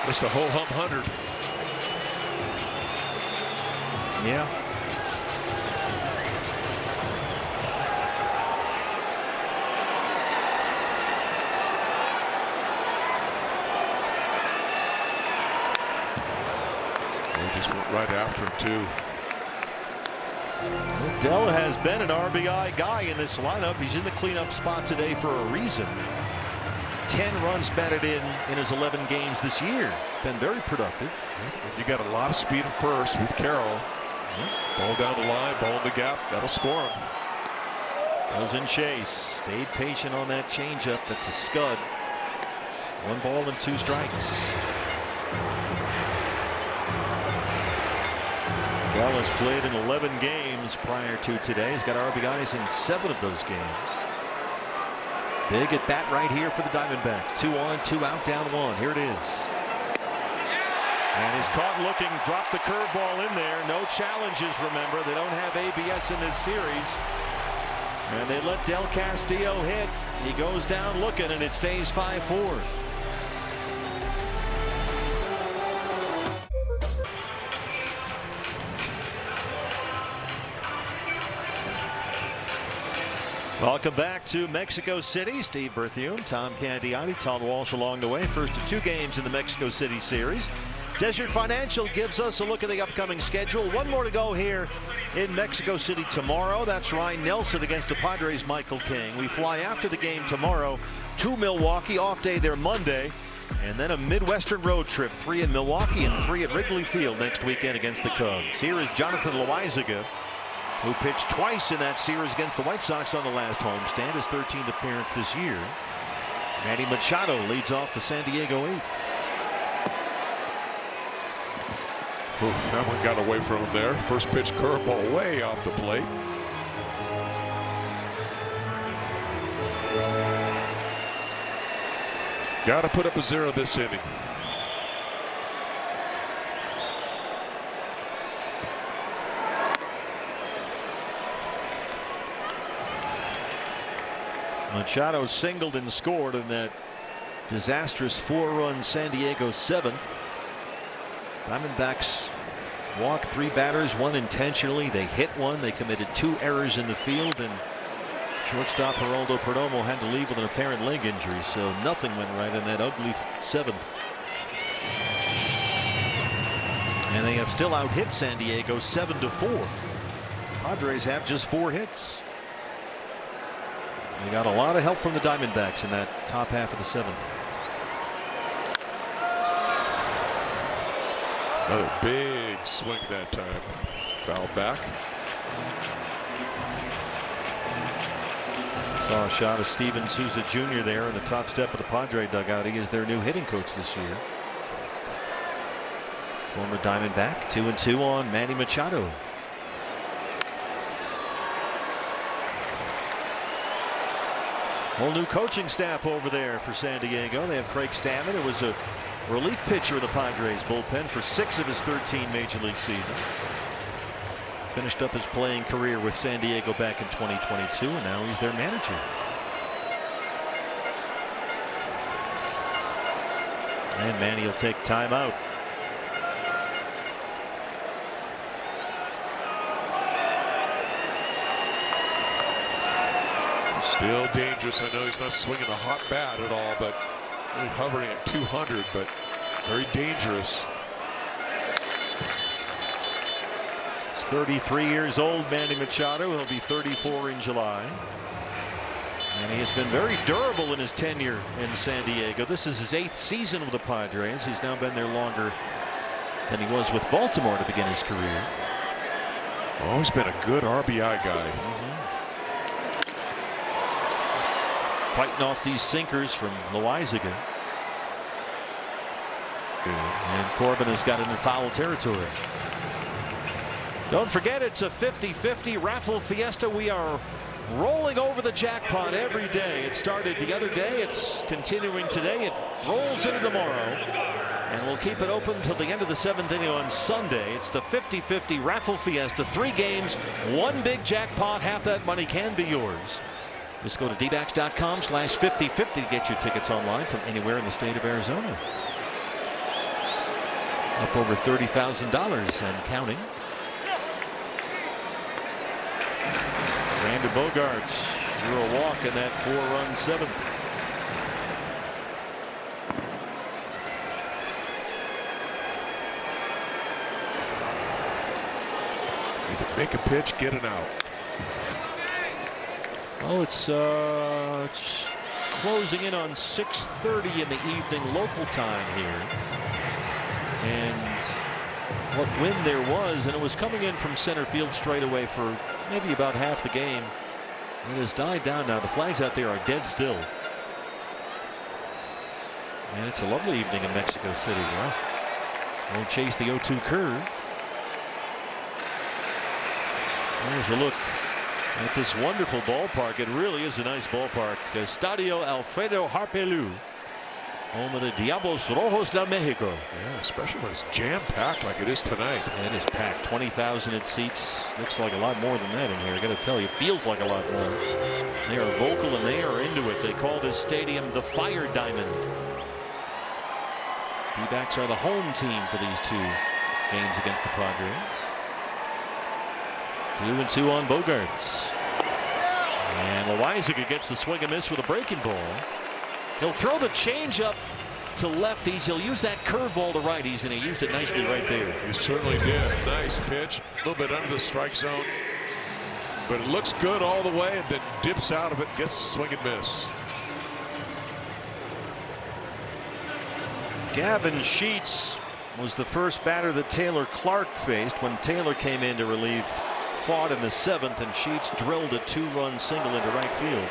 It's the whole hump 100. Yeah. Just went right after him, too. Dell has been an RBI guy in this lineup. He's in the cleanup spot today for a reason. 10 runs batted in his 11 games this year. Been very productive. And you got a lot of speed at first with Carroll. Ball down the line, ball in the gap. That'll score him. Goes in chase. Stayed patient on that changeup. That's a scud. 1 ball and 2 strikes. Dell has played in 11 games prior to today. He's got RBIs in 7 of those games. Big at bat right here for the Diamondbacks. 2 on, 2 out, down 1. Here it is. And he's caught looking, dropped the curveball in there. No challenges, remember. They don't have ABS in this series. And they let Del Castillo hit. He goes down looking, and it stays 5-4. Welcome back to Mexico City. Steve Berthiaume, Tom Candiani, Todd Walsh along the way. First of 2 games in the Mexico City series. Desert Financial gives us a look at the upcoming schedule. 1 more to go here in Mexico City tomorrow. That's Ryan Nelson against the Padres' Michael King. We fly after the game tomorrow to Milwaukee. Off day there Monday. And then a Midwestern road trip. 3 in Milwaukee and 3 at Wrigley Field next weekend against the Cubs. Here is Jonathan Loaizaga, who pitched twice in that series against the White Sox on the last homestand, his 13th appearance this year. Manny Machado leads off the San Diego 8th. That one got away from him there. First pitch curveball way off the plate. Got to put up a 0 this inning. Machado singled and scored in that disastrous 4-run San Diego 7th. Diamondbacks walked 3 batters, 1 intentionally. They hit 1. They committed 2 errors in the field, and shortstop Geraldo Perdomo had to leave with an apparent leg injury, so nothing went right in that ugly 7th. And they have still out-hit San Diego 7-4. Padres have just 4 hits. They got a lot of help from the Diamondbacks in that top half of the 7th. Another big swing that time. Foul back. Saw a shot of Steven Souza Jr. there in the top step of the Padre dugout. He is their new hitting coach this year. Former Diamondback. 2-2 on Manny Machado. Whole new coaching staff over there for San Diego. They have Craig Stammen, who was a relief pitcher in the Padres bullpen for 6 of his 13 major league seasons. Finished up his playing career with San Diego back in 2022, and now he's their manager. And Manny will take time out. Still dangerous. I know he's not swinging a hot bat at all, but really hovering at 200, but very dangerous. He's 33 years old, Manny Machado. He'll be 34 in July. And he has been very durable in his tenure in San Diego. This is his 8th season with the Padres. He's now been there longer than he was with Baltimore to begin his career. Always been a good RBI guy. Fighting off these sinkers from Loaizaga. And Corbin has got it in foul territory. Don't forget, it's a 50-50 raffle fiesta. We are rolling over the jackpot every day. It started the other day. It's continuing today. It rolls into tomorrow. And we'll keep it open until the end of the 7th inning on Sunday. It's the 50-50 raffle fiesta. 3 games, 1 big jackpot. Half that money can be yours. Just go to dbacks.com/5050 to get your tickets online from anywhere in the state of Arizona. Up over $30,000 and counting. Xander Bogaerts drew a walk in that 4-run 7th. Make a pitch, get it out. Oh, it's closing in on 6:30 in the evening local time here. And what wind there was, and it was coming in from center field straight away for maybe about half the game. It has died down now. The flags out there are dead still. And it's a lovely evening in Mexico City. Well, won't chase the 0-2 curve. There's a look at this wonderful ballpark. It really is a nice ballpark. Estadio Alfredo Harpelú, home of the Diablos Rojos de Mexico. Yeah, especially when it's jam-packed like it is tonight. It is packed. 20,000 it seats. Looks like a lot more than that in here. I got to tell you, feels like a lot more. They are vocal and they are into it. They call this stadium the Fire Diamond. D-backs are the home team for these two games against the Padres. 2-2 on Bogaerts. And Loaizaga gets the swing and miss with a breaking ball. He'll throw the changeup to lefties. He'll use that curveball to righties, and he used it nicely right there. He certainly did. Nice pitch. A little bit under the strike zone. But it looks good all the way, and then dips out of it, gets the swing and miss. Gavin Sheets was the first batter that Taylor Clark faced when Taylor came in to relieve Fought in the 7th, and Sheets drilled a 2-run single into right field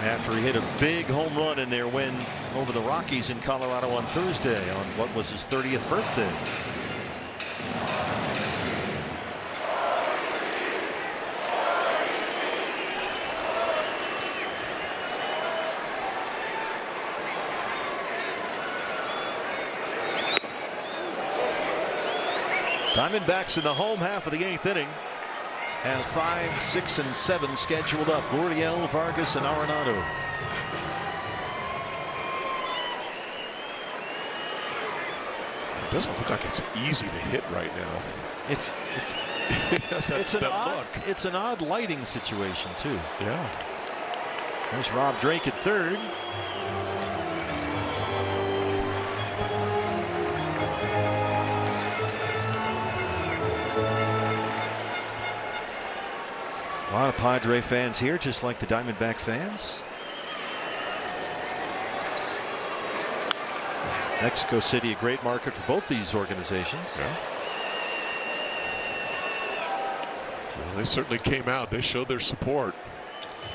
after he hit a big home run in their win over the Rockies in Colorado on Thursday on what was his 30th birthday. Diamondbacks in the home half of the 8th inning have 5, 6, and 7 scheduled up. Gurriel, Vargas, and Arenado. It doesn't look like it's easy to hit right now. It's an odd lighting situation too. Yeah. There's Rob Drake at third. A lot of Padre fans here, just like the Diamondback fans. Mexico City, a great market for both these organizations. Yeah. Well, they certainly came out. They showed their support.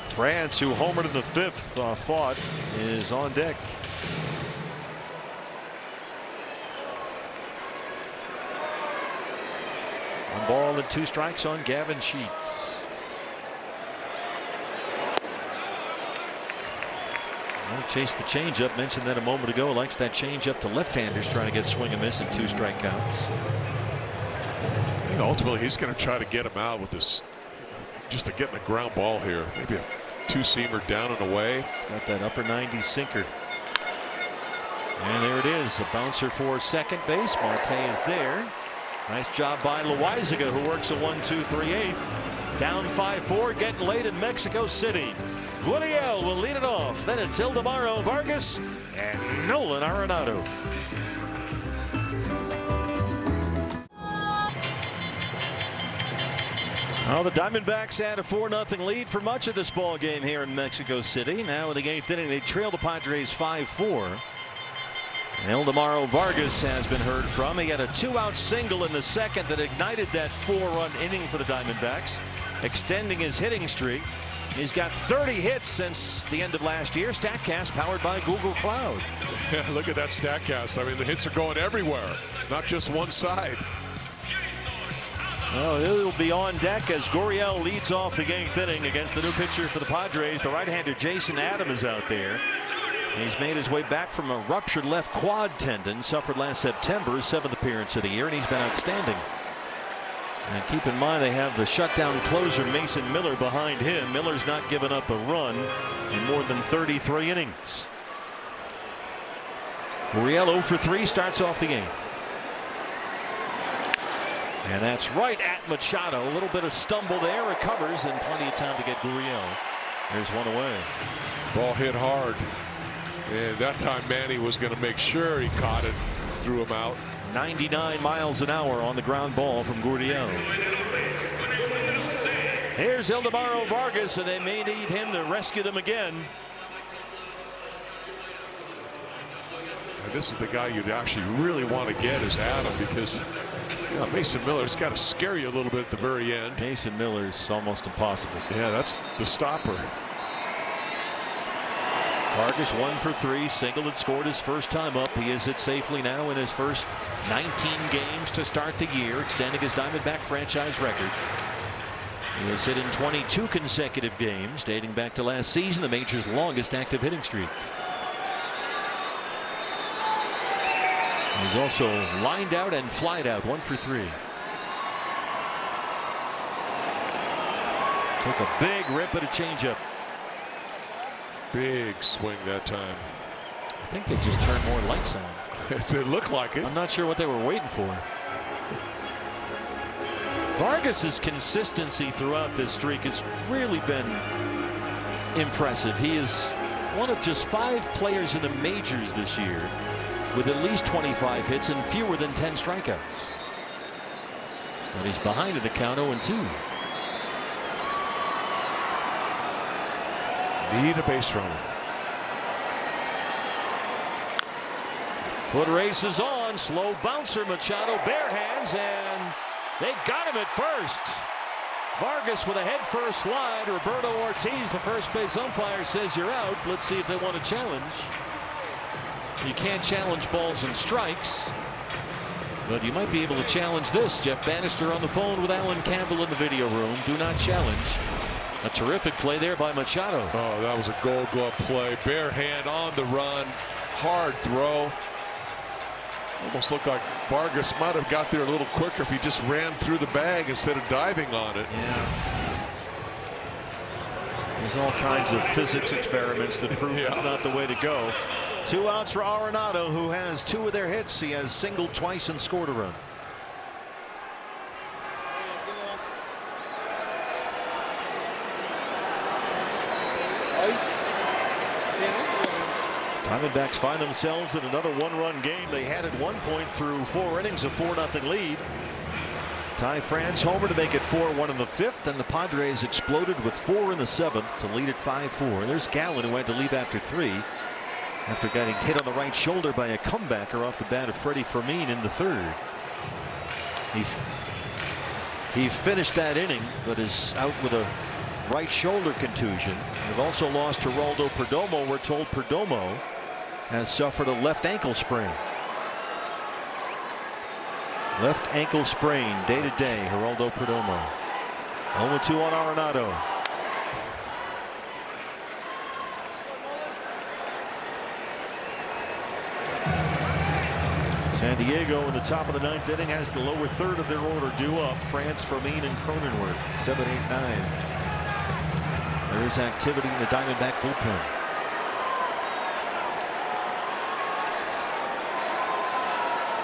France, who homered in the 5th, Fought, is on deck. One ball and 2 strikes on Gavin Sheets. Well, chase the changeup. Mentioned that a moment ago. Likes that changeup to left-handers trying to get swing and miss in 2 strike counts. I think ultimately he's going to try to get him out with this, just to get in the ground ball here. Maybe a 2-seamer down and away. He's got that upper 90s sinker. And there it is. A bouncer for second base. Marte is there. Nice job by Loaizaga, who works a 1-2-3-8. Down 5-4, getting late in Mexico City. Gurriel will lead it off. Then it's Ildemaro, Vargas, and Nolan Arenado. Well, the Diamondbacks had a 4-0 lead for much of this ball game here in Mexico City. Now in the 8th inning, they trail the Padres 5-4. And Ildemaro Vargas has been heard from. He had a 2-out single in the 2nd that ignited that 4-run inning for the Diamondbacks, extending his hitting streak. He's got 30 hits since the end of last year. StatCast powered by Google Cloud. Yeah, look at that StatCast. I mean, the hits are going everywhere, not just one side. Well, he'll be on deck as Gurriel leads off the 8th inning against the new pitcher for the Padres. The right-hander Jason Adams is out there. He's made his way back from a ruptured left quad tendon, suffered last September, his 7th appearance of the year, and he's been outstanding. And keep in mind they have the shutdown closer Mason Miller behind him. Miller's not given up a run in more than 33 innings. Gurriel 0 for 3 starts off the game. And that's right at Machado. A little bit of stumble there, recovers, and plenty of time to get Gurriel. There's one away. Ball hit hard. And that time Manny was going to make sure he caught it, threw him out. 99 miles an hour on the ground ball from Gurriel. Here's Ildemaro Vargas, and they may need him to rescue them again. And this is the guy you'd actually really want to get is Adam, because Mason Miller's got to scare you a little bit at the very end. Mason Miller's almost impossible. Yeah, that's the stopper. Vargas 1 for 3, single had scored his first time up. He is it safely now in his first 19 games to start the year, extending his Diamondback franchise record. He has hit in 22 consecutive games, dating back to last season, the major's longest active hitting streak. He's also lined out and flied out, 1 for 3. Took a big rip at a changeup. Big swing that time. I think they just turned more lights on. It looked like it. I'm not sure what they were waiting for. Vargas's consistency throughout this streak has really been impressive. He is one of just 5 players in the majors this year with at least 25 hits and fewer than 10 strikeouts. But he's behind in the count 0-2. Need a base runner. Foot races on, slow bouncer. Machado bare hands, and they got him at first. Vargas with a head first slide. Roberto Ortiz, the first base umpire, says you're out. Let's see if they want to challenge. You can't challenge balls and strikes, but you might be able to challenge this. Jeff Bannister on the phone with Alan Campbell in the video room. Do not challenge. A terrific play there by Machado. Oh, that was a Gold Glove play. Bare hand on the run. Hard throw. Almost looked like Vargas might have got there a little quicker if he just ran through the bag instead of diving on it. Yeah. There's all kinds of physics experiments that prove it's not the way to go. 2 outs for Arenado, who has 2 of their hits. He has singled twice and scored a run. Diamondbacks find themselves in another 1-run game. They had at one point through 4 innings a 4-0 lead. Ty France homer to make it 4-1 in the 5th, and the Padres exploded with 4 in the 7th to lead at 5-4. There's Gallen, who had to leave after 3 after getting hit on the right shoulder by a comebacker off the bat of Freddie Fermin in the 3rd. He finished that inning, but is out with a right shoulder contusion. They've also lost Geraldo Perdomo. We're told Perdomo has suffered a left ankle sprain. Left ankle sprain day to day. Geraldo Perdomo. 0-2 on Arenado. San Diego in the top of the 9th inning has the lower third of their order due up. France, Fermin, and Cronenworth. 7, 8, 9. There is activity in the Diamondback bullpen.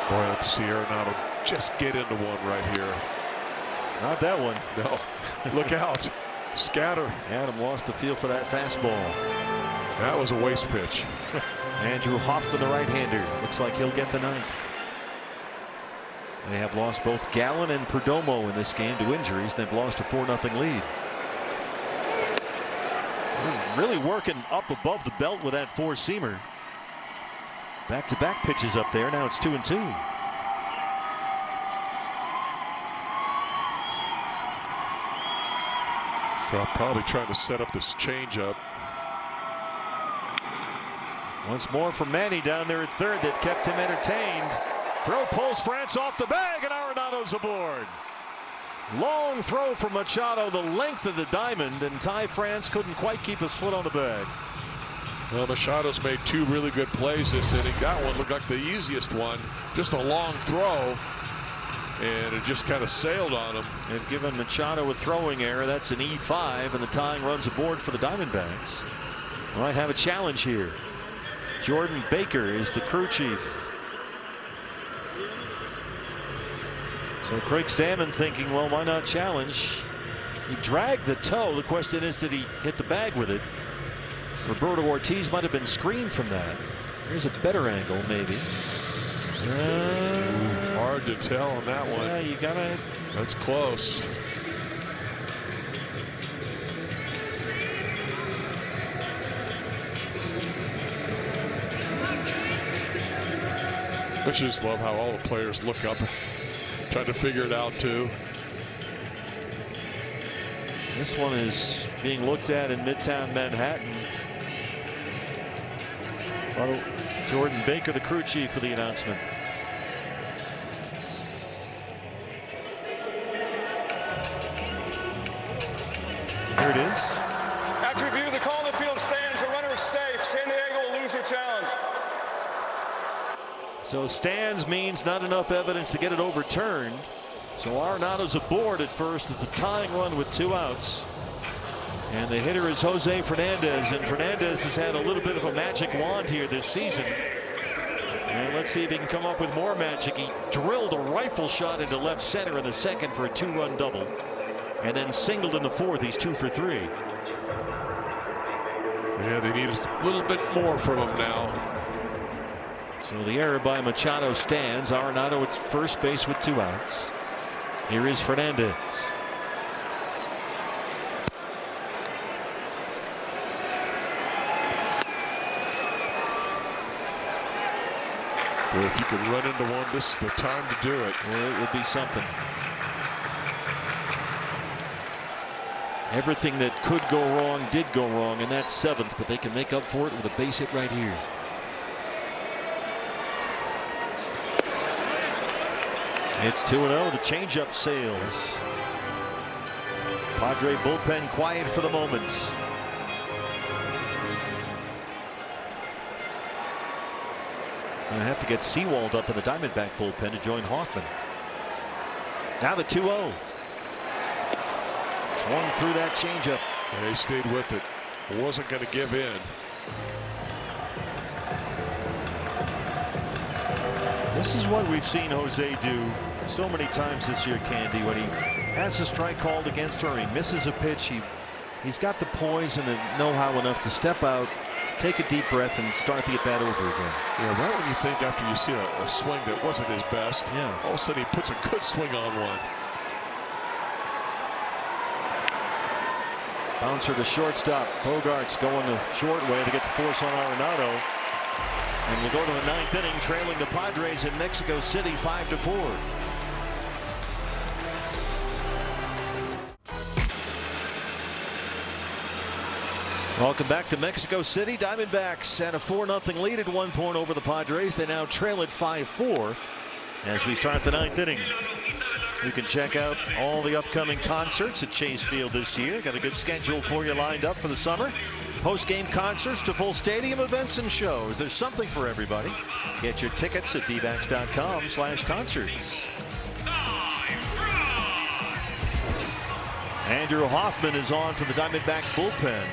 Boy, I'd like to see Arenado just get into one right here. Not that one. No. Look out. Scatter. Adam lost the feel for that fastball. That was a waste pitch. Andrew Hoffman, the right-hander. Looks like he'll get the 9th. They have lost both Gallen and Perdomo in this game to injuries. They've lost a 4-0 lead. Really working up above the belt with that 4-seamer. Back-to-back pitches up there. Now it's 2-2. So I'm probably trying to set up this changeup. Once more from Manny down there at 3rd. They've kept him entertained. Throw pulls France off the bag, and Arenado's aboard. Long throw from Machado, the length of the diamond, and Ty France couldn't quite keep his foot on the bag. Well, Machado's made 2 really good plays this inning. That one looked like the easiest one. Just a long throw, and it just kind of sailed on him. They've given Machado a throwing error. That's an E5, and the tying runs aboard for the Diamondbacks. Might have a challenge here. Jordan Baker is the crew chief. So Craig Stammen thinking, well, why not challenge? He dragged the toe. The question is, did he hit the bag with it? Roberto Ortiz might have been screened from that. Here's a better angle, maybe. Hard to tell on that one. Yeah, you gotta. That's close. I just love how all the players look up, trying to figure it out too. This one is being looked at in Midtown Manhattan. Jordan Baker, the crew chief, for the announcement. Here it is. After review, the call in the field stands. The runner is safe. San Diego will lose their challenge. So stands means not enough evidence to get it overturned. So Arenado's aboard at first at the tying run with 2 outs. And the hitter is Jose Fernandez. And Fernandez has had a little bit of a magic wand here this season. And let's see if he can come up with more magic. He drilled a rifle shot into left center in the second for a 2-run double. And then singled in the fourth. He's 2 for 3. Yeah, they need a little bit more from him now. So the error by Machado stands. Arenado at first base with 2 outs. Here is Fernandez. Well, if you could run into one, this is the time to do it. Well, it would be something. Everything that could go wrong did go wrong in that 7th, but they can make up for it with a base hit right here. It's 2-0. The changeup sails. Padre bullpen quiet for the moment. Gonna have to get Seawald up in the Diamondback bullpen to join Hoffman. Now the 2-0. Swung through that changeup. And they stayed with it. Wasn't going to give in. This is what we've seen Jose do so many times this year, Candy. When he has a strike called against her, he misses a pitch. He's got the poise and the know-how enough to step out, take a deep breath, and start the at-bat over again. Yeah, right when you think after you see a swing that wasn't his best, yeah, all of a sudden he puts a good swing on one. Bouncer to shortstop. Bogarts going the short way to get the force on Arenado. And we'll go to the 9th inning, trailing the Padres in Mexico City 5-4. Welcome back to Mexico City. Diamondbacks had a 4-0 lead at one point over the Padres. They now trail at 5-4 as we start the 9th inning. You can check out all the upcoming concerts at Chase Field this year. Got a good schedule for you lined up for the summer. Post-game concerts to full stadium events and shows. There's something for everybody. Get your tickets at dbacks.com/concerts. Andrew Hoffman is on for the Diamondback bullpen.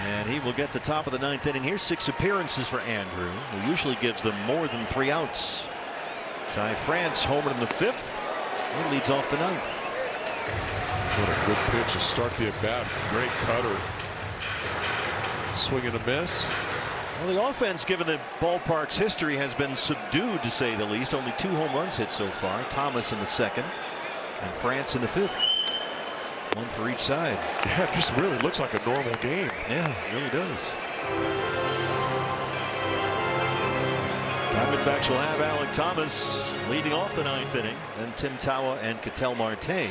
And he will get the top of the 9th inning here. 6 appearances for Andrew, who usually gives them more than 3 outs. Ty France homered in the 5th. He leads off the 9th. What a good pitch to start the at-bat. Great cutter. Swing and a miss. Well, the offense, given the ballpark's history, has been subdued to say the least. Only 2 home runs hit so far. Thomas in the 2nd and France in the 5th. 1 for each side. Yeah, it just really looks like a normal game. Yeah, it really does. Diamondbacks will have Alek Thomas leading off the 9th inning. Then Tim Tawa and Ketel Marte.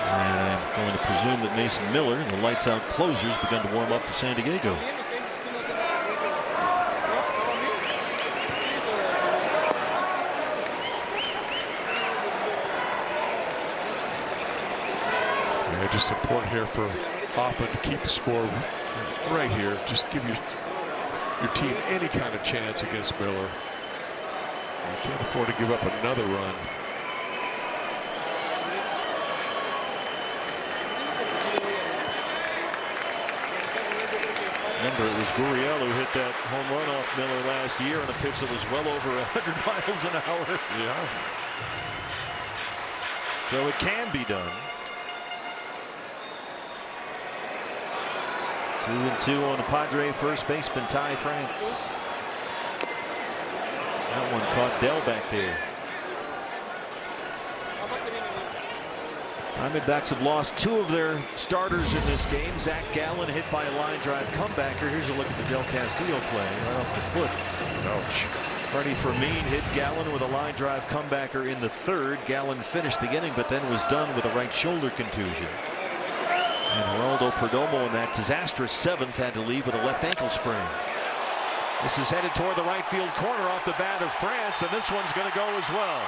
And I'm going to presume that Mason Miller and the lights out closers begun to warm up for San Diego. Yeah, just important here for Hoffman to keep the score right here. Just give your team any kind of chance against Miller. You can't afford to give up another run. Remember, it was Gurriel who hit that home run off Miller last year on a pitch that was well over 100 miles an hour. Yeah. So it can be done. 2-2 on the Padre first baseman Ty France. That one caught Dell back there. Diamondbacks have lost 2 of their starters in this game. Zach Gallen hit by a line drive comebacker. Here's a look at the Del Castillo play right off the foot. Ouch. Freddie Fermin hit Gallen with a line drive comebacker in the 3rd. Gallen finished the inning, but then was done with a right shoulder contusion. And Geraldo Perdomo in that disastrous 7th had to leave with a left ankle sprain. This is headed toward the right field corner off the bat of France, and this one's going to go as well.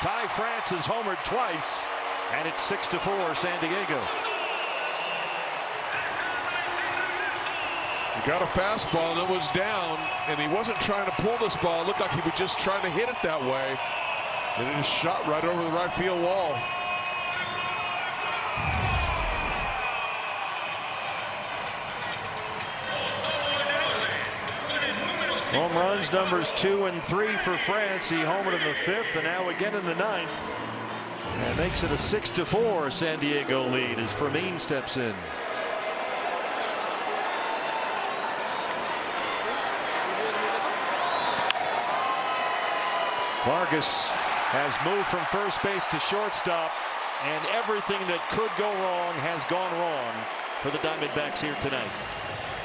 Ty France has homered twice, and it's 6-4 San Diego. He got a fastball and it was down, and he wasn't trying to pull this ball. It looked like he was just trying to hit it that way, and it just shot right over the right field wall. Home runs numbers 2 and 3 for France. He homered in the 5th and now again in the 9th. And makes it a 6-4 San Diego lead as Fermin steps in. Vargas has moved from first base to shortstop, and everything that could go wrong has gone wrong for the Diamondbacks here tonight.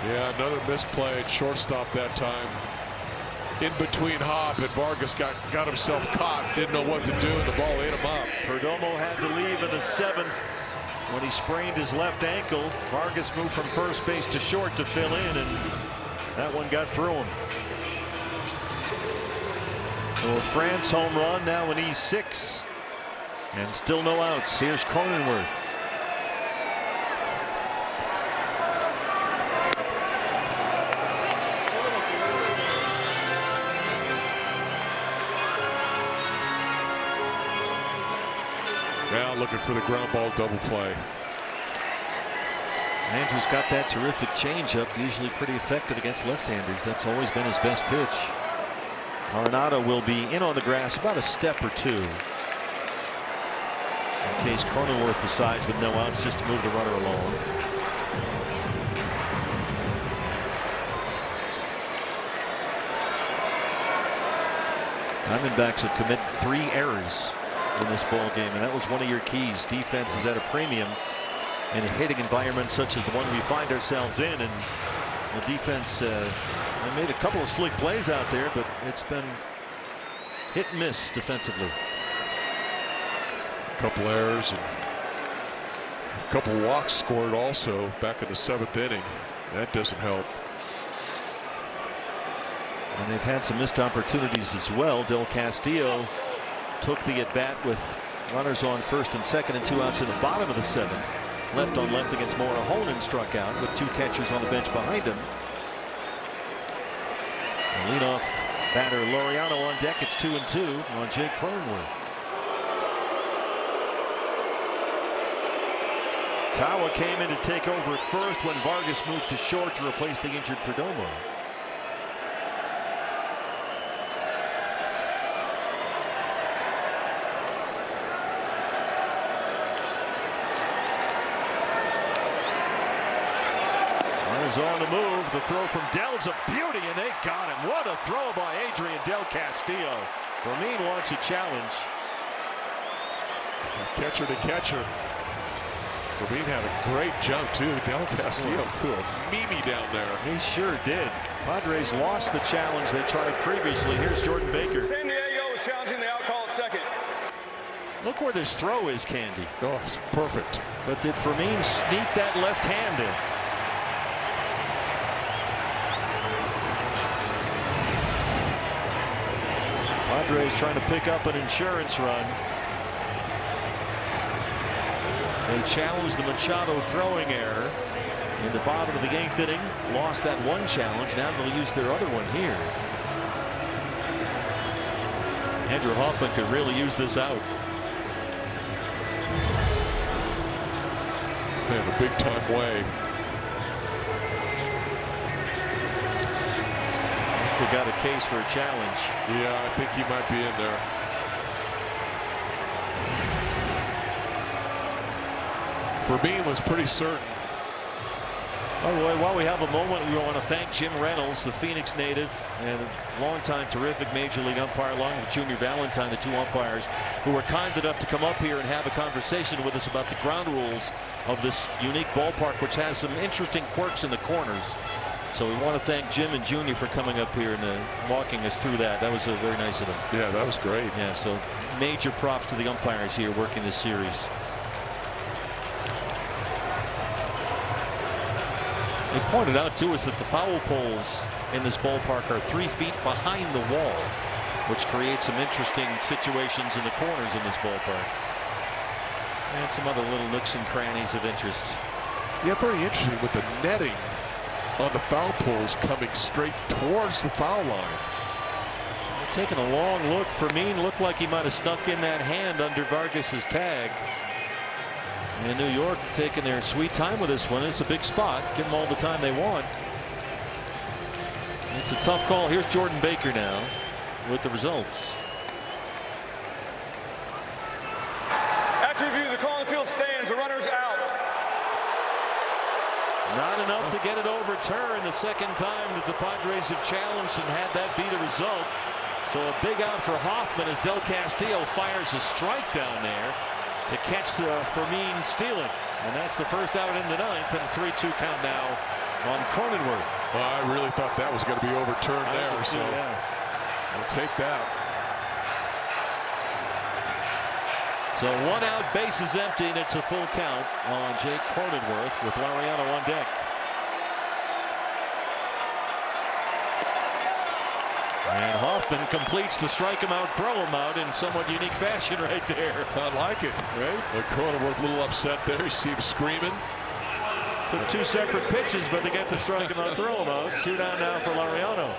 Yeah, another misplay at shortstop that time. In between Hop and Vargas got himself caught, didn't know what to do, and the ball ate him up. Perdomo had to leave in the 7th when he sprained his left ankle. Vargas moved from first base to short to fill in, and that one got through him. So a France home run, now an E6, and still no outs. Here's Cronenworth. Now looking for the ground ball double play. Andrews got that terrific changeup, usually pretty effective against left-handers. That's always been his best pitch. Arenado will be in on the grass about a step or 2. In case Cronenworth decides with no outs just to move the runner along. Diamondbacks have committed 3 errors in this ball game, and that was one of your keys. Defense is at a premium in a hitting environment such as the one we find ourselves in, and the defense made a couple of slick plays out there, but it's been hit and miss defensively. A couple errors and a couple walks scored also back in the 7th inning. That doesn't help. And they've had some missed opportunities as well. Del Castillo took the at bat with runners on first and second and 2 outs in the bottom of the 7th. Left on left against Mora. Honan struck out with 2 catchers on the bench behind him. The leadoff batter Laureano on deck. It's 2-2 on Jake Cronenworth. Tawa came in to take over at first when Vargas moved to short to replace the injured Perdomo. On the move. The throw from Dell's a beauty, and they got him. What a throw by Adrian Del Castillo. Fermin wants a challenge. Catcher to catcher. Fermin had a great jump too. Del Castillo put a Mimi down there. He sure did. Padres lost the challenge they tried previously. Here's Jordan Baker. San Diego is challenging the out call at second. Look where this throw is, Candy. Oh, it's perfect. But did Fermin sneak that left hand in? Padres trying to pick up an insurance run. They challenged the Machado throwing error in the bottom of the 8th inning. Lost that one challenge. Now they'll use their other one here. Andrew Hoffman could really use this out. In a big time way. They got a case for a challenge. Yeah, I think he might be in there. Fermin was pretty certain By the way, while we have a moment, we want to thank Jim Reynolds, the Phoenix native and longtime terrific Major League umpire, along with Junior Valentine, the two umpires who were kind enough to come up here and have a conversation with us about the ground rules of this unique ballpark, which has some interesting quirks in the corners. So we want to thank Jim and Junior for coming up here and walking us through that. That was very nice of them. Yeah, that was great. Yeah, so major props to the umpires here working this series. They pointed out to us that the foul poles in this ballpark are 3 feet behind the wall, which creates some interesting situations in the corners in this ballpark. And some other little nooks and crannies of interest. Yeah, pretty interesting with the netting on the foul poles coming straight towards the foul line. Taking a long look. Fermin looked like he might have snuck in that hand under Vargas's tag. And New York taking their sweet time with this one. It's a big spot. Give them all the time they want. It's a tough call. Here's Jordan Baker now with the results. After review, the call on the field stands. The runner's out. Not enough to get it overturned. The second time that the Padres have challenged and had that be the result. So a big out for Hoffman as Del Castillo fires a strike down there to catch Fermin stealing. And that's the first out in the ninth, and a 3-2 count now on Cronenworth. Well, I really thought that was going to be overturned there, so yeah. I'll take that. So 1 out, base is empty, and it's a full count on Jake Cronenworth with Laureano on deck. And Hoffman completes the strike him out, throw him out in somewhat unique fashion right there. I like it. Right? But Cronenworth a little upset there. You see him screaming. Took 2 separate pitches, but they got the strike him out, throw him out. 2 down now for Laureano.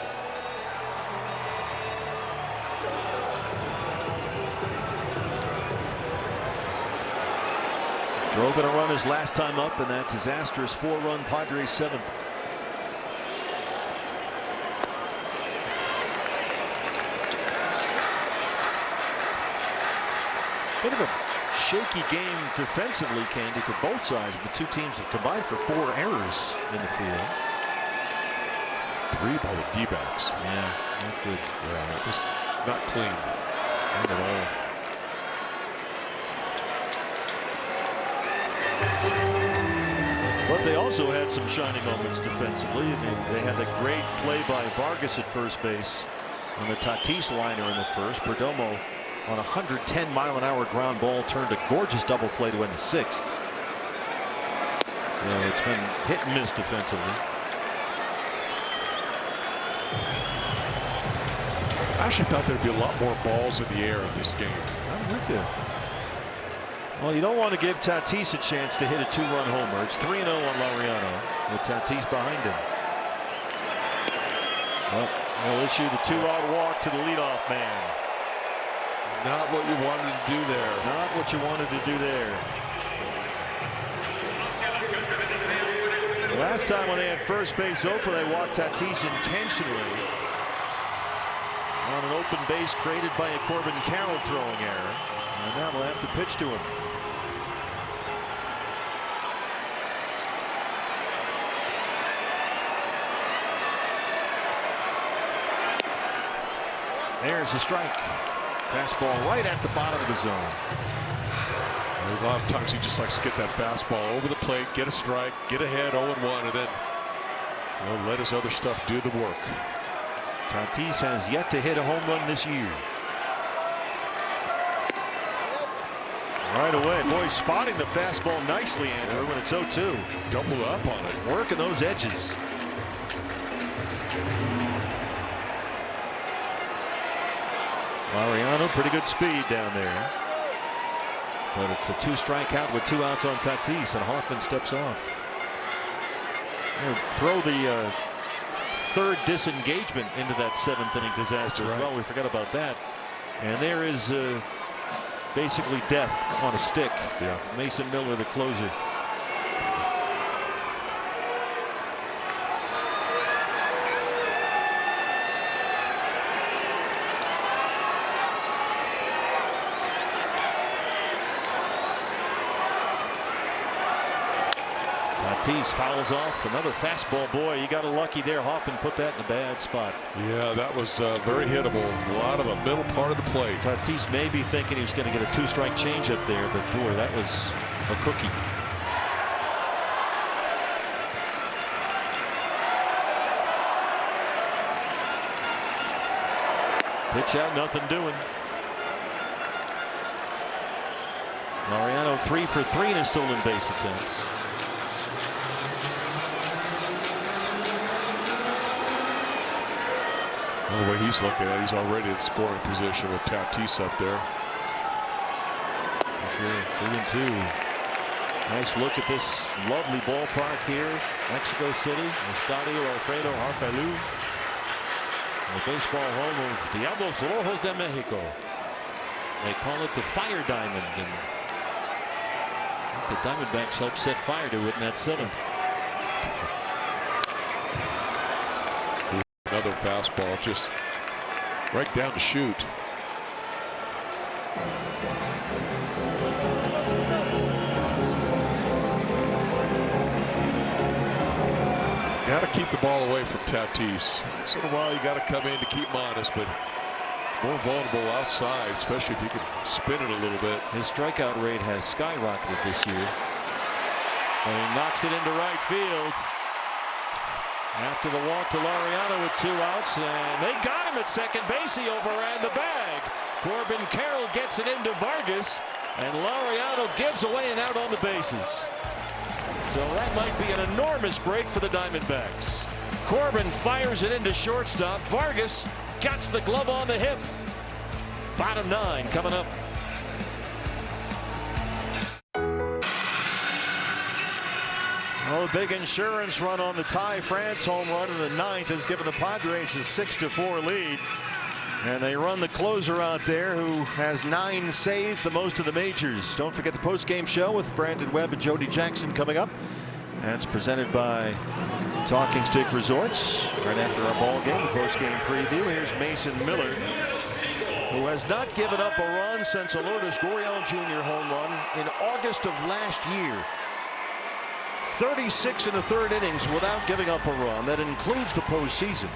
Drove in a run his last time up in that disastrous 4-run Padres 7th. Bit of a shaky game defensively, Candy, for both sides. The two teams have combined for 4 errors in the field. 3 by the D-backs. Yeah, not good. Yeah, just not clean. Not at all. But they also had some shining moments defensively. I mean, they had a great play by Vargas at first base on the Tatis liner in the first. Perdomo on a 110-mile-an-hour ground ball turned a gorgeous double play to end the 6th. So it's been hit and miss defensively. I actually thought there'd be a lot more balls in the air in this game. I'm with you. Well, you don't want to give Tatis a chance to hit a 2-run homer. It's 3-0 on Laureano with Tatis behind him. Well, they'll issue the 2-out walk to the leadoff man. Not what you wanted to do there. Not what you wanted to do there. The last time when they had first base open, they walked Tatis intentionally on an open base created by a Corbin Carroll throwing error. And now they'll have to pitch to him. There's a strike. Fastball right at the bottom of the zone. A lot of times he just likes to get that fastball over the plate, get a strike, get ahead 0-1, and then let his other stuff do the work. Tatis has yet to hit a home run this year. Right away, boy, spotting the fastball nicely, Andrew, when it's 0-2. Double up on it. Working those edges. Laureano, pretty good speed down there. But it's a 2-strike count with 2 outs on Tatis, and Hoffman steps off. Throw the 3rd disengagement into that 7th inning disaster. Right. Well, we forgot about that. And there is basically death on a stick. Yeah. Mason Miller, the closer. Tatis fouls off another fastball. Boy, you got a lucky there. Hoffman put that in a bad spot. Yeah, that was very hittable. A lot of the middle part of the plate. Tatis may be thinking he was going to get a 2-strike changeup there, but boy, that was a cookie. Pitch out, nothing doing. Laureano 3 for 3 in his stolen base attempts. Well, the way he's looking at it, he's already in scoring position with Tatis up there. For sure, 2-2. Nice look at this lovely ballpark here, Mexico City, Estadio Alfredo Harpelú, the baseball home of Diablos Rojos de Mexico. They call it the Fire Diamond, and the Diamondbacks helped set fire to it in that 7th. Another fastball, just right down the chute. Got to keep the ball away from Tatis. Once in a while, you got to come in to keep him honest, but more vulnerable outside, especially if you can spin it a little bit. His strikeout rate has skyrocketed this year. And he knocks it into right field. After the walk to Laureano with 2 outs, and they got him at second base. He overran the bag. Corbin Carroll gets it into Vargas, and Laureano gives away an out on the bases. So that might be an enormous break for the Diamondbacks. Corbin fires it into shortstop. Vargas gets the glove on the hip. Bottom 9 coming up. Oh, big insurance run on the Ty France home run in the 9th has given the Padres a 6-4 lead. And they run the closer out there who has 9 saves, the most of the majors. Don't forget the post-game show with Brandon Webb and Jody Jackson coming up. That's presented by Talking Stick Resorts. Right after our ball game, the post-game preview. Here's Mason Miller, who has not given up a run since a Lourdes Gurriel Jr. home run in August of last year. 36 1/3 innings without giving up a run. That includes the postseason.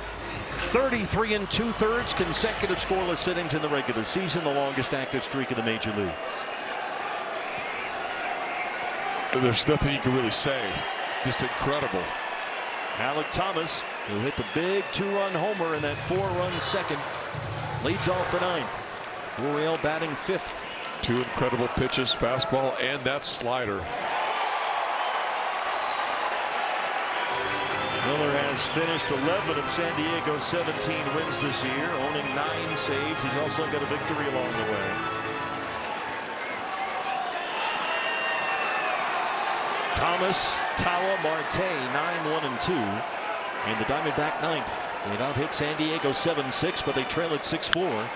33 2/3 consecutive scoreless innings in the regular season, the longest active streak in the major leagues. There's nothing you can really say. Just incredible. Alec Thomas, who hit the big 2-run homer in that 4-run second, leads off the 9th. Gurriel batting 5th. 2 incredible pitches, fastball and that slider. Miller has finished 11 of San Diego's 17 wins this year, owning 9 saves. He's also got a victory along the way. Thomas, Tawa, Marte, 9-1-2, and the Diamondback 9th. They've out-hit San Diego 7-6, but they trail it 6-4.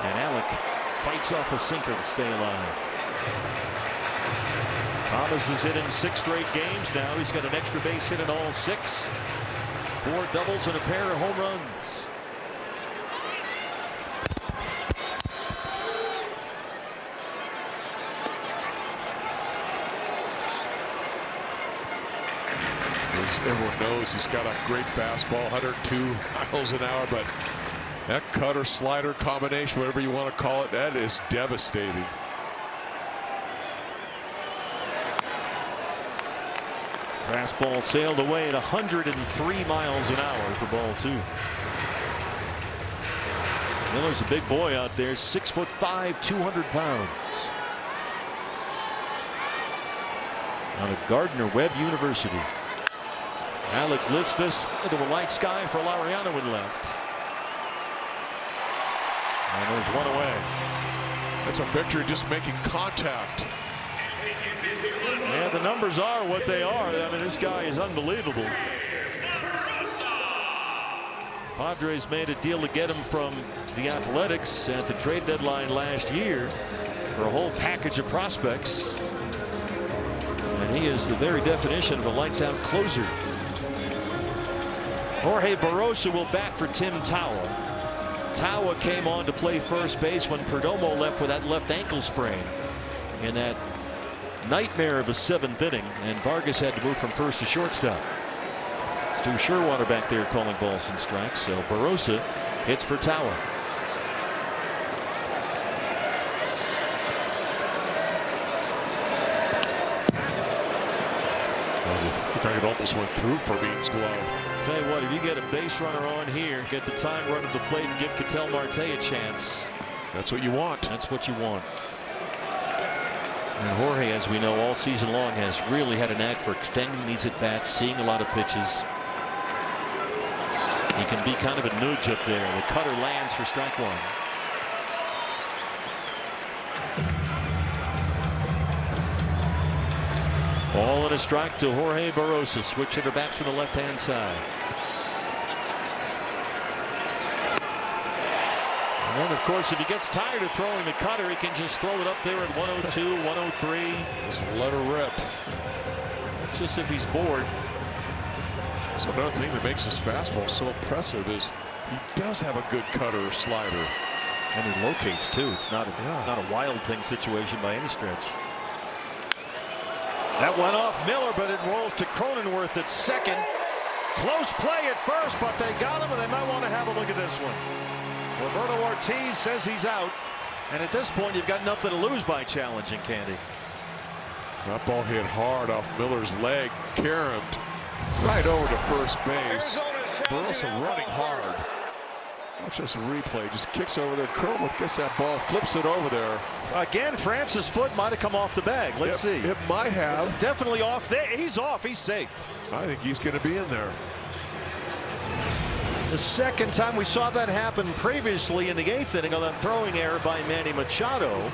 And Alec fights off a sinker to stay alive. Thomas is hit in 6 straight games now. He's got an extra base hit in all 6. 4 doubles and a pair of home runs. Everyone knows he's got a great fastball, 102 miles an hour, but that cutter slider combination, whatever you want to call it, that is devastating. Fastball sailed away at 103 miles an hour for ball 2. Miller's a big boy out there, 6'5", 200 pounds. Out of Gardner-Webb University. Alec lifts this into a light sky for Laureano in left. And there's one away. That's a victory just making contact. Yeah, the numbers are what they are. I mean, this guy is unbelievable. Padres made a deal to get him from the Athletics at the trade deadline last year for a whole package of prospects. And he is the very definition of a lights-out closer. Jorge Barossa will bat for Tim Tawa. Tawa came on to play first base when Perdomo left with that left ankle sprain in that nightmare of a 7th inning, and Vargas had to move from first to shortstop. Stu Sherwater back there calling balls and strikes. So Barossa hits for Tawa. Looked like it almost went through Fermin's glove. Tell you what, if you get a base runner on here, get the time run to the plate and give Ketel Marte a chance. That's what you want. That's what you want. And Jorge, as we know, all season long has really had a knack for extending these at bats, seeing a lot of pitches. He can be kind of a nudge up there. The cutter lands for strike one. Ball and a strike to Jorge Barossa. Switch hitter bats from the left-hand side. And then, of course, if he gets tired of throwing the cutter, he can just throw it up there at 102, 103. Just let her rip. That's just if he's bored. So another thing that makes his fastball so impressive is he does have a good cutter or slider. And he locates, too. It's not a wild thing situation by any stretch. That went off Miller, but it rolls to Cronenworth at second. Close play at first, but they got him, and they might want to have a look at this one. Roberto Ortiz says he's out, and at this point, you've got nothing to lose by challenging, Candy. That ball hit hard off Miller's leg, caromed right over to first base. Barossa running hard. Watch this replay. Just kicks over there. Cronenworth gets that ball, flips it over there. Again, France's foot might have come off the bag. Let's see. It might have. It's definitely off there. He's off. He's safe. I think he's going to be in there. The second time we saw that happen previously in the 8th inning on that throwing error by Manny Machado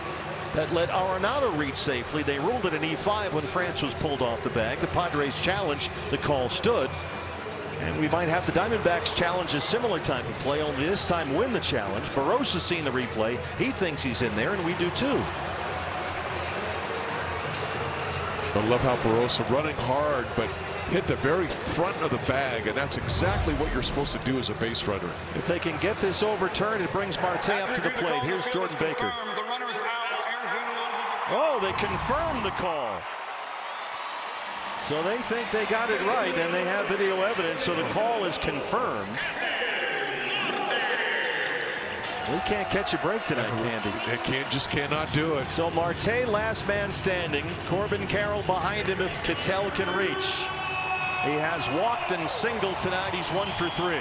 that let Arenado reach safely. They ruled it an E5 when France was pulled off the bag. The Padres challenged. The call stood. And we might have the Diamondbacks challenge a similar type of play, only this time win the challenge. Barossa's seen the replay. He thinks he's in there, and we do too. I love how Barossa running hard, but hit the very front of the bag, and that's exactly what you're supposed to do as a base runner. If they can get this overturned, it brings Marte up to the plate. Here's Jordan Baker. Oh, they confirmed the call. So they think they got it right, and they have video evidence, so the call is confirmed. We can't catch a break tonight, Candy. They just cannot do it. So Marte last man standing. Corbin Carroll behind him if Ketel can reach. He has walked and singled tonight. He's 1 for 3.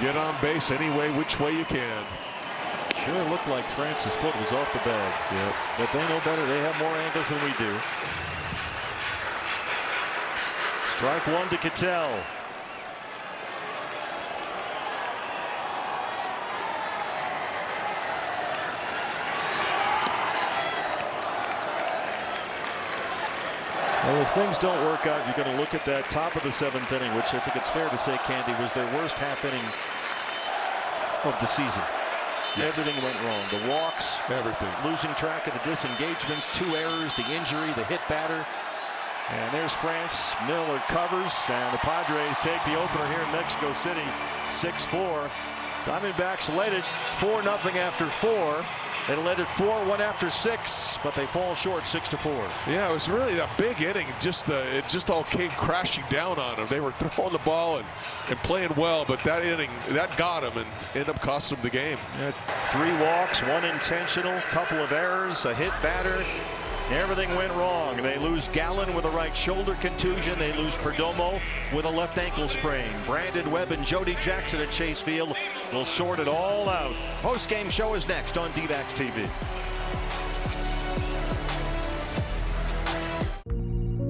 Get on base any way, which way you can. Sure looked like France's foot was off the bag. Yep. But they know better. They have more angles than we do. Strike one to Ketel. Well, if things don't work out, you're going to look at that top of the 7th inning, which I think it's fair to say, Candy, was their worst half inning of the season. Yeah. Everything went wrong. The walks, everything. Losing track of the disengagements, 2 errors, the injury, the hit batter. And there's France. Miller covers, and the Padres take the opener here in Mexico City, 6-4. Diamondbacks led it 4-0 after 4. They led it 4-1 after 6, but they fall short 6-4. Yeah, it was really a big inning. It just all came crashing down on them. They were throwing the ball and playing well, but that inning, that got them and ended up costing them the game. 3 walks, 1 intentional, couple of errors, a hit batter. Everything went wrong. They lose Gallen with a right shoulder contusion. They lose Perdomo with a left ankle sprain. Brandon Webb and Jody Jackson at Chase Field will sort it all out. Post-game show is next on D-backs TV.